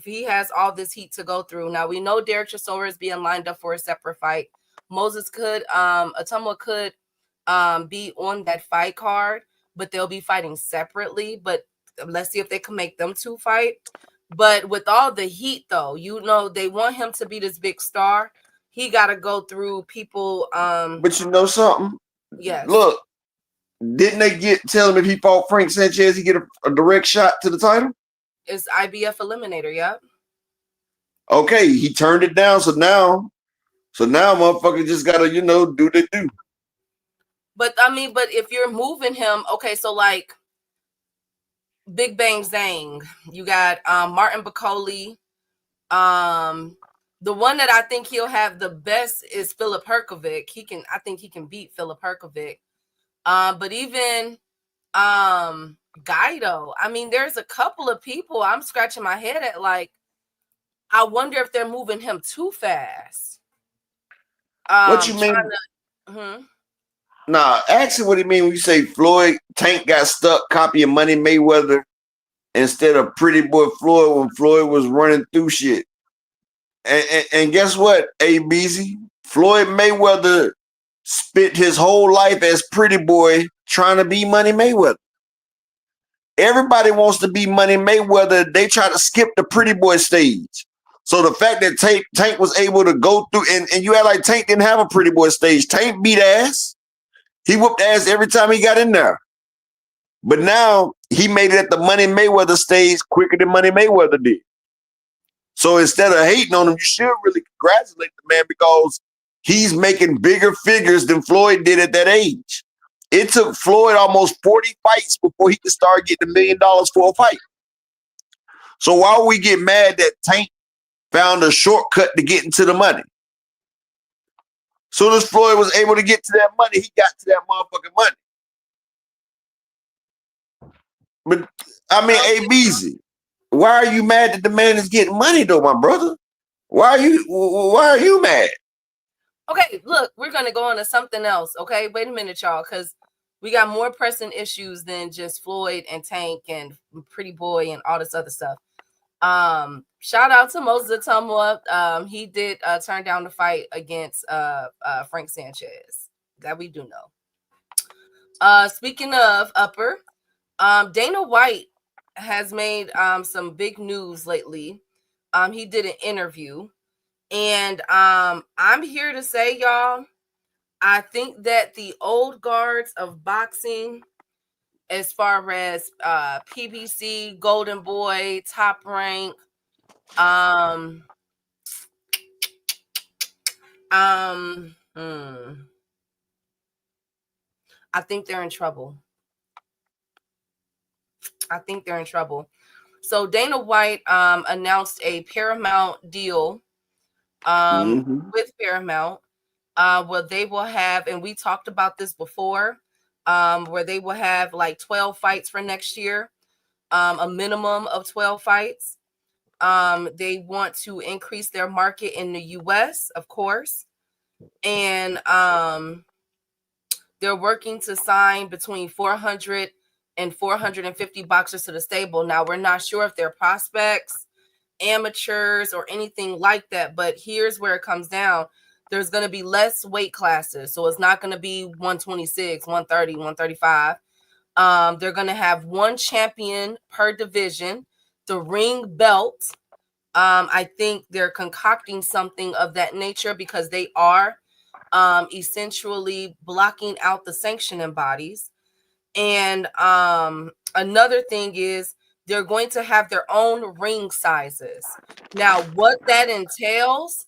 he has all this heat to go through. Now we know Derek Chisora is being lined up for a separate fight. Atumwa could be on that fight card, but they'll be fighting separately. But let's see if they can make them two fight. But with all the heat, though, they want him to be this big star. He got to go through people. But you know something? Yes. Look, didn't they tell him if he fought Frank Sanchez, he get a direct shot to the title? It's IBF eliminator, yep. Okay, he turned it down. So now motherfucker just gotta, do they do. But if you're moving him, okay, so like Big Bang Zhang, you got Martin Bacoli. The one that I think he'll have the best is Philip Herkovic. I think he can beat Philip Herkovic. But even Guido, there's a couple of people I'm scratching my head at. Like, I wonder if they're moving him too fast. What you mean? Nah, actually, what do you mean when you say Tank got stuck copying Money Mayweather instead of Pretty Boy Floyd when Floyd was running through shit? And guess what, A-Beezy? Floyd Mayweather spent his whole life as Pretty Boy trying to be Money Mayweather. Everybody wants to be Money Mayweather. They try to skip the Pretty Boy stage. So the fact that Tank was able to go through, and you act like Tank didn't have a Pretty Boy stage. Tank beat ass. He whooped ass every time he got in there. But now he made it at the Money Mayweather stage quicker than Money Mayweather did. So instead of hating on him, you should really congratulate the man because he's making bigger figures than Floyd did at that age. It took Floyd almost 40 fights before he could start getting $1 million for a fight. So why would we get mad that Tank found a shortcut to get into the money? Soon as Floyd was able to get to that money, he got to that motherfucking money. But I mean, ABZ, why are you mad that the man is getting money though, my brother? Why are you mad? Okay, look, we're gonna go on to something else. Okay, wait a minute, y'all, because we got more pressing issues than just Floyd and Tank and Pretty Boy and all this other stuff. Shout out to Moses Atumwa. He did turn down the fight against Frank Sanchez. That we do know. Speaking of Upper, Dana White has made some big news lately. He did an interview, and I'm here to say, y'all, I think that the old guards of boxing, as far as PBC, Golden Boy, Top Rank, I think they're in trouble. So Dana White announced a Paramount deal with Paramount. Where they will have, and we talked about this before, where they will have like 12 fights for next year, a minimum of 12 fights. They want to increase their market in the US, of course, and they're working to sign between 400 and 450 boxers to the stable. Now, we're not sure if they're prospects, amateurs, or anything like that, but here's where it comes down. There's going to be less weight classes. So it's not going to be 126, 130, 135. They're going to have one champion per division, the ring belt. I think they're concocting something of that nature because they are essentially blocking out the sanctioning bodies. And another thing is they're going to have their own ring sizes. Now, what that entails,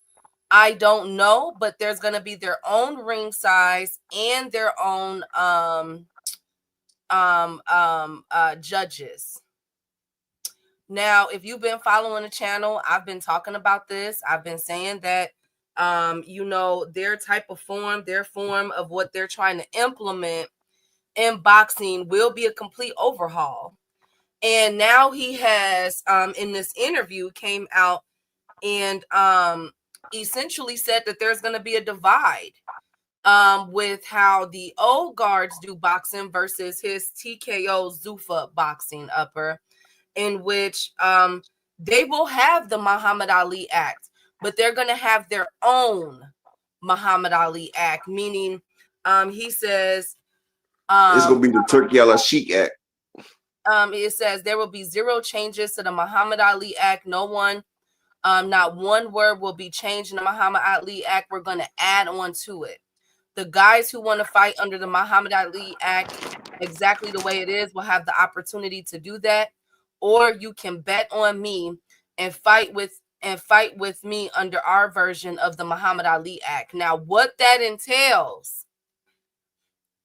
I don't know, but there's going to be their own ring size and their own judges. Now, if you've been following the channel, I've been talking about this. I've been saying that, their type of form, their form of what they're trying to implement in boxing will be a complete overhaul. And now he has, in this interview, came out and essentially said that there's going to be a divide with how the old guards do boxing versus his TKO Zuffa boxing Upper, in which they will have the Muhammad Ali Act, but they're going to have their own Muhammad Ali Act, meaning he says it's going to be the Turkey al-Sheikh Act. It says there will be zero changes to the Muhammad Ali Act. No one, not one word will be changed in the Muhammad Ali Act. We're going to add on to it. The guys who want to fight under the Muhammad Ali Act exactly the way it is will have the opportunity to do that. Or you can bet on me and fight with me under our version of the Muhammad Ali Act. Now, what that entails,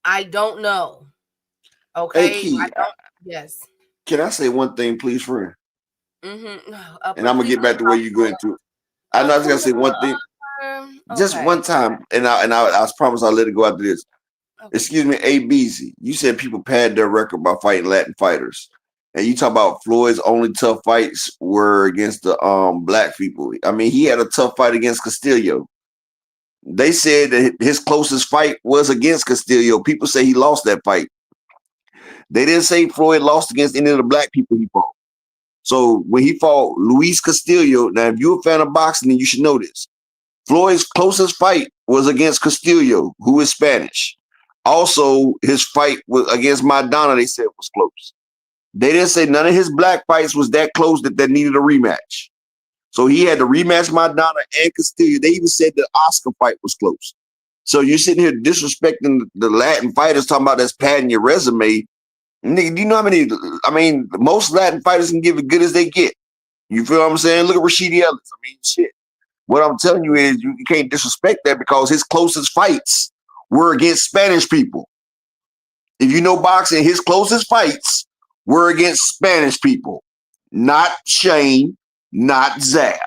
I don't know. Okay. Hey, Key, yes. Can I say one thing, please, friend? Mm-hmm. And I'm gonna get back to where you're going to. I know I was gonna say one thing, just one time, and I promise I'll let it go after this. Okay. Excuse me, ABZ. You said people pad their record by fighting Latin fighters, and you talk about Floyd's only tough fights were against the black people. I mean, he had a tough fight against Castillo. They said that his closest fight was against Castillo. People say he lost that fight. They didn't say Floyd lost against any of the black people he fought. So when he fought Luis Castillo, now if you're a fan of boxing, then you should know this. Floyd's closest fight was against Castillo, who is Spanish. Also, his fight was against Maidana, they said was close. They didn't say none of his black fights was that close that needed a rematch. So he had to rematch Maidana and Castillo. They even said the Oscar fight was close. So you're sitting here disrespecting the Latin fighters, talking about that's padding your resume. Nigga, do you know how many? I mean, most Latin fighters can give as good as they get. You feel what I'm saying? Look at Rashidi Ellis. I mean, shit. What I'm telling you is you can't disrespect that because his closest fights were against Spanish people. If you know boxing, his closest fights were against Spanish people, not Shane, not Zab.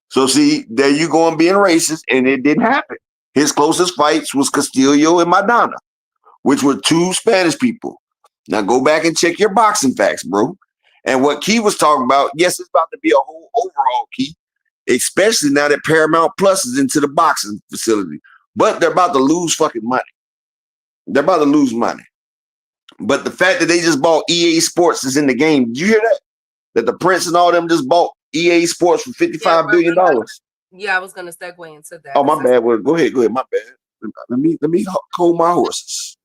So see, there you go on being racist, and it didn't happen. His closest fights was Castillo and Madonna, which were two Spanish people. Now go back and check your boxing facts, bro. And what Key was talking about, yes, it's about to be a whole overhaul, Key, especially now that Paramount Plus is into the boxing facility. But they're about to lose fucking money. They're about to lose money. But the fact that they just bought EA Sports is in the game. Did you hear that? That the Prince and all them just bought EA Sports for $55 billion. Yeah, I was gonna segue into that. Oh, my bad. Well, go ahead. My bad. Let me hold my horses.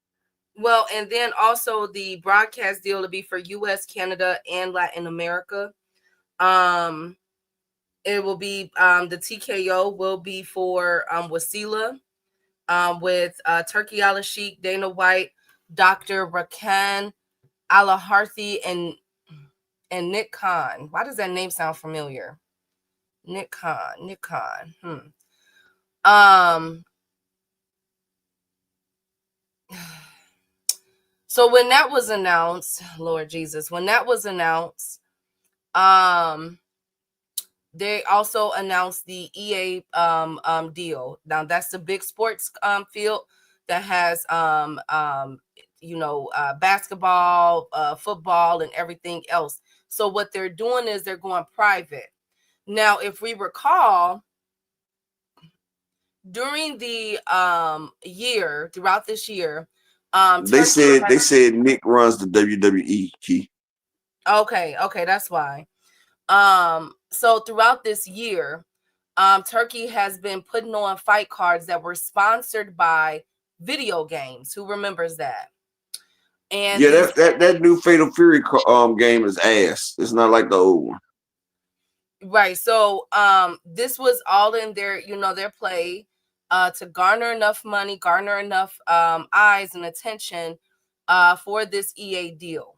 Well, and then also the broadcast deal to be for US, Canada, and Latin America. It will be the TKO will be for Wasila, with Turkey Al Sheikh, Dana White, Dr. Rakan Alaharthi, and Nick Khan. Why does that name sound familiar? Nick Khan. So when that was announced, Lord Jesus, they also announced the EA deal. Now that's the big sports field that has basketball, football, and everything else. So what they're doing is they're going private. Now, if we recall, during the throughout this year, they said Nick runs the WWE, Key. Okay, that's why. So throughout this year, Turkey has been putting on fight cards that were sponsored by video games. Who remembers that? And yeah, that new Fatal Fury game is ass. It's not like the old one. Right. So this was all in their play to garner enough money, garner enough eyes and attention for this EA deal.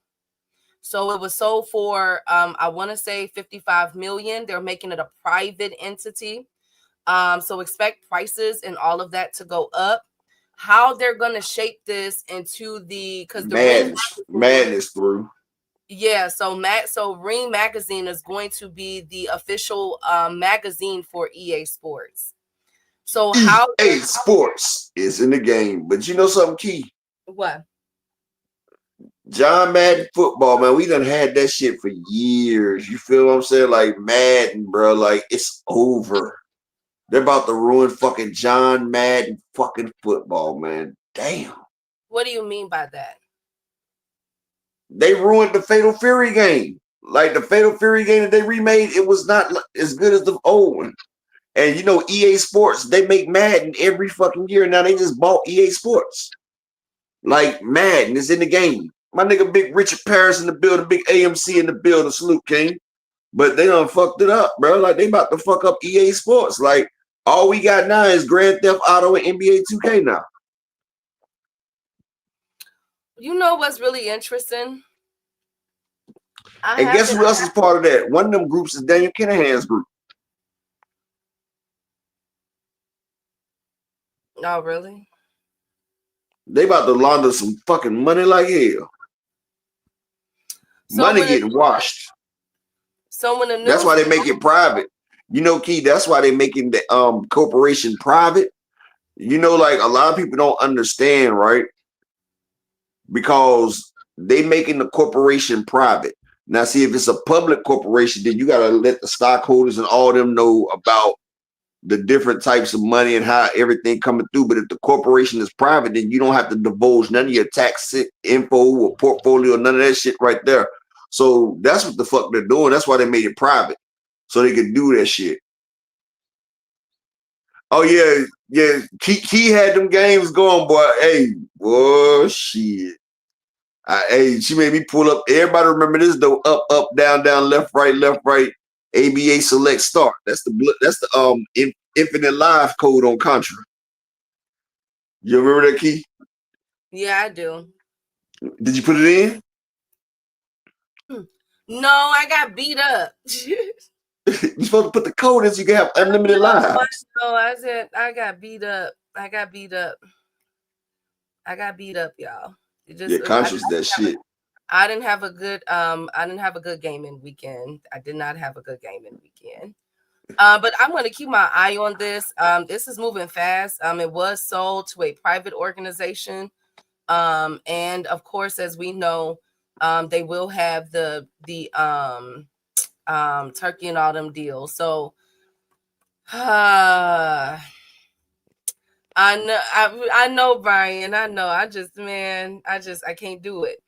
So it was sold for I want to say $55 million. They're making it a private entity. So expect prices and all of that to go up. How they're gonna shape this into because the madness through. Yeah, so Ring Magazine is going to be the official magazine for EA Sports. So how EA Sports is in the game, but you know something, Key? What? John Madden football, man, we done had that shit for years. You feel what I'm saying? Like Madden, bro, like it's over. They're about to ruin fucking John Madden fucking football, man. Damn. What do you mean by that? They ruined the Fatal Fury game. Like the Fatal Fury game that they remade, it was not as good as the old one. And you know, EA Sports, they make Madden every fucking year. Now they just bought EA Sports. Like Madden is in the game. My nigga Big Richard Paris in the building, Big AMC in the building, salute King. But they done fucked it up, bro. Like they about to fuck up EA Sports. Like all we got now is Grand Theft Auto and NBA 2K now. You know what's really interesting? And guess who else is part of that? One of them groups is Daniel Kinahan's group. Oh, really? They about to launder some fucking money like hell. So money getting washed. So when the news, that's why they make it private. You know, Key, that's why they making the corporation private. You know, like a lot of people don't understand, right? Because they making the corporation private. Now, see, if it's a public corporation, then you got to let the stockholders and all them know about the different types of money and how everything coming through. But if the corporation is private, then you don't have to divulge none of your tax info or portfolio, none of that shit right there. So that's what the fuck they're doing. That's why they made it private, so they could do that shit. Oh yeah. Key had them games going, boy. Hey, boy, shit. Hey, she made me pull up. Everybody remember this though? Up, up, down, down, left, right, ABA select start. That's the infinite live code on Contra. You remember that, Key? Yeah, I do. Did you put it in? No, I got beat up. You're supposed to put the code in so you can have unlimited lives. No, I said I got beat up. I got beat up, y'all. It just Yeah, conscious that shit. I didn't have a good gaming weekend. I did not have a good gaming weekend. But I'm going to keep my eye on this. This is moving fast. It was sold to a private organization. And of course, as we know, they will have the turkey and all them deals. So I know, Brian. I know. I can't do it.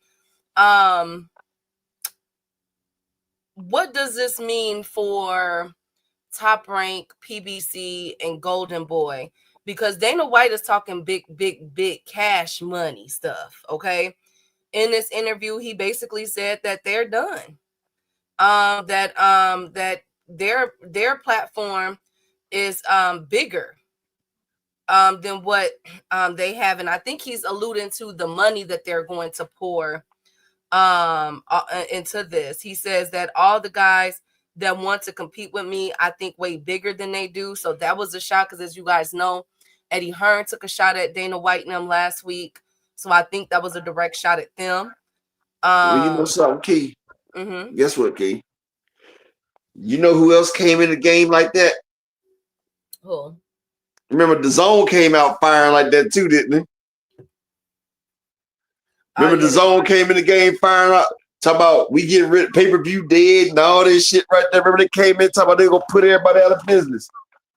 What does this mean for Top Rank, PBC, and Golden Boy? Because Dana White is talking big cash money stuff. Okay. In this interview, he basically said that they're done. That their platform is bigger than what they have, and I think he's alluding to the money that they're going to pour into this. He says that all the guys that want to compete with me, I think way bigger than they do. So that was a shot because, as you guys know, Eddie Hearn took a shot at Dana White and them last week. So I think that was a direct shot at them. Well, you know something, Key? Mm-hmm. Guess what, Key? You know who else came in the game like that? Who? Remember, the Zone came out firing like that too, didn't it? Remember, the Zone came in the game firing up, talking about we get rid of pay-per-view dead and all this shit right there. Remember, they came in talking about they're going to put everybody out of business.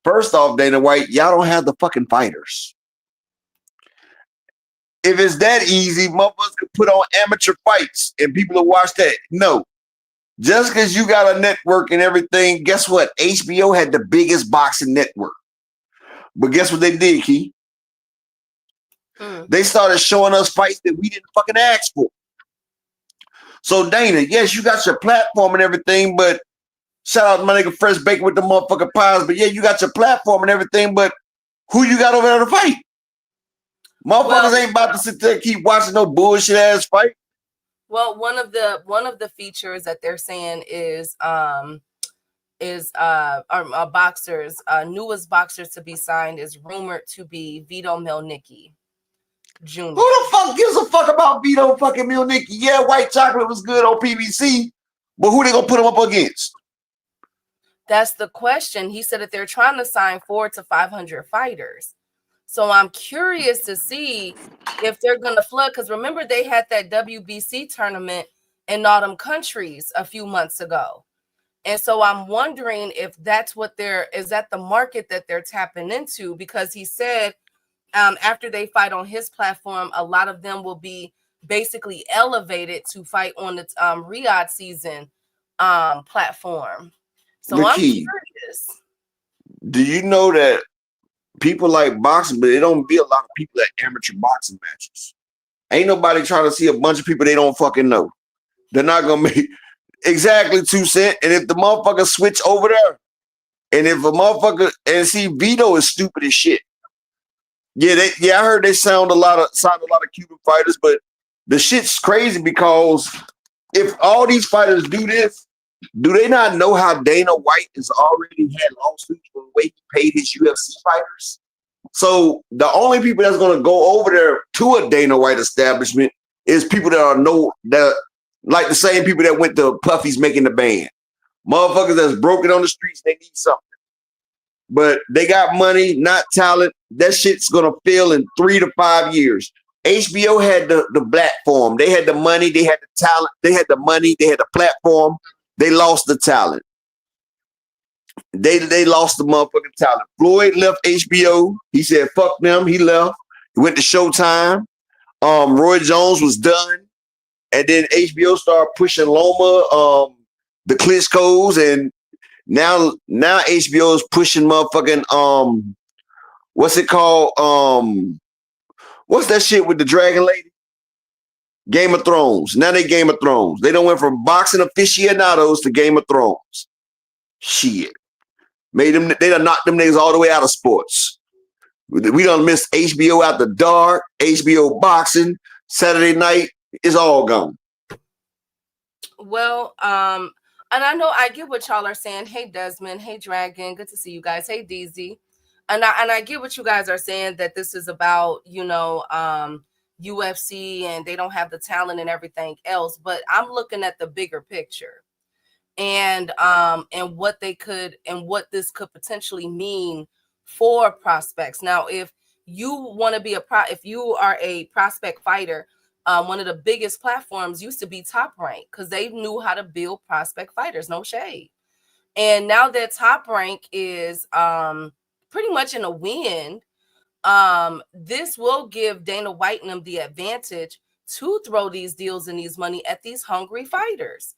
First off, Dana White, y'all don't have the fucking fighters. If it's that easy, motherfuckers could put on amateur fights and people will watch that. No. Just because you got a network and everything, guess what? HBO had the biggest boxing network. But guess what they did, Key? They started showing us fights that we didn't fucking ask for. So, Dana, yes, you got your platform and everything, but shout out to my nigga Fresh Bacon with the motherfucking pies. But yeah, you got your platform and everything, but who you got over there to fight? Motherfuckers ain't about to sit there and keep watching no bullshit ass fight. Well, one of the features that they're saying is boxers, newest boxers to be signed is rumored to be Vito Mielnicki Jr. Who the fuck gives a fuck about Vito fucking Mielnicki? Yeah, White Chocolate was good on PBC, but who they gonna put him up against? That's the question. He said that they're trying to sign 400 to 500 fighters. So I'm curious to see if they're gonna flood, because remember they had that WBC tournament in all them countries a few months ago. And so I'm wondering if that's what is that the market that they're tapping into, because he said after they fight on his platform, a lot of them will be basically elevated to fight on the Riyadh season platform. So I'm curious. Do you know that people like boxing, but it don't be a lot of people at amateur boxing matches? Ain't nobody trying to see a bunch of people they don't fucking know. They're not gonna make exactly 2 cents. And if the motherfucker switch over there, and if a motherfucker and see Vito is stupid as shit. Yeah, I heard they signed a lot of Cuban fighters, but the shit's crazy because if all these fighters do this, do they not know how Dana White has already had lawsuits for the way he paid his UFC fighters? So the only people that's going to go over there to a Dana White establishment is people that like the same people that went to Puffy's Making the Band. Motherfuckers that's broken on the streets, they need something. But they got money, not talent. That shit's going to fail in 3 to 5 years. HBO had the platform. They had the money. They had the talent. They had the money. They had the platform. They lost the talent. They lost the motherfucking talent. Floyd left HBO. He said, fuck them. He left. He went to Showtime. Roy Jones was done. And then HBO started pushing Loma, the Klitschko's, and now HBO is pushing motherfucking what's it called? What's that shit with the dragon lady? Game of Thrones. Now they Game of Thrones. They done went from boxing aficionados to Game of Thrones. Shit. They done knocked them niggas all the way out of sports. We done missed HBO After Dark, HBO Boxing, Saturday night. It's all gone. Well, and I know I get what y'all are saying. Hey, Desmond. Hey, Dragon. Good to see you guys. Hey, DZ. And I get what you guys are saying, that this is about, UFC and they don't have the talent and everything else. But I'm looking at the bigger picture and what they could and what this could potentially mean for prospects. Now, if you want to be if you are a prospect fighter, one of the biggest platforms used to be Top Rank because they knew how to build prospect fighters, no shade. And now that Top Rank is pretty much in a win, this will give Dana White and them the advantage to throw these deals and these money at these hungry fighters.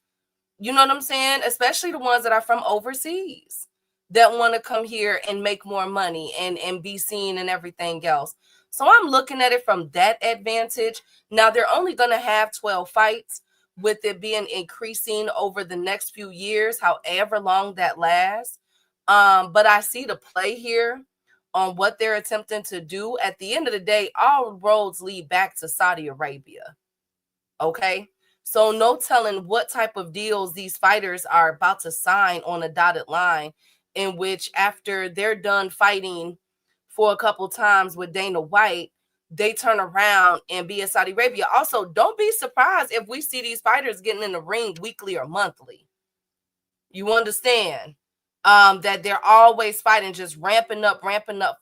You know what I'm saying? Especially the ones that are from overseas that want to come here and make more money and be seen and everything else. So I'm looking at it from that advantage. Now they're only going to have 12 fights, with it being increasing over the next few years, however long that lasts. But I see the play here on what they're attempting to do. At the end of the day, all roads lead back to Saudi Arabia. Okay. So no telling what type of deals these fighters are about to sign on a dotted line, in which after they're done fighting for a couple times with Dana White, they turn around and be in Saudi Arabia. Also, don't be surprised if we see these fighters getting in the ring weekly or monthly. You understand? That they're always fighting, just ramping up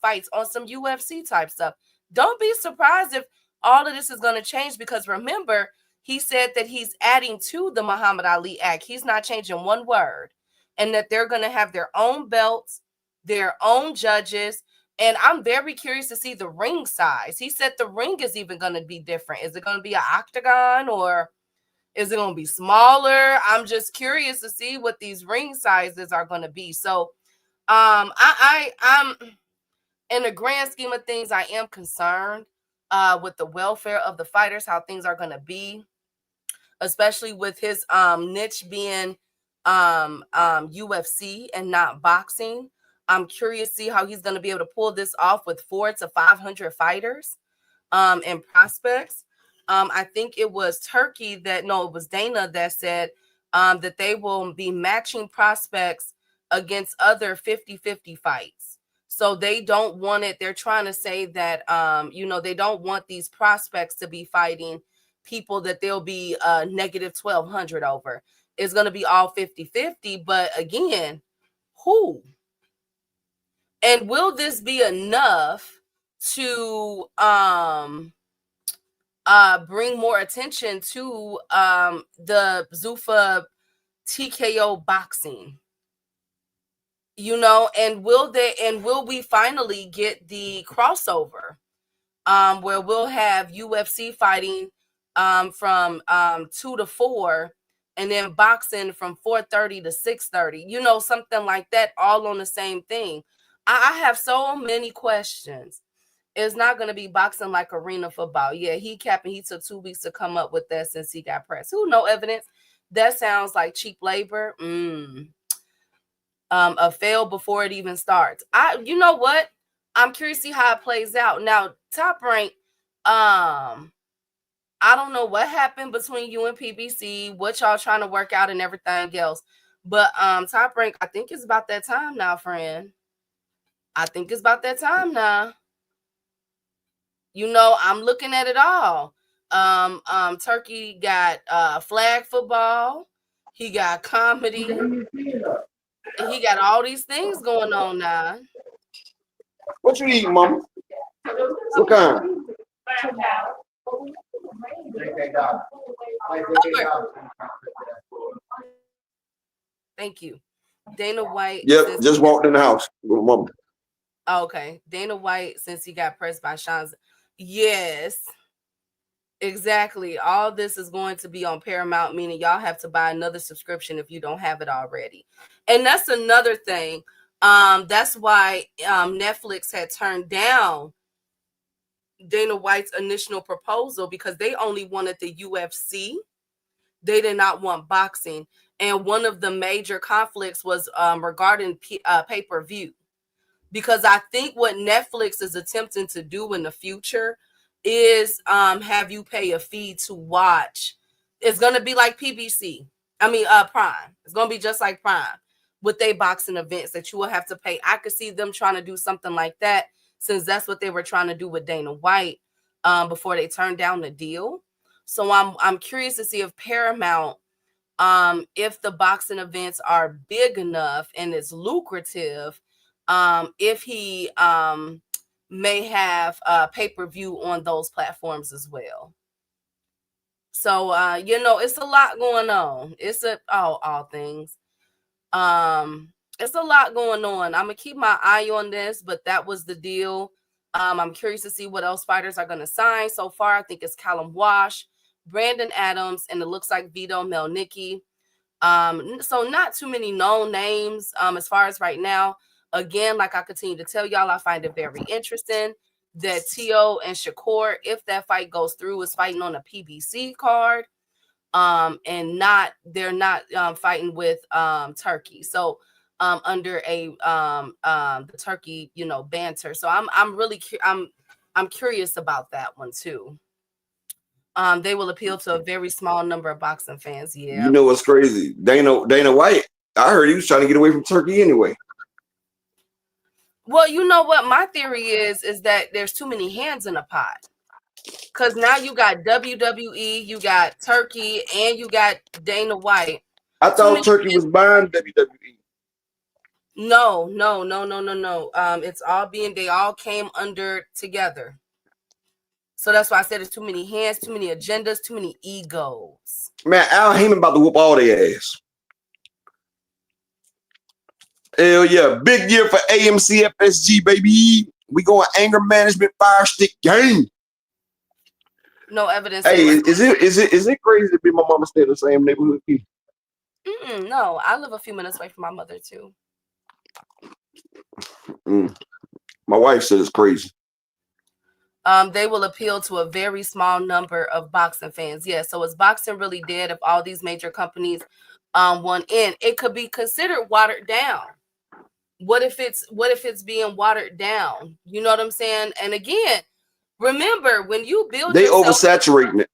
fights on some UFC type stuff. Don't be surprised if all of this is going to change, because remember, he said that he's adding to the Muhammad Ali Act. He's not changing one word, and that they're going to have their own belts, their own judges. And I'm very curious to see the ring size. He said the ring is even going to be different. Is it going to be an octagon, or is it going to be smaller? I'm just curious to see what these ring sizes are going to be. So I'm in the grand scheme of things, I am concerned with the welfare of the fighters, how things are going to be, especially with his niche being UFC and not boxing. I'm curious to see how he's going to be able to pull this off with 400 to 500 fighters and prospects. I think it was it was Dana that said that they will be matching prospects against other 50-50 fights. So they don't want it. They're trying to say that, they don't want these prospects to be fighting people that they'll be negative 1,200 over. It's going to be all 50-50. But again, who? And will this be enough to bring more attention to the Zuffa TKO boxing? And will we finally get the crossover where we'll have UFC fighting from 2 to 4, and then boxing from 4:30 to 6:30, something like that, all on the same thing. I have so many questions. It's not going to be boxing like arena football. Yeah, he took 2 weeks to come up with that since he got pressed. Who? No evidence. That sounds like cheap labor. A fail before it even starts. You know what? I'm curious to see how it plays out. Now, Top Rank, I don't know what happened between you and PBC, what y'all trying to work out and everything else. But Top Rank, I think it's about that time now, friend. I think it's about that time now. I'm looking at it all. Turkey got flag football. He got comedy. He got all these things going on now. What you eating, mama? What kind? Thank you. Dana White. Yep, just walked in the house with mama. Okay. Dana White, since he got pressed by Sean's. Yes. Exactly. All this is going to be on Paramount, meaning y'all have to buy another subscription if you don't have it already. And that's another thing. That's why Netflix had turned down Dana White's initial proposal, because they only wanted the UFC. They did not want boxing. And one of the major conflicts was regarding pay-per-view. Because I think what Netflix is attempting to do in the future is have you pay a fee to watch. It's going to be like PBC. Prime. It's going to be just like Prime with their boxing events that you will have to pay. I could see them trying to do something like that, since that's what they were trying to do with Dana White. before they turned down the deal. So I'm curious to see if Paramount, if the boxing events are big enough and it's lucrative, if he may have pay-per-view on those platforms as well. So it's a lot going on. It's all things. It's a lot going on. I'm gonna keep my eye on this, but that was the deal. I'm curious to see what else fighters are gonna sign. So far, I think it's Callum Wash, Brandon Adams, and it looks like Vito Melnicki. So not too many known names as far as right now. Again, like I continue to tell y'all, I find it very interesting that Tio and SHAKUR, if that fight goes through, is fighting on a PBC card, and they're not fighting with Turkey. So under the Turkey, banter. So I'm curious about that one too. They will appeal to a very small number of boxing fans. Yeah. You know what's crazy? Dana White, I heard he was trying to get away from Turkey anyway. Well, you know what? My theory is that there's too many hands in the pot. Because now you got WWE, you got Turkey, and you got Dana White. I thought Turkey was buying WWE. No. It's all they all came under together. So that's why I said it's too many hands, too many agendas, too many egos. Man, Al Heyman about to whoop all their ass. Hell yeah. Big year for AMC FSG, baby. We going anger management fire stick game. No evidence. Hey, is it crazy to be my mama stay in the same neighborhood? No, I live a few minutes away from my mother too. My wife says it's crazy. They will appeal to a very small number of boxing fans. Yeah, so is boxing really dead if all these major companies want in? It could be considered watered down. What if it's being watered down? You know what I'm saying? And again, remember, when you build, they oversaturating it.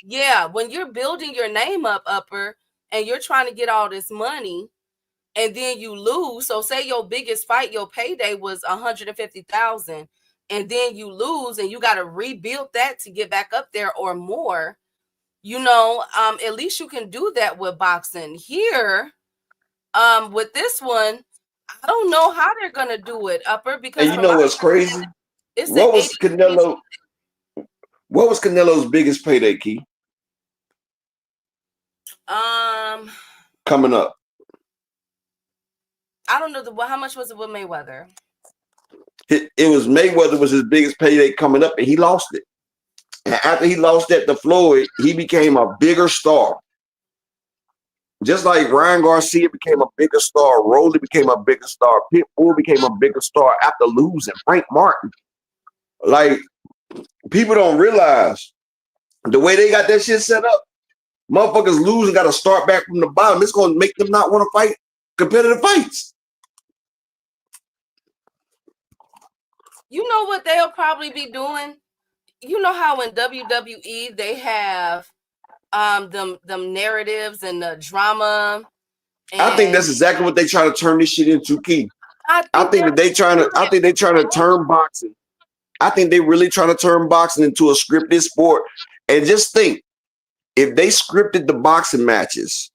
Yeah, when you're building your name up, Upper, and you're trying to get all this money, and then you lose. So say your biggest fight, your payday was $150,000, and then you lose, and you got to rebuild that to get back up there or more. At least you can do that with boxing. Here, with this one, I don't know how they're gonna do it, Upper, because and you know what's crazy? What was Canelo's biggest payday, Key? Coming up. I don't know how much was it with Mayweather? It was Mayweather was his biggest payday coming up, and he lost it. And after he lost that to Floyd, he became a bigger star. Just like Ryan Garcia became a bigger star, Rolly became a bigger star, Pitbull became a bigger star after losing, Frank Martin. Like, people don't realize the way they got that shit set up. Motherfuckers lose and got to start back from the bottom. It's going to make them not want to fight competitive fights. You know what they'll probably be doing? You know how in WWE they have them narratives and the drama. I think that's exactly what they try to turn this shit into, Key. I think they trying to turn boxing. I think they really trying to turn boxing into a scripted sport. And just think, if they scripted the boxing matches,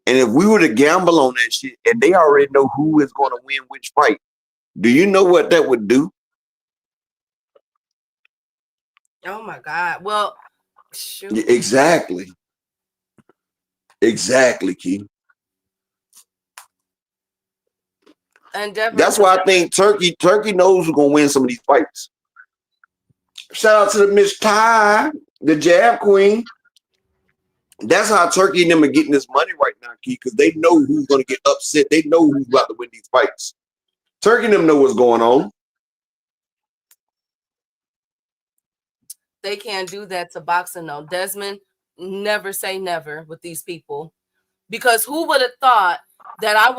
and if we were to gamble on that shit, and they already know who is going to win which fight, do you know what that would do? Oh my God. Well, shoot. Exactly, Key. And that's why I think Turkey knows who's gonna win some of these fights. Shout out to the Miss Ty, the jab queen. That's how Turkey and them are getting this money right now, Key, because they know who's gonna get upset. They know who's about to win these fights. Turkey and them know what's going on. They can't do that to boxing, though. Desmond, never say never with these people, because who would have thought that I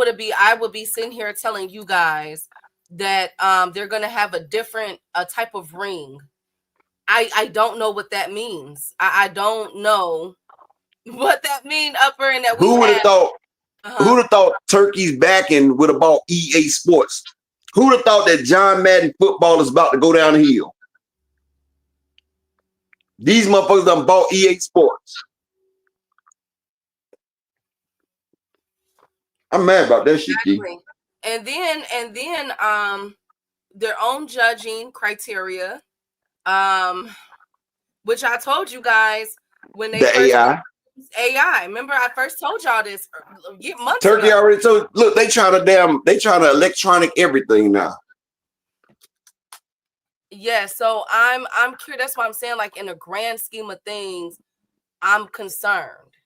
would be sitting here telling you guys that they're gonna have a different type of ring. I don't know what that means. I don't know what that means, Upper, and that who would have thought? Who would have thought Turkey's backing would have bought EA Sports? Who would have thought that John Madden football is about to go downhill? These motherfuckers done bought EA Sports. I'm mad about that shit, Key. And then their own judging criteria, which I told you guys when they the AI. Remember, I first told y'all this months Turkey ago. already told. Look, they trying to electronic everything now. Yeah, so I'm curious. That's why I'm saying, like, in the grand scheme of things, I'm concerned.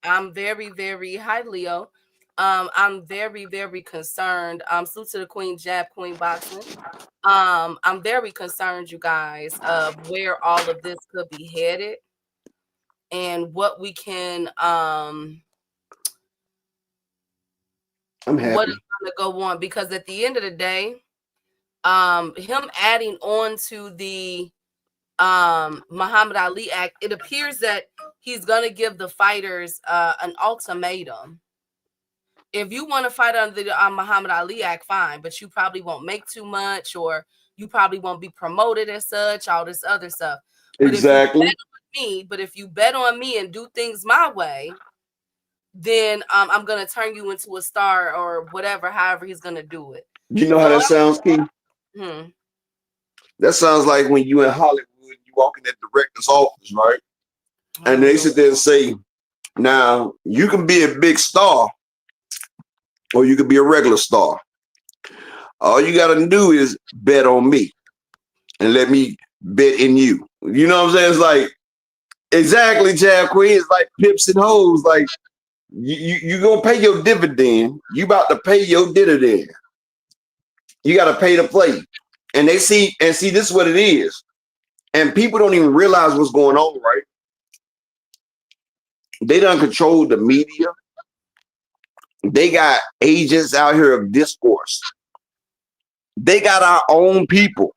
I'm very, very hi, Leo. I'm very, very concerned. Salute to the Queen Jab, Queen Boxing. I'm very concerned, you guys, of where all of this could be headed and what we can I'm happy. what is going to go on, because at the end of the day, him adding on to the Muhammad Ali Act, it appears that he's going to give the fighters an ultimatum. If you want to fight under the Muhammad Ali Act, fine, but you probably won't make too much, or you probably won't be promoted as such, all this other stuff. Exactly. But if you bet on me and do things my way, then I'm going to turn you into a star or whatever, however he's going to do it. You know how that sounds, Key? That sounds like when you in Hollywood, you walk in that director's office, right? And they sit there and say, now, you can be a big star, or you could be a regular star. All you got to do is bet on me and let me bet in you. You know what I'm saying? It's like, exactly, Jab Queen. It's like pips and hoes. Like, you going to pay your dividend. You about to pay your dividend. You got to pay to play. And they see, this is what it is. And people don't even realize what's going on, right? They done control the media. They got agents out here of discourse. They got our own people.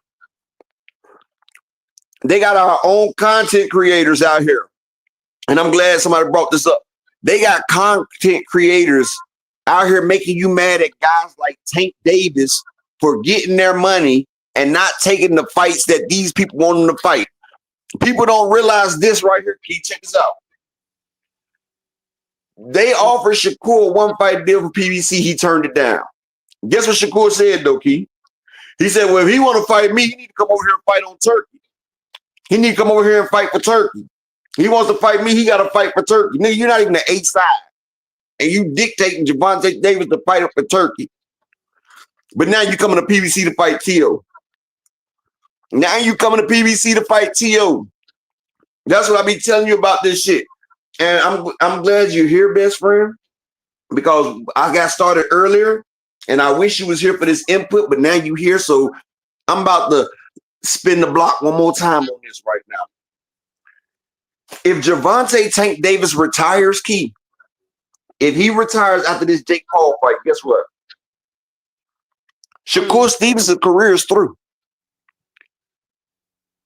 They got our own content creators out here. And I'm glad somebody brought this up. They got content creators out here making you mad at guys like Tank Davis for getting their money and not taking the fights that these people want them to fight. People don't realize this right here, Key. Check this out. They offered Shakur a one-fight deal for PBC. He turned it down. Guess what Shakur said, though, Key? He said, well, if he want to fight me, he need to come over here and fight on Turkey. He need to come over here and fight for Turkey. He wants to fight me, he got to fight for Turkey. Nigga, you're not even the A side. And you dictating Gervonta Davis to fight up for Turkey. But now you coming to PBC to fight T.O. Now you coming to PBC to fight T.O. That's what I be telling you about this shit. And I'm glad you're here, best friend, because I got started earlier and I wish you was here for this input, but now you here. So I'm about to spin the block one more time on this right now. If Gervonta Tank Davis retires, Key, if he retires after this Jake Paul fight, guess what? Shakur Stevens' career is through.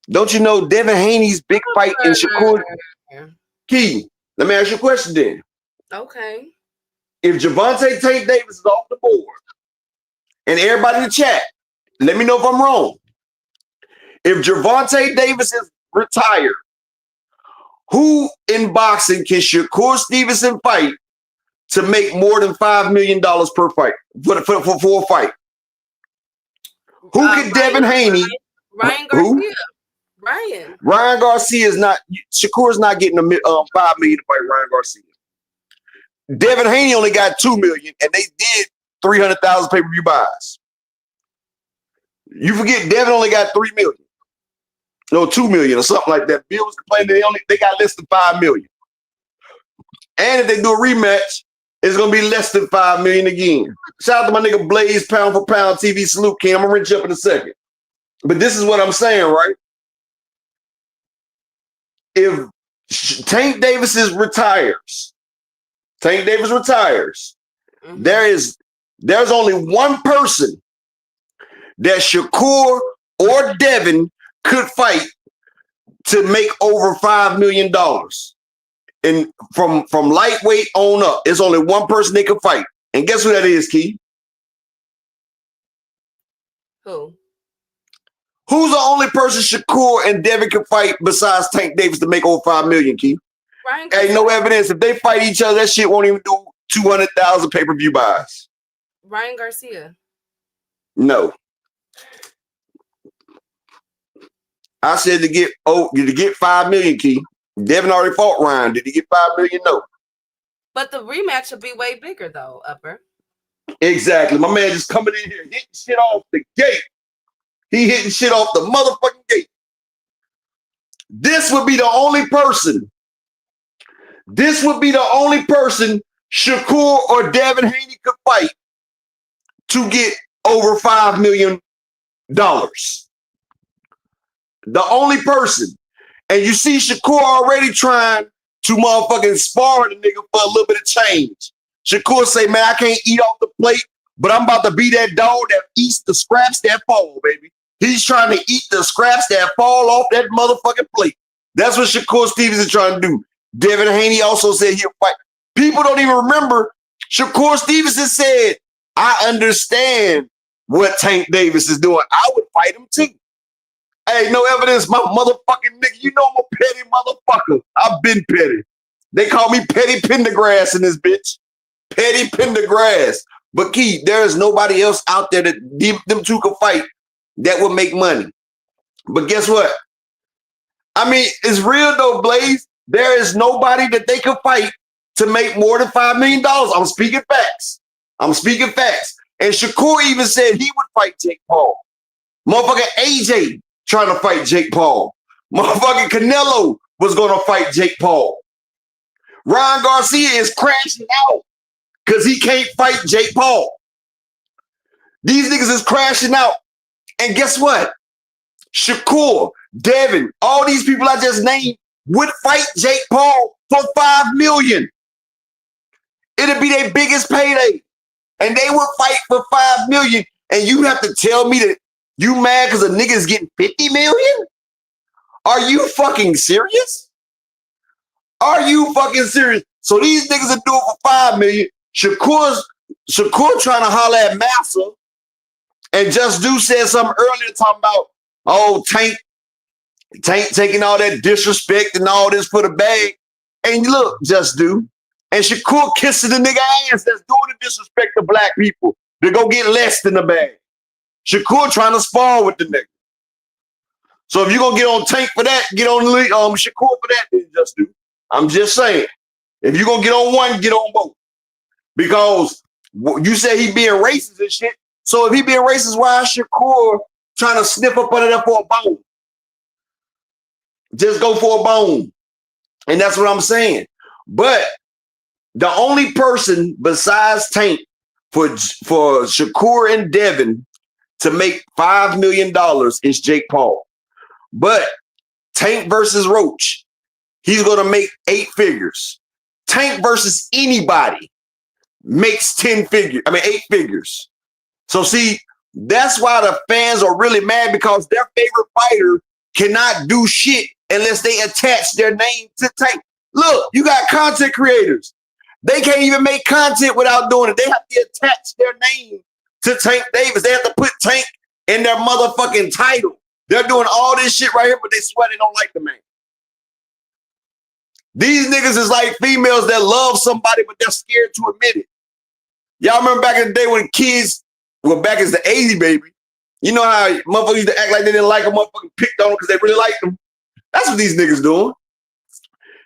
Don't you know Devin Haney's big fight in Shakur? Key, let me ask you a question then. Okay. If Gervonta Tank Davis is off the board, and everybody in the chat, let me know if I'm wrong. If Gervonta Davis is retired, who in boxing can Shakur Stevenson fight to make more than $5 million per fight for a fight? Who could Devin Haney? Ryan Garcia. Who? Ryan Garcia is not. Shakur's not getting $5 million to fight Ryan Garcia. Devin Haney only got $2 million, and they did 300,000 pay-per-view buys. You forget Devin only got $3 million. No, $2 million or something like that. Bill was complaining they got less than $5 million. And if they do a rematch, it's gonna be less than $5 million again. Shout out to my nigga Blaze, pound for pound TV salute, Cam. I'm gonna rinse you up in a second. But this is what I'm saying, right? If Tank Davis retires, mm-hmm. There's only one person that Shakur or Devin could fight to make over $5 million. And from lightweight on up, there's only one person they can fight. And guess who that is, Key? Who? Who's the only person Shakur and Devin can fight besides Tank Davis to make over $5 million, Keith? Hey, no evidence. If they fight each other, that shit won't even do 200,000 pay-per-view buys. Ryan Garcia. No. I said to get $5 million, Keith. Devin already fought Ryan. Did he get $5 million? No. But the rematch will be way bigger, though, Upper. Exactly. My man just coming in here hitting shit off the gate. He hitting shit off the motherfucking gate. This would be the only person. This would be the only person Shakur or Devin Haney could fight to get over $5 million. The only person. And you see Shakur already trying to motherfucking spar the nigga for a little bit of change. Shakur say, man, I can't eat off the plate, but I'm about to be that dog that eats the scraps that fall, baby. He's trying to eat the scraps that fall off that motherfucking plate. That's what Shakur Stevens is trying to do. Devin Haney also said he'll fight. People don't even remember Shakur Stevenson said, I understand what Tank Davis is doing. I would fight him too. Hey, no evidence, my motherfucking nigga. You know I'm a petty motherfucker. I've been petty. They call me Petty Pendergrass in this bitch. Petty Pendergrass. But Keith, there is nobody else out there that them two can fight that will make money. But guess what? I mean, it's real though, Blaze. There is nobody that they can fight to make more than $5 million. I'm speaking facts. I'm speaking facts. And Shakur even said he would fight Jake Paul. Motherfucking AJ trying to fight Jake Paul. Motherfucking Canelo was going to fight Jake Paul. Ryan Garcia is crashing out because he can't fight Jake Paul. These niggas is crashing out. And guess what? Shakur, Devin, all these people I just named would fight Jake Paul for $5 million. It'd be their biggest payday. And they would fight for $5 million. And you have to tell me that you mad because a nigga is getting $50 million? Are you fucking serious? Are you fucking serious? So these niggas are doing for $5 million. Shakur trying to holler at Massa. And Just Do said something earlier talking about, oh, Tank taking all that disrespect and all this for the bag. And look, Just Do. And Shakur kissing the nigga ass that's doing the disrespect to black people to go get less than the bag. Shakur trying to spar with the nigga. So if you're going to get on Tank for that, get on Shakur for that, then Just Do. I'm just saying. If you're going to get on one, get on both. Because you say he being racist and shit. So if he being racist, why is Shakur trying to sniff up under there for a bone? Just go for a bone. And that's what I'm saying. But the only person besides Tank for Shakur and Devin to make $5 million is Jake Paul. But Tank versus Roach, he's going to make 8 figures. Tank versus anybody makes 8 figures. So see, that's why the fans are really mad because their favorite fighter cannot do shit unless they attach their name to Tank. Look, you got content creators. They can't even make content without doing it. They have to attach their name to Tank Davis. They have to put Tank in their motherfucking title. They're doing all this shit right here, but they swear they don't like the man. These niggas is like females that love somebody, but they're scared to admit it. Y'all remember back in the day when kids were back as the 80s, baby. You know how motherfuckers used to act like they didn't like them, motherfucking picked on them because they really liked them. That's what these niggas doing.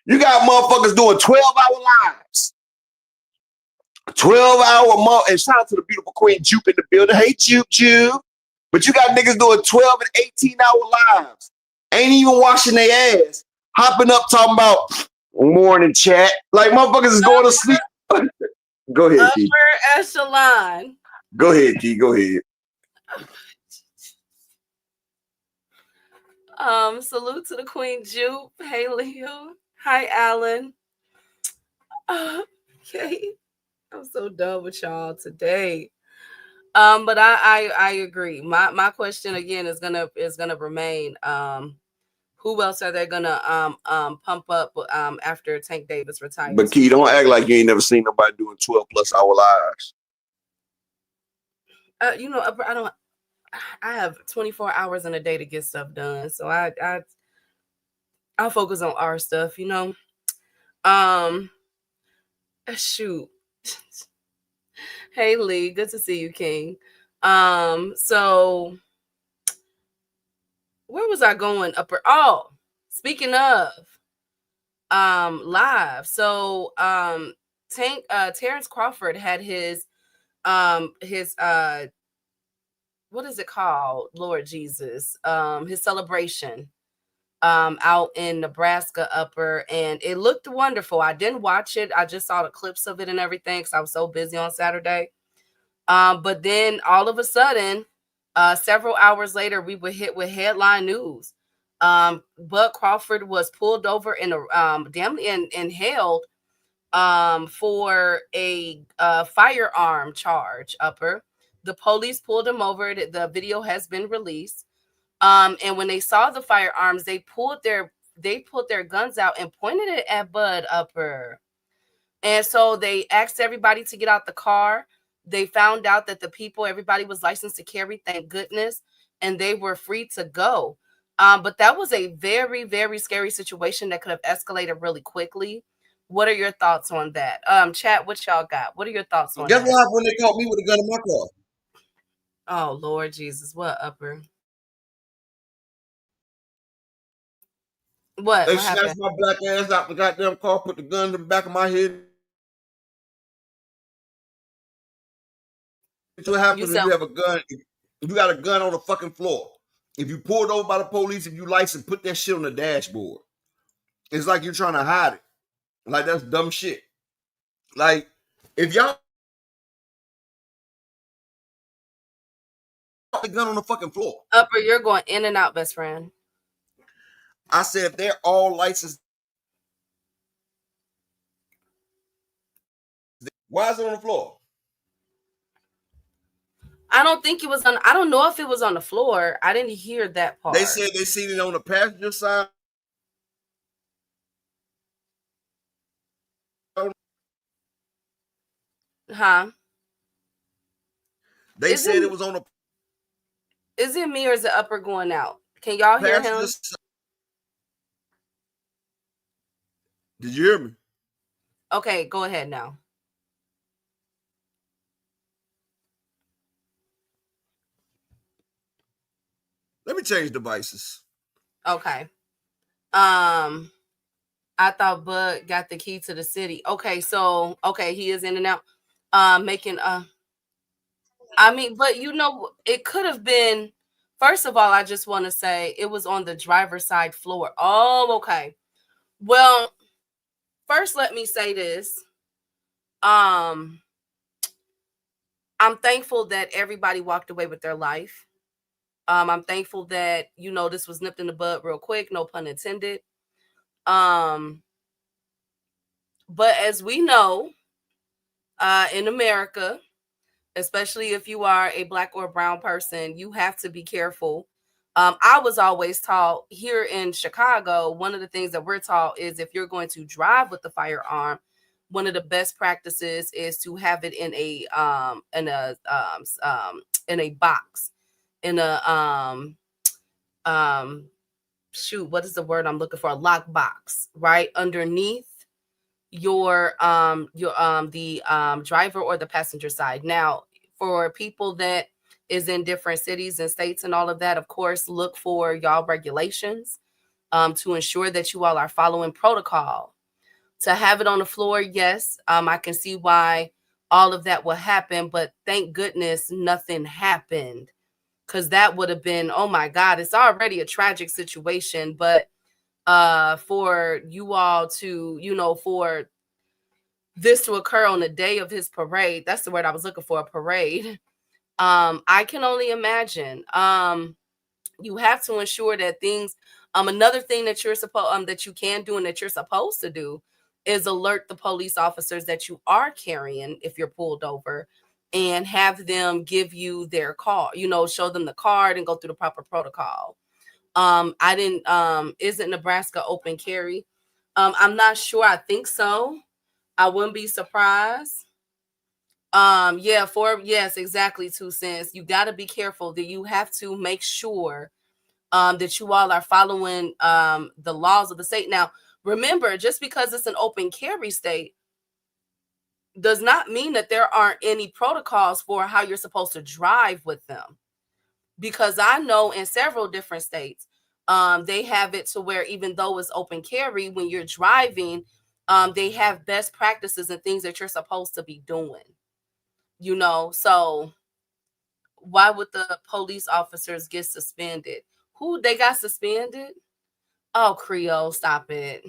You got motherfuckers doing 12-hour lives. 12-hour and shout out to the beautiful Queen Jupe in the building. Hey, Jupe. But you got niggas doing 12 and 18-hour lives. Ain't even washing their ass. Hopping up talking about morning chat. Like motherfuckers is going to sleep. Go ahead, Key. Upper echelon. Go ahead, Key. Go ahead. Salute to the Queen Jupe. Hey, Leo. Hi, Alan. Okay. I'm so done with y'all today. But I agree. My question again is gonna remain. Who else are they gonna pump up after Tank Davis retires? But Key, don't act like you ain't never seen nobody doing 12+ hour lives. I don't. I have 24 hours in a day to get stuff done. So I'll focus on our stuff, you know. Shoot. Hey Lee, good to see you, King. So where was I going? Speaking of live. So Terence Crawford had his what is it called? Lord Jesus. His celebration out in Nebraska upper, and it looked wonderful. I didn't watch it. I just saw the clips of it and everything because I was so busy on Saturday. But then all of a sudden, several hours later, we were hit with headline news. Bud Crawford was pulled over in a and held for a firearm charge upper. The police pulled him over. The video has been released. And when they saw the firearms, they pulled their guns out and pointed it at Bud upper. And so they asked everybody to get out the car. They found out that everybody was licensed to carry, thank goodness, and they were free to go. But that was a very, very scary situation that could have escalated really quickly. What are your thoughts on that? Chat, what y'all got? What are your thoughts on Guess that? what happened when they caught me with a gun in my car? Oh, Lord Jesus. What, upper? What? They What snatched happened? my black ass out the goddamn car, put the gun in the back of my head. What happens if you have a gun? If you got a gun on the fucking floor. If you pulled over by the police, if you licensed, put that shit on the dashboard. It's like you're trying to hide it. Like, that's dumb shit. Like, if y'all the gun on the fucking floor. Upper, you're going in and out, best friend. I said if they're all licensed, why is it on the floor? I don't think it was on. I don't know if it was on the floor. I didn't hear that part. They said they seen it on the passenger side. Huh? They said it was on the. Is it me or is it upper going out? Can y'all hear him? Did you hear me? Okay, go ahead now. Let me change devices. Okay. I thought Bud got the key to the city. Okay, so he is in and out. Making I mean, but you know, it could have been. First of all, I just want to say it was on the driver's side floor. Oh, okay. Well, first, let me say this. I'm thankful that everybody walked away with their life. I'm thankful that, you know, this was nipped in the bud real quick, no pun intended. But as we know, in America, especially if you are a Black or brown person, you have to be careful. I was always taught here in Chicago, one of the things that we're taught is if you're going to drive with the firearm, one of the best practices is to have it in a box, in a shoot, what is the word I'm looking for? A lock box, right underneath your driver or the passenger side. Now, for people that is in different cities and states and all of that, of course, look for y'all regulations to ensure that you all are following protocol. To have it on the floor, yes, I can see why all of that will happen, but thank goodness nothing happened, because that would have been, oh my God, it's already a tragic situation, but for you all to, you know, for this to occur on the day of his parade, that's the word I was looking for, a parade. I can only imagine. You have to ensure that things, another thing that you're supposed that you can do and that you're supposed to do is alert the police officers that you are carrying if you're pulled over, and have them give you their card, you know, show them the card and go through the proper protocol. I didn't isn't Nebraska open carry? I'm not sure. I think so. I wouldn't be surprised. Yeah, yes, exactly, 2 cents. You got to be careful that you have to make sure that you all are following the laws of the state. Now, remember, just because it's an open carry state does not mean that there aren't any protocols for how you're supposed to drive with them. Because I know in several different states, they have it to where even though it's open carry, when you're driving, they have best practices and things that you're supposed to be doing. You know, so why would the police officers get suspended? Who they got suspended? Oh, Creole, stop it.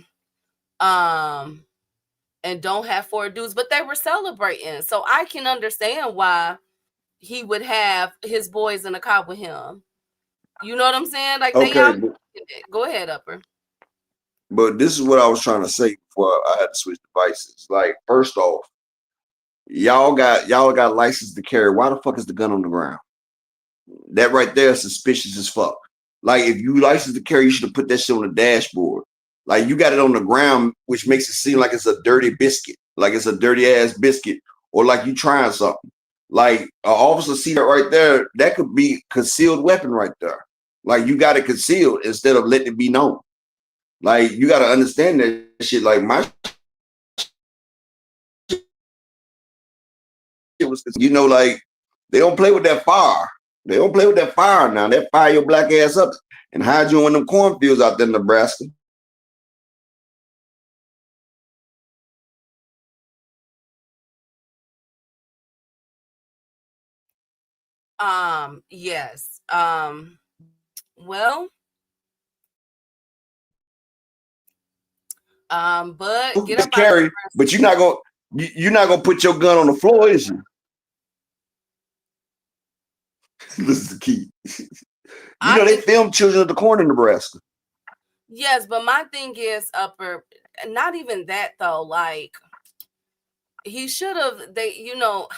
And don't have 4 dudes, but they were celebrating. So I can understand why he would have his boys in the car with him. You know what I'm saying? Like they Okay, out. Go ahead, Upper. but this is what I was trying to say before I had to switch devices. Like, first off, y'all got license to carry. Why the fuck is the gun on the ground? That right there is suspicious as fuck. Like, if you license to carry, you should have put that shit on the dashboard. Like, you got it on the ground, which makes it seem like it's a dirty biscuit, like it's a dirty ass biscuit, or like you trying something. Like, an officer see that right there, that could be concealed weapon right there. Like, you got it concealed instead of letting it be known. Like, you got to understand that shit. Like, my shit was, you know, like, they don't play with that fire. They don't play with that fire now. That fire your black ass up and hide you in them cornfields out there in Nebraska. Yes. Well, but get To up out of carry, but you're not gonna put your gun on the floor, is you? This is the key. You know, they film children at the corner in Nebraska. Yes, but my thing is, Upper, not even that though. Like, he should have, you know,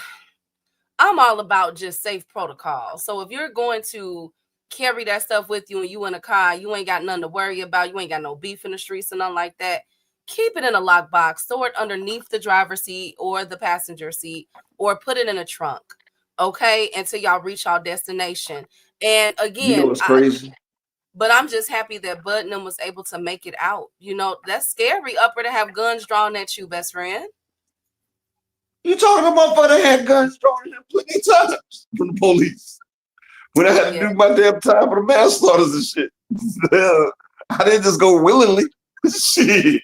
I'm all about just safe protocol. So if you're going to carry that stuff with you and you in a car, you ain't got nothing to worry about. You ain't got no beef in the streets and nothing like that. Keep it in a lockbox, store it underneath the driver's seat or the passenger seat, or put it in a trunk. Okay, until y'all reach our destination. And again, you know what's crazy? But I'm just happy that Budnam was able to make it out. You know, that's scary, Upper, to have guns drawn at you, best friend. You talking about motherfucker that had guns drawn at him plenty of times from the police. When I had to do my damn time for the manslaughters and shit. I didn't just go willingly. Shit.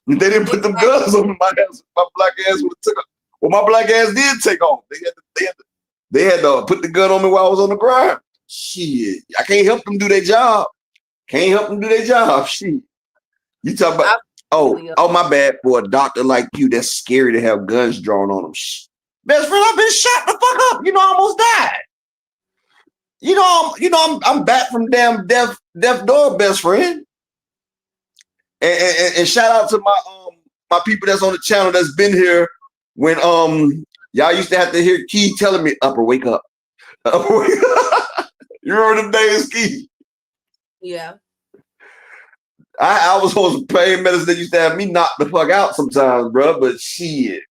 They didn't put them guns on my ass. My black ass would have took off. Well, my black ass did take off. They had to put the gun on me while I was on the ground. Shit. I can't help them do their job. Shit. You talk about, oh, my bad. For a doctor like you, that's scary to have guns drawn on them. Best friend, I've been shot the fuck up. You know, I almost died. I'm back from damn death door, best friend. And shout out to my people that's on the channel that's been here when y'all used to have to hear Key telling me, Upper, wake up. Upper, wake up. You remember them days, Key? Yeah. I was on some pain medicine that used to have me knocked the fuck out sometimes, bro. But shit,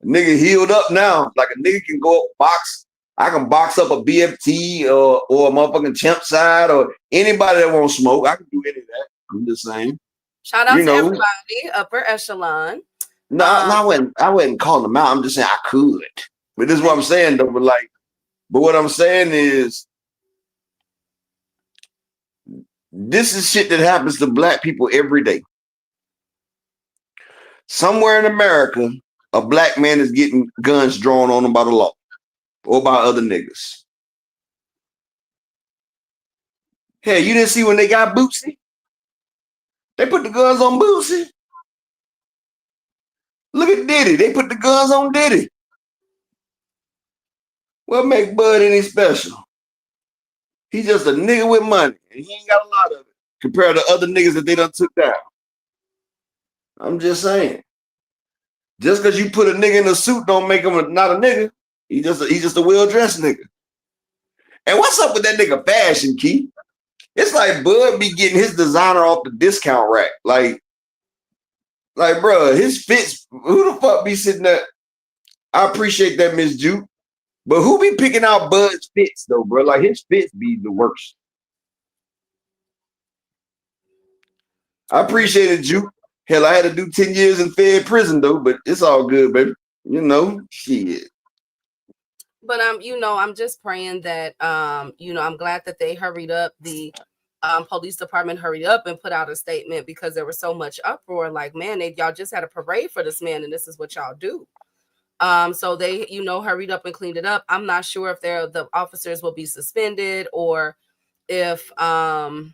nigga healed up now. Like a nigga can go up box. I can box up a BFT or a motherfucking Champ Side or anybody that won't smoke. I can do any of that. I'm just saying. Shout out to everybody, upper echelon. No, I wouldn't call them out. I'm just saying I could. But this is what I'm saying though. But what I'm saying is, this is shit that happens to black people every day. Somewhere in America, a black man is getting guns drawn on him by the law or by other niggas. Hey, you didn't see when they got Bootsy? They put the guns on Bootsy. Look at Diddy. They put the guns on Diddy. What make Bud any special? He's just a nigga with money, and he ain't got a lot of it compared to other niggas that they done took down. I'm just saying. Just because you put a nigga in a suit don't make him not a nigga. He's just a well-dressed nigga. And what's up with that nigga fashion, Key? It's like Bud be getting his designer off the discount rack. Like, bro, his fits, who the fuck be sitting there? I appreciate that, Miss Juke. But who be picking out Bud's fits though, bro? Like his fits be the worst. I appreciate it, Juke. Hell, I had to do 10 years in Fed prison though, but it's all good, baby. You know, shit. But I'm just praying that I'm glad that they hurried up. The police department hurried up and put out a statement because there was so much uproar. Like, man, y'all just had a parade for this man, and this is what y'all do. So they, hurried up and cleaned it up. I'm not sure if the officers will be suspended or if there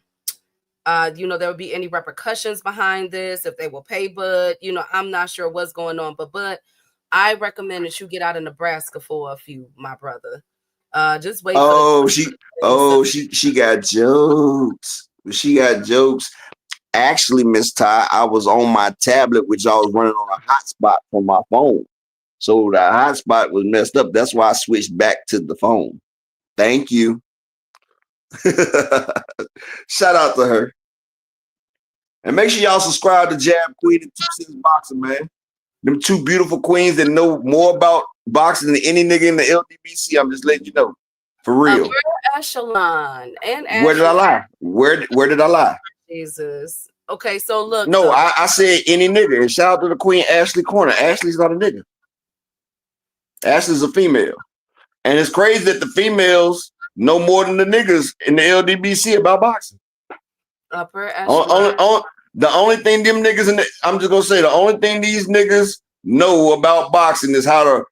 will be any repercussions behind this, if they will pay Bud. I'm not sure what's going on, but I recommend that you get out of Nebraska for a few, my brother. Just wait. She got jokes. She got jokes. Actually, Miss Ty, I was on my tablet, which I was running on a hotspot from my phone. So the hotspot was messed up. That's why I switched back to the phone. Thank you. Shout out to her. And make sure y'all subscribe to Jab Queen and 2 Cents Boxing, man. Them two beautiful queens that know more about boxing than any nigga in the LDBC. I'm just letting you know. For real. Echelon and Where did I lie? Where did I lie? Jesus. Okay, so look. No, I said any nigga. And shout out to the queen, Ashley Corner. Ashley's not a nigga. Ashley's a female. And it's crazy that the females know more than the niggas in the LDBC about boxing. Upper echelon. The only thing them niggas I'm just gonna say the only thing these niggas know about boxing is how to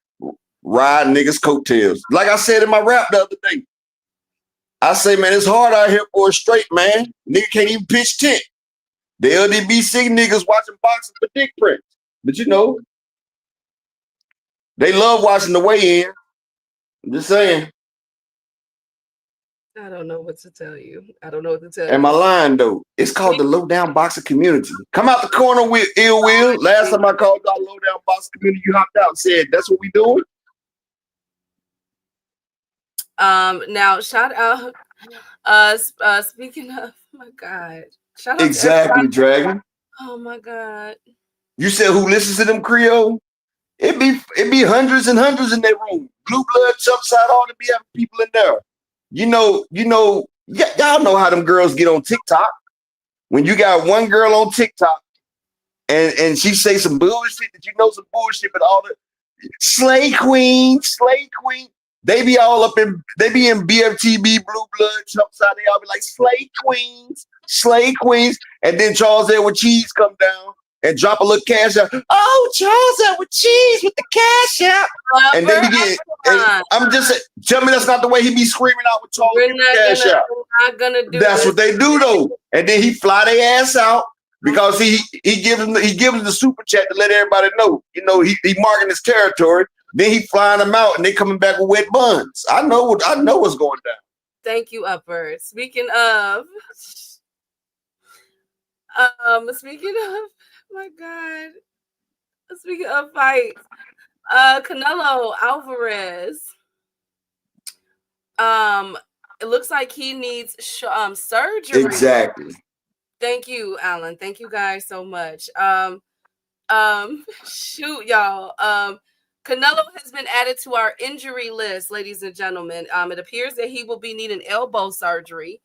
ride niggas' coattails. Like I said in my rap the other day, I say, man, it's hard out here for a straight man. Nigga can't even pitch tent. The LDBC niggas watching boxing for dick prints, but they love watching the weigh-in. I'm just saying. I don't know what to tell you. Am I lying though? It's called the Low Down Boxing Community. Come out the corner with Ill Will. Last time I called y'all Low Down Boxing Community, you hopped out and said, that's what we doing? Now shout out. Speaking of, my God, shout out exactly, Dragon. Oh my God. You said who listens to them Creole? It be hundreds and hundreds in that room. Blue blood, chump side, all to be having people in there. Y'all know how them girls get on TikTok. When you got one girl on TikTok and she say some bullshit that some bullshit, but all the slay queen. They be all up in BFTB, blue blood, chump side. They all be like slay queens. And then Charles Edward Cheese come down and drop a little cash out. Oh, Charles Edward Cheese with the cash out. And they begin. I'm just saying, tell me that's not the way he be screaming out with Charles Edward cash out. We're not gonna do that's what they do though. And then he fly their ass out because he gives them the super chat to let everybody know. He marking his territory. Then he flying them out and they coming back with wet buns. I know what's going down. Thank you, Upper. Speaking of, my God. Speaking of fights, Canelo Alvarez. It looks like he needs surgery. Exactly. Thank you, Alan. Thank you guys so much. Shoot, y'all. Canelo has been added to our injury list, ladies and gentlemen. It appears that he will be needing elbow surgery.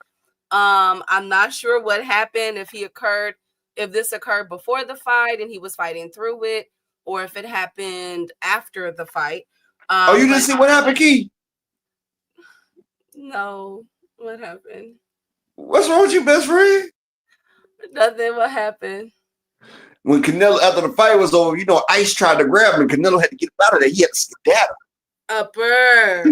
I'm not sure what happened, if this occurred before the fight and he was fighting through it, or if it happened after the fight. You didn't see what happened, Key? No. What happened? What's wrong with you, best friend? Nothing. What happened? When Canelo, after the fight was over, Ice tried to grab him and Canelo had to get out of there. He had to skedaddle. Upper.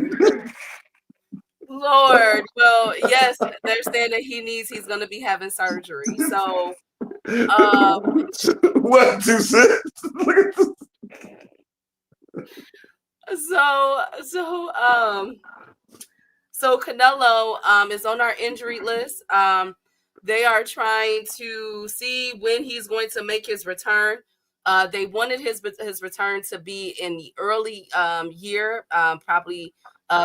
Lord. Well, yes, they're saying that he's going to be having surgery. So, what you said? So Canelo is on our injury list. They are trying to see when he's going to make his return. They wanted his return to be in the early year, probably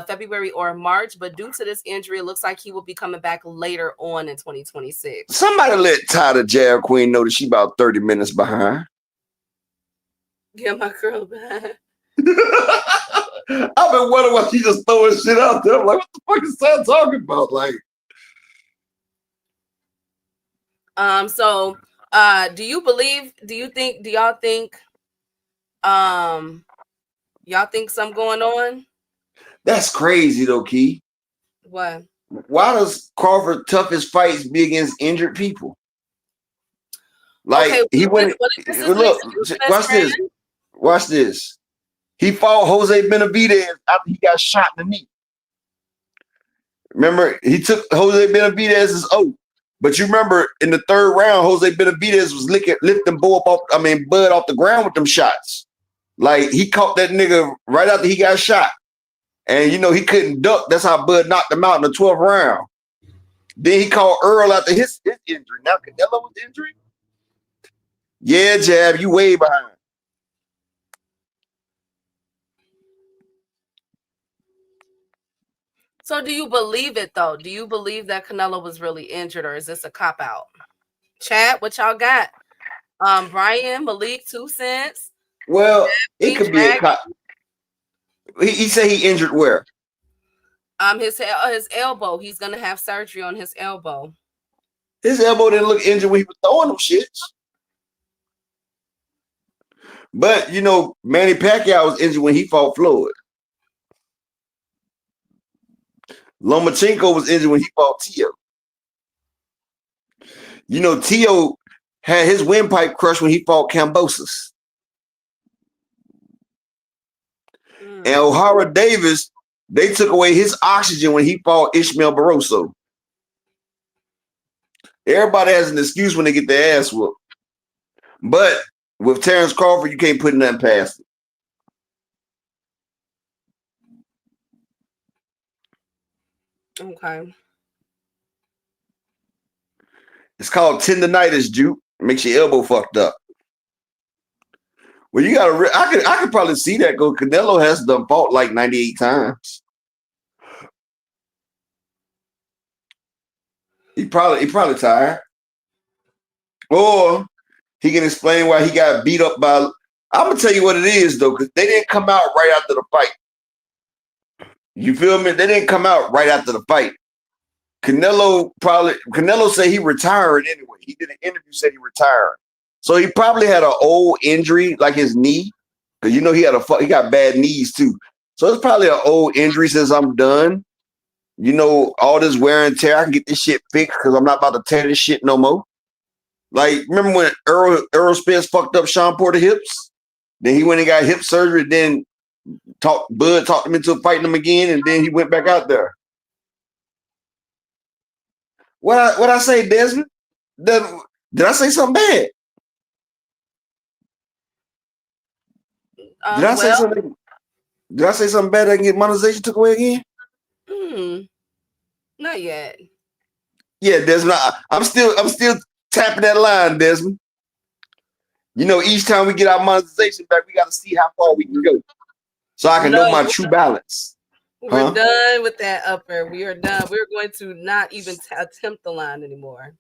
February or March. But due to this injury, it looks like he will be coming back later on in 2026. Somebody let Ty the Jab Queen know that she about 30 minutes behind. Get my girl back. I've been wondering why she just throwing shit out there. I'm like, what the fuck is that talking about? Like, So do y'all think y'all think something going on? that's crazy though, Key. What? Why does Crawford toughest fights be against injured people? Like Okay, he went. what if this is an Look, excuse, best watch friend? this. Watch this. He fought Jose Benavidez after he got shot in the knee. Remember, he took Jose Benavidez's oath. But you remember in the third round, Jose Benavidez was lifting bud off the ground with them shots. Like he caught that nigga right after he got shot. And you know, he couldn't duck. That's how Bud knocked him out in the 12th round. Then he called Earl after his injury. Now Canelo was injured. Yeah, Jab, you way behind. So do you believe it though? Do you believe that Canelo was really injured, or is this a cop out? Chat, what y'all got? Brian, Malik, 2 cents. Well, it could be a cop. He said he injured where? His elbow. He's gonna have surgery on his elbow. His elbow didn't look injured when he was throwing them shits. But you know, Manny Pacquiao was injured when he fought Floyd. Lomachenko was injured when he fought Tio. You know, Tio had his windpipe crushed when he fought Kambosos. And O'Hara Davis, they took away his oxygen when he fought Ishmael Barroso. Everybody has an excuse when they get their ass whooped. But with Terence Crawford, you can't put nothing past it. Okay. It's called tendonitis, Juke. Makes your elbow fucked up. Well, you gotta. I could probably see that go. Canelo has done fought like 98 times. He probably tired, or he can explain why he got beat up by. I'm gonna tell you what it is though, because they didn't come out right after the fight. You feel me? They didn't come out right after the fight. Canelo said he retired anyway. He did an interview, said he retired. So he probably had an old injury, like his knee, because you know he got bad knees too. So it's probably an old injury. Since I'm done, you know, all this wear and tear, I can get this shit fixed because I'm not about to tear this shit no more. Like, remember when Earl Spence fucked up Sean Porter hips? Then he went and got hip surgery. Then Bud talked him into fighting him again, and then he went back out there. What I say, Desmond? Did I say something bad? Did I say something? Did I say something bad? I can get monetization took away again? Not yet. Yeah, Desmond. I'm still tapping that line, Desmond. You know, each time we get our monetization back, we got to see how far we can go, so I can know my true balance. We're done with that upper. We are done. We're going to not even attempt the line anymore.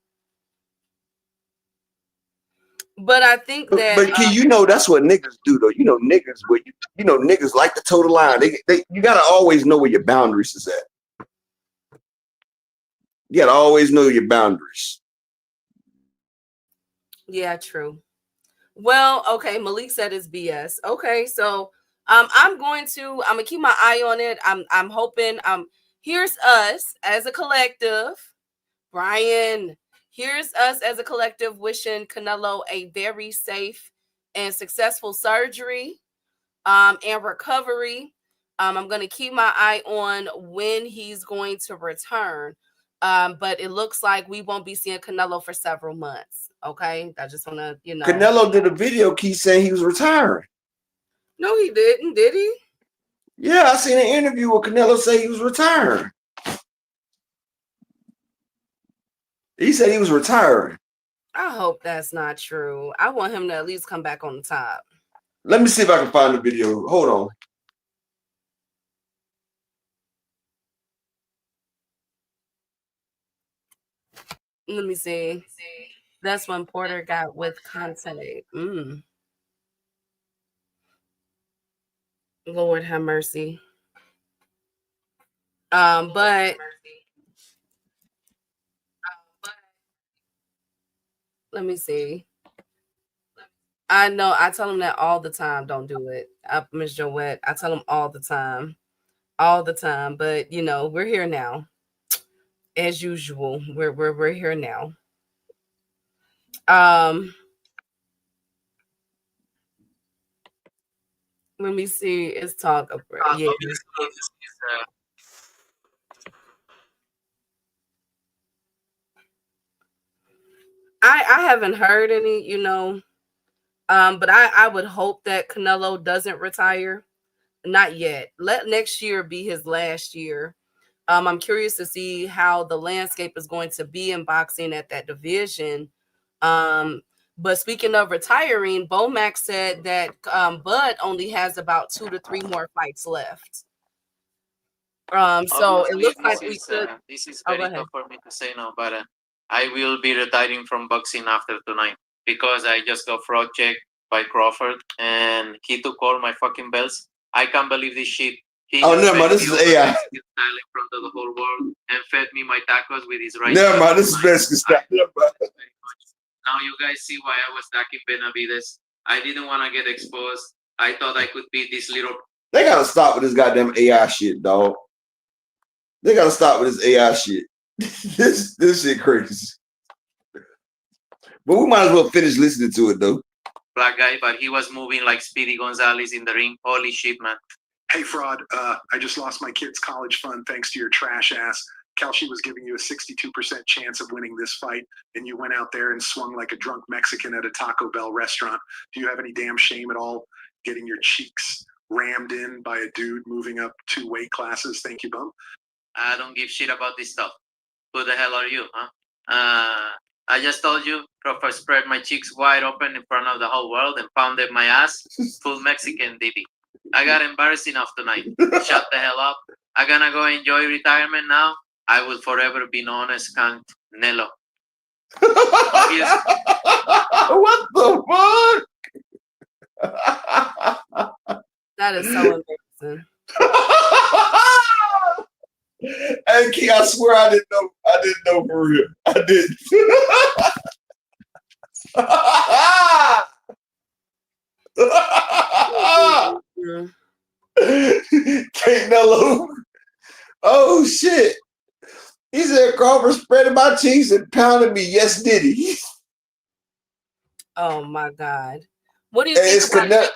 But I think that. But Key, you know that's what niggas do, though. You know niggas, you know niggas like to toe the line. You gotta always know where your boundaries is at. You gotta always know your boundaries. Yeah, true. Well, okay. Malik said it's BS. Okay, so I'm gonna keep my eye on it. I'm hoping. Here's us as a collective, Brian. Here's us as a collective wishing Canelo a very safe and successful surgery and recovery. I'm going to keep my eye on when he's going to return. But it looks like we won't be seeing Canelo for several months. Okay. I just want to, Canelo did a video, Key, saying he was retiring. No, he didn't. Did he? Yeah, I seen an interview with Canelo say he was retiring. He said he was retiring. I hope that's not true. I want him to at least come back on the top. Let me see if I can find the video. Hold on. Let me see. That's when Porter got with Conte. Lord have mercy. But let me see. I know I tell him that all the time. Don't do it. Miss Joette. I tell him all the time. All the time. But you know, we're here now. As usual. We're here now. Let me see. It's talk about yeah. I haven't heard any, you know, but I would hope that Canelo doesn't retire. Not yet. Let next year be his last year. I'm curious to see how the landscape is going to be in boxing at that division. But speaking of retiring, Bomax said that Bud only has about 2 to 3 more fights left. So it looks like we could. This is Oh, very tough for me to say now, but I will be retiring from boxing after tonight because I just got fraud checked by Crawford and he took all my fucking belts. I can't believe this shit. Never mind. This is AI. In front of the whole world and fed me my tacos with his right. Never mind. This is Mexican style. Now you guys see why I was attacking Benavides. I didn't want to get exposed. I thought I could beat this little. They gotta stop with this goddamn AI shit, dog. They gotta stop with this AI shit. this shit crazy. But we might as well finish listening to it though. Black guy, but he was moving like Speedy Gonzalez in the ring. Holy shit, man. Hey, Fraud, I just lost my kid's college fund thanks to your trash ass. Kelshi was giving you a 62% chance of winning this fight, and you went out there and swung like a drunk Mexican at a Taco Bell restaurant. Do you have any damn shame at all getting your cheeks rammed in by a dude moving up 2 weight classes? Thank you, bum. I don't give shit about this stuff. Who the hell are you, huh? I just told you, Crawford spread my cheeks wide open in front of the whole world and pounded my ass full Mexican, Diddy. I got embarrassed enough tonight. Shut the hell up. I'm gonna go enjoy retirement now. I will forever be known as Canelo. What the fuck? That is so embarrassing. Hey, Key, I swear I didn't know. I didn't know for real. I didn't. Canelo. Oh shit. He said Crawford spreading my cheeks and pounding me. Yes, did he? Oh my God. What do you think about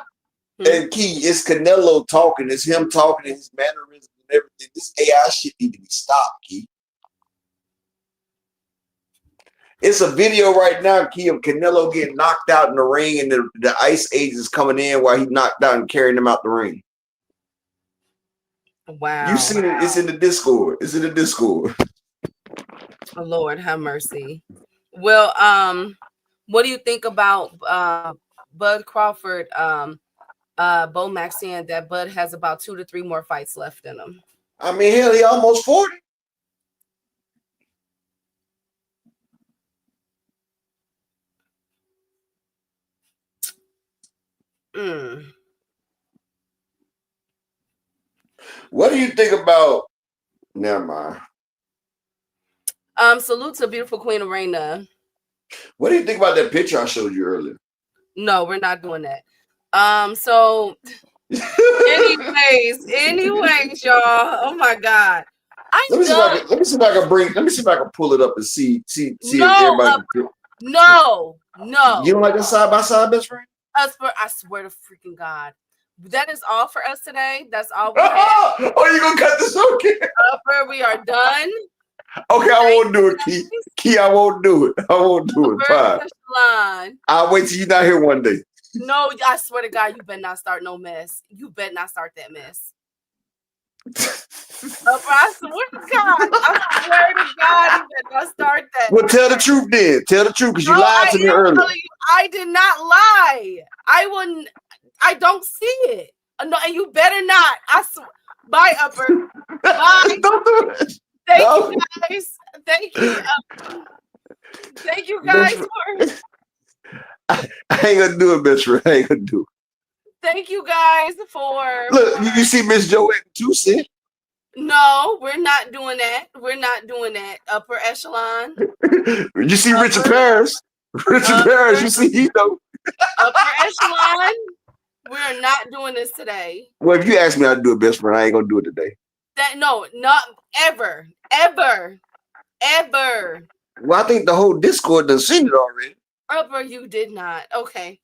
And Key, it's Canelo talking. It's him talking and his mannerisms and everything. This AI shit need to be stopped, Key. It's a video right now, Key, of Canelo getting knocked out in the ring and the ice agents coming in while he knocked out and carrying him out the ring. Wow. You seen it? It's in the Discord. It's in the Discord. Oh, Lord have mercy. Well, what do you think about Bud Crawford? Bomax saying that Bud has about 2 to 3 more fights left in him. I mean, hell, he almost 40. What do you think about? Never mind. Salute to beautiful Queen Arena. What do you think about that picture I showed you earlier? No, we're not doing that. So anyways, y'all. Oh my God. Let me see if I can pull it up and see if everybody. No. You don't like that side by side, best friend? I swear to freaking God. That is all for us today. That's all we have. Oh, you gonna cut this? Okay. We are done. Okay, I won't do it, Key. Key, I won't do it. I won't do it. Fine. I'll wait till you're not here one day. No, I swear to God, you better not start no mess. You better not start that mess. I swear to God, you better not start that. Well, tell the truth then. Tell the truth, because you lied to me earlier. I did not lie. I wouldn't. I don't see it. No, and you better not. I swear. Bye, Upper. Bye. Don't do it. Thank you guys. Thank you. Thank you guys for. I ain't gonna do it, best friend. I ain't gonna do Thank you guys for. Look, you see Miss Joette 2 cents. No, we're not doing that. We're not doing that. Upper echelon. You see Richard Paris. Richard Paris, you see, you know. Upper echelon. We're not doing this today. Well, if you ask me how to do it, best friend, I ain't gonna do it today. No, not ever. Ever. Well, I think the whole Discord done seen it already. Upper, you did not. Okay.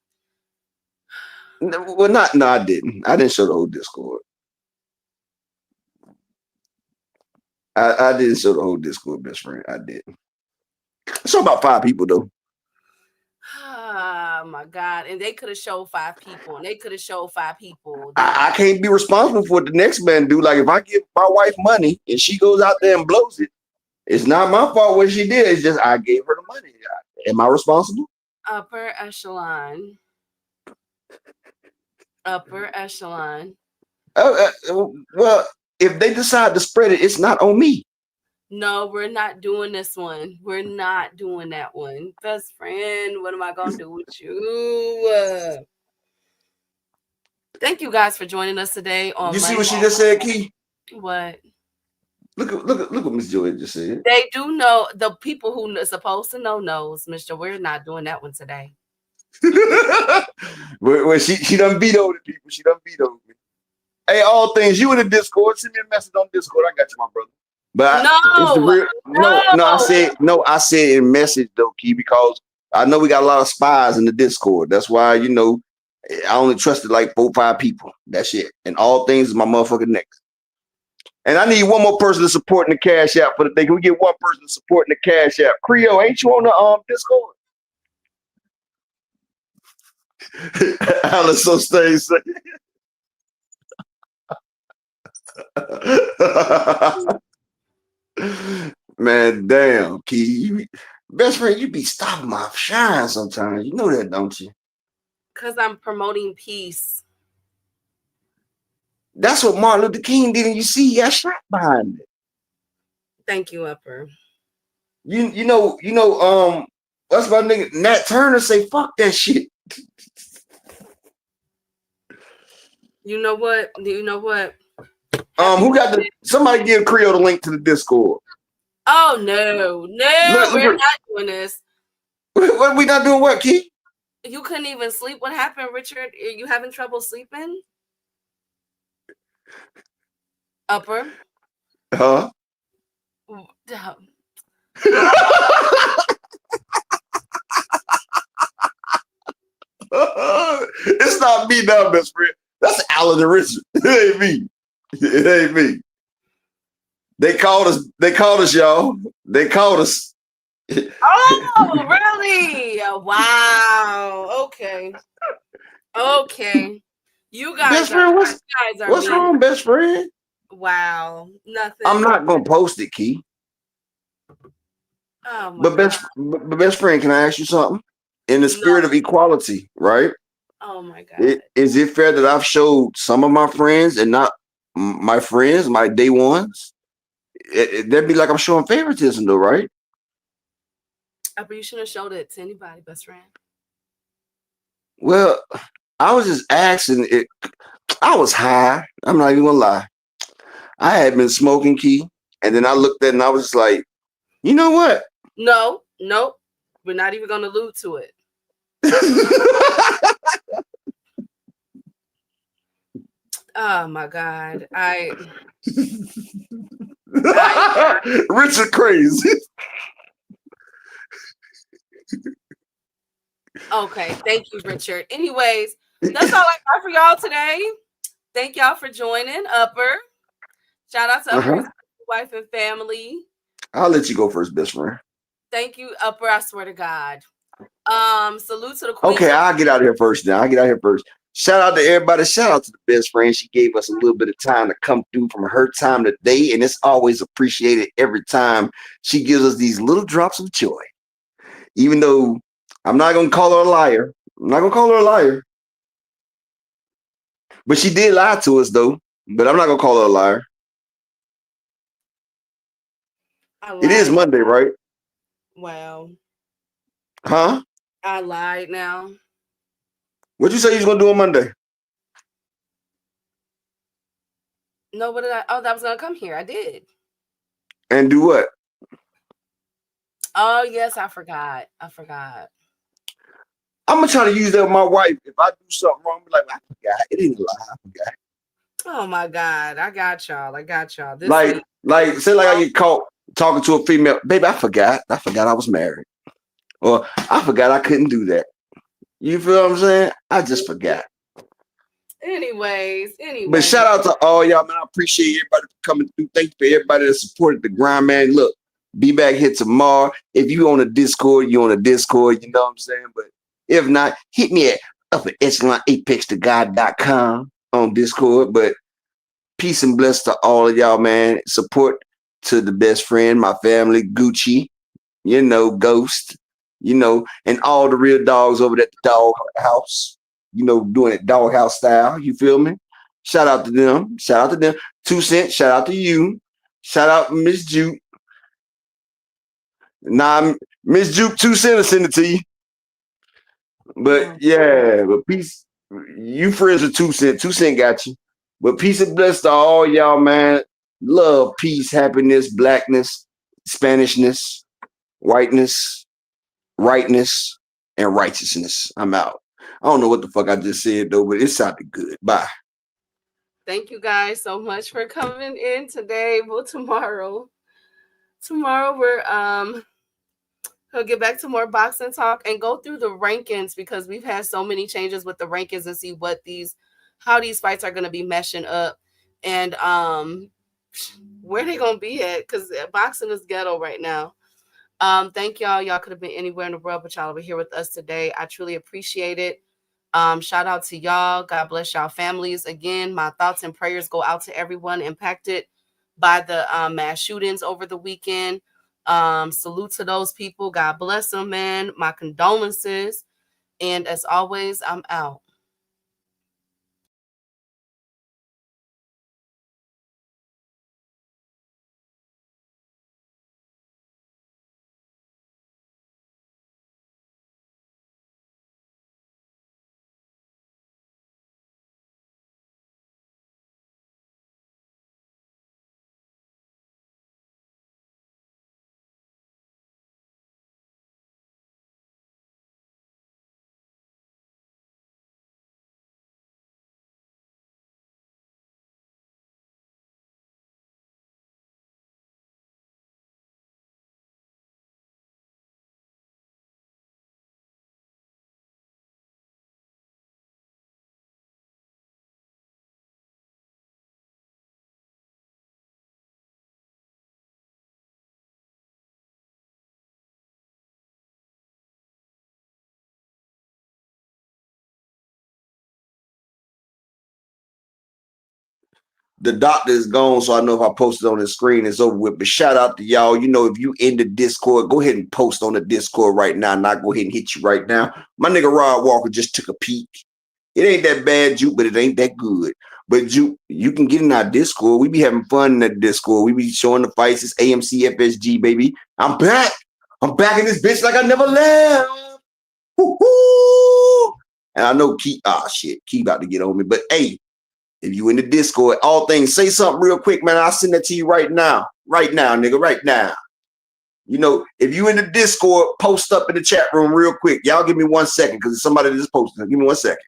Well, no, I didn't. I didn't show the whole Discord. I didn't show the whole Discord, best friend. I didn't. I saw about 5 people though. Oh my God. And they could have showed 5 people. I can't be responsible for what the next man do. Like if I give my wife money and she goes out there and blows it, it's not my fault what she did. It's just I gave her the money. Am I responsible? Upper echelon. Well, if they decide to spread it, it's not on me. No, we're not doing this one. We're not doing that one. Best friend, what am I going to do with you? Thank you guys for joining us today. You see what she just said, Key? What? Look what Miss Joy just said. They do know. The people who are supposed to know knows, Mr. We're not doing that one today. Well, she done vetoed the people. She done vetoed me. Hey, all things, you in the Discord, send me a message on Discord. I got you, my brother. But I said in message though, Key, because I know we got a lot of spies in the Discord. That's why, you know, I only trusted like 4 or 5 people. That's it. And all things is my motherfucking next. And I need one more person to support in the Cash App for the day. Can we get one person to support in the Cash App? Creole, ain't you on the Discord? Alice so stays. Man, damn, Key. Best friend, you be stopping my shine sometimes. You know that, don't you? Because I'm promoting peace. That's what Martin Luther King did, and you see he got shot behind it. Thank you, Upper. You know, what's my nigga? Nat Turner say, fuck that shit. You know what? Who got somebody give Creole the link to the Discord. Oh no, we're not doing this. What we not doing? What, Key? You couldn't even sleep. What happened, Richard? Are you having trouble sleeping? Upper? Huh? It's not me now, best friend. That's Alan and Richard. It ain't me. They called us, y'all. They called us. Oh, really? Wow. Okay. You guys, best friend, what's wrong, best friend? Wow. Nothing. I'm not gonna post it, Key. Oh my but best friend, can I ask you something? In the spirit of equality, right? Oh my God. Is it fair that I've showed some of my friends and not my friends, my day ones? That'd be like I'm showing favoritism, though, right? But you shouldn't have showed it to anybody, best friend. Well, I was just asking it. I was high. I'm not even gonna lie. I had been smoking, Key, and then I looked at it and I was just like, you know what? No, nope. We're not even gonna allude to it. Oh my God. Richard crazy. Okay, thank you, Richard. Anyways, that's all I got for y'all today. Thank y'all for joining Upper. Shout out to Upper's wife and family. I'll let you go first, best friend. Thank you, Upper. I swear to God. Salute to the queen. Okay, I'll get out of here first now. Shout out to everybody. Shout out to the best friend. She gave us a little bit of time to come through from her time today, and it's always appreciated every time she gives us these little drops of joy. Even though I'm not going to call her a liar. But she did lie to us, though. But I'm not going to call her a liar. It is Monday, right? Wow. Huh? I lied now. What'd you say you was going to do on Monday? No, what did I? Oh, that was gonna come here. I did. And do what? Oh yes, I forgot. I forgot. I'm gonna try to use that with my wife. If I do something wrong, be like, I forgot. It ain't a lie. I forgot. Oh my God, I got y'all. I got y'all. This week. Like, say like I get caught talking to a female, baby, I forgot. I forgot I was married. Or I forgot I couldn't do that. You feel what I'm saying? I just forgot. Anyways. But shout out to all y'all, man. I appreciate everybody for coming through. Thank you for everybody that supported the grind, man. Look, be back here tomorrow. If you on a Discord, you on a Discord, you know what I'm saying? But if not, hit me at upper-apextogod.com on Discord. But peace and bless to all of y'all, man. Support to the best friend, my family, Gucci, you know, Ghost, you know, and all the real dogs over at the dog house, you know, doing it doghouse style. You feel me? Shout out to them. Shout out to them. 2 Cent, shout out to you. Shout out Miss Juke. Nah, Miss Juke, 2 Cent will send it to you. But yeah, but peace. You friends with 2 Cent. 2 Cent got you. But peace and bless to all y'all, man. Love, peace, happiness, blackness, Spanishness, whiteness, rightness, and righteousness. I'm out. I don't know what the fuck I just said though, but it sounded good. Bye. Thank you guys so much for coming in today. Well, tomorrow we're we'll get back to more boxing talk and go through the rankings because we've had so many changes with the rankings and see how these fights are going to be meshing up and where they going to be at because boxing is ghetto right now. Thank y'all. Y'all could have been anywhere in the world, but y'all were here with us today. I truly appreciate it. Shout out to y'all. God bless y'all families. Again, my thoughts and prayers go out to everyone impacted by the mass shootings over the weekend. Salute to those people. God bless them, man. My condolences. And as always, I'm out. The doctor is gone, so I know if I post it on the screen, it's over with. But shout out to y'all. You know, if you in the Discord, go ahead and post on the Discord right now. Not go ahead and hit you right now. My nigga Rod Walker just took a peek. It ain't that bad, Juke, but it ain't that good. But Juke, you can get in our Discord. We be having fun in that Discord. We be showing the fights. It's AMC FSG, baby. I'm back. I'm back in this bitch like I never left. Woo-hoo! And I know Key, Key about to get on me. But hey, if you in the Discord, all things, say something real quick, man. I'll send that to you right now. Right now, nigga, right now. You know, if you in the Discord, post up in the chat room real quick. Y'all give me 1 second because somebody just posted. Give me 1 second.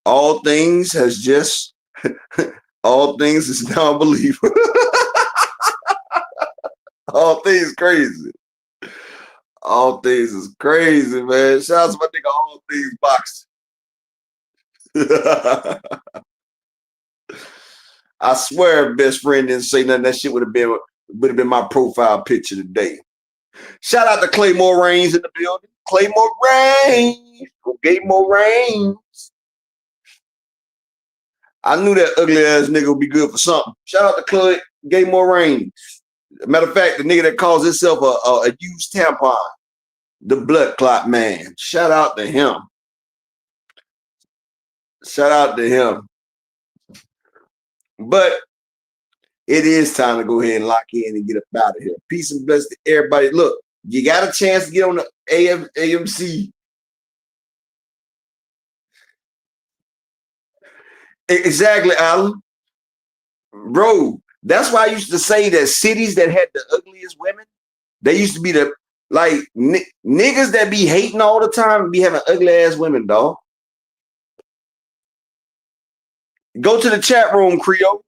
All things has just, all things is now believer. All things crazy. All things is crazy, man. Shout out to my nigga All Things Boxing. I swear, best friend didn't say nothing. That shit would have been my profile picture today. Shout out to Claymore Reigns in the building. Claymore Rain. Go Gaymore Rain. I knew that ugly ass nigga would be good for something. Shout out to Clay Gaymore Rain. Matter of fact, the nigga that calls himself a used tampon, the blood clot man. Shout out to him. Shout out to him. But it is time to go ahead and lock in and get up out of here. Peace and blessings to everybody. Look, you got a chance to get on the AMC. Exactly, Alan. Bro, that's why I used to say that cities that had the ugliest women, they used to be the, like, niggas that be hating all the time be having ugly ass women, dog. Go to the chat room, Creole.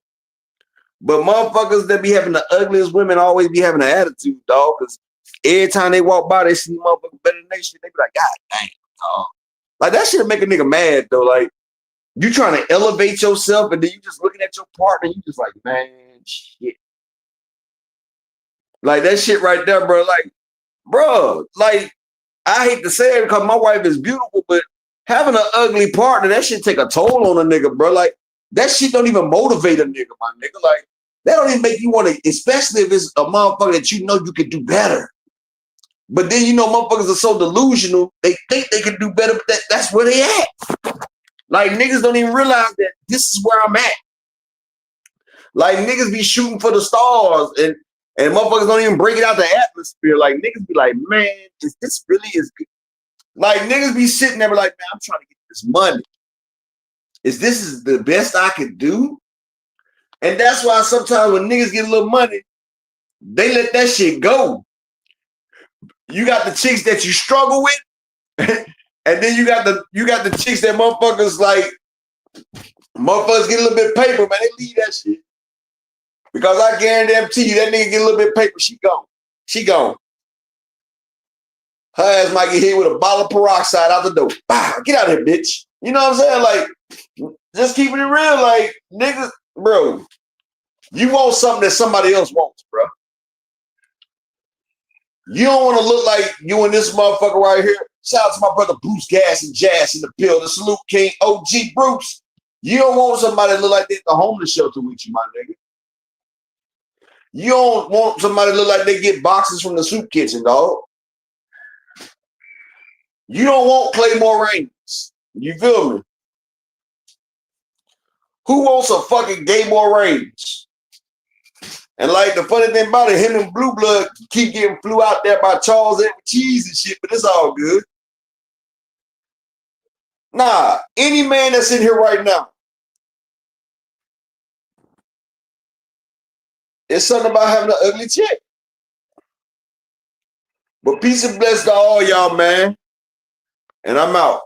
But motherfuckers that be having the ugliest women always be having an attitude, dog. Because every time they walk by, they see motherfuckers better than they shit. They be like, God damn, dog. Like, that shit make a nigga mad, though. Like, you trying to elevate yourself, and then you just looking at your partner, you just like, man, shit. Like, that shit right there, bro. Like, bro, like, I hate to say it because my wife is beautiful, but having an ugly partner, that shit take a toll on a nigga, bro. Like, that shit don't even motivate a nigga, my nigga. Like, that don't even make you want to, especially if it's a motherfucker that you know you can do better. But then, you know, motherfuckers are so delusional, they think they can do better, but that's where they at. Like, niggas don't even realize that this is where I'm at. Like, niggas be shooting for the stars, and motherfuckers don't even break it out the atmosphere. Like, niggas be like, man, this really is good. Like, niggas be sitting there like, man, I'm trying to get this money. This is the best I could do? And that's why sometimes when niggas get a little money, they let that shit go. You got the chicks that you struggle with, and then you got the chicks that motherfuckers like, motherfuckers get a little bit of paper, man, they leave that shit. Because I guarantee you, that nigga get a little bit of paper, she gone. She gone. Her ass might get hit with a bottle of peroxide out the door. Bah, get out of here, bitch. You know what I'm saying? Like, just keeping it real, like, niggas, bro, you want something that somebody else wants, bro. You don't want to look like you and this motherfucker right here. Shout out to my brother Bruce Gas and Jazz in the building. Salute King OG Bruce. You don't want somebody to look like they at the homeless shelter with you, my nigga. You don't want somebody to look like they get boxes from the soup kitchen, dog. You don't want Claymore Rains. You feel me? Who wants a fucking Gaymore Rains? And like the funny thing about it, him and Blue Blood keep getting flew out there by Charles Edward Cheese and shit, but it's all good. Nah, any man that's in here right now, it's something about having an ugly chick. But peace and bless to all y'all, man. And I'm out.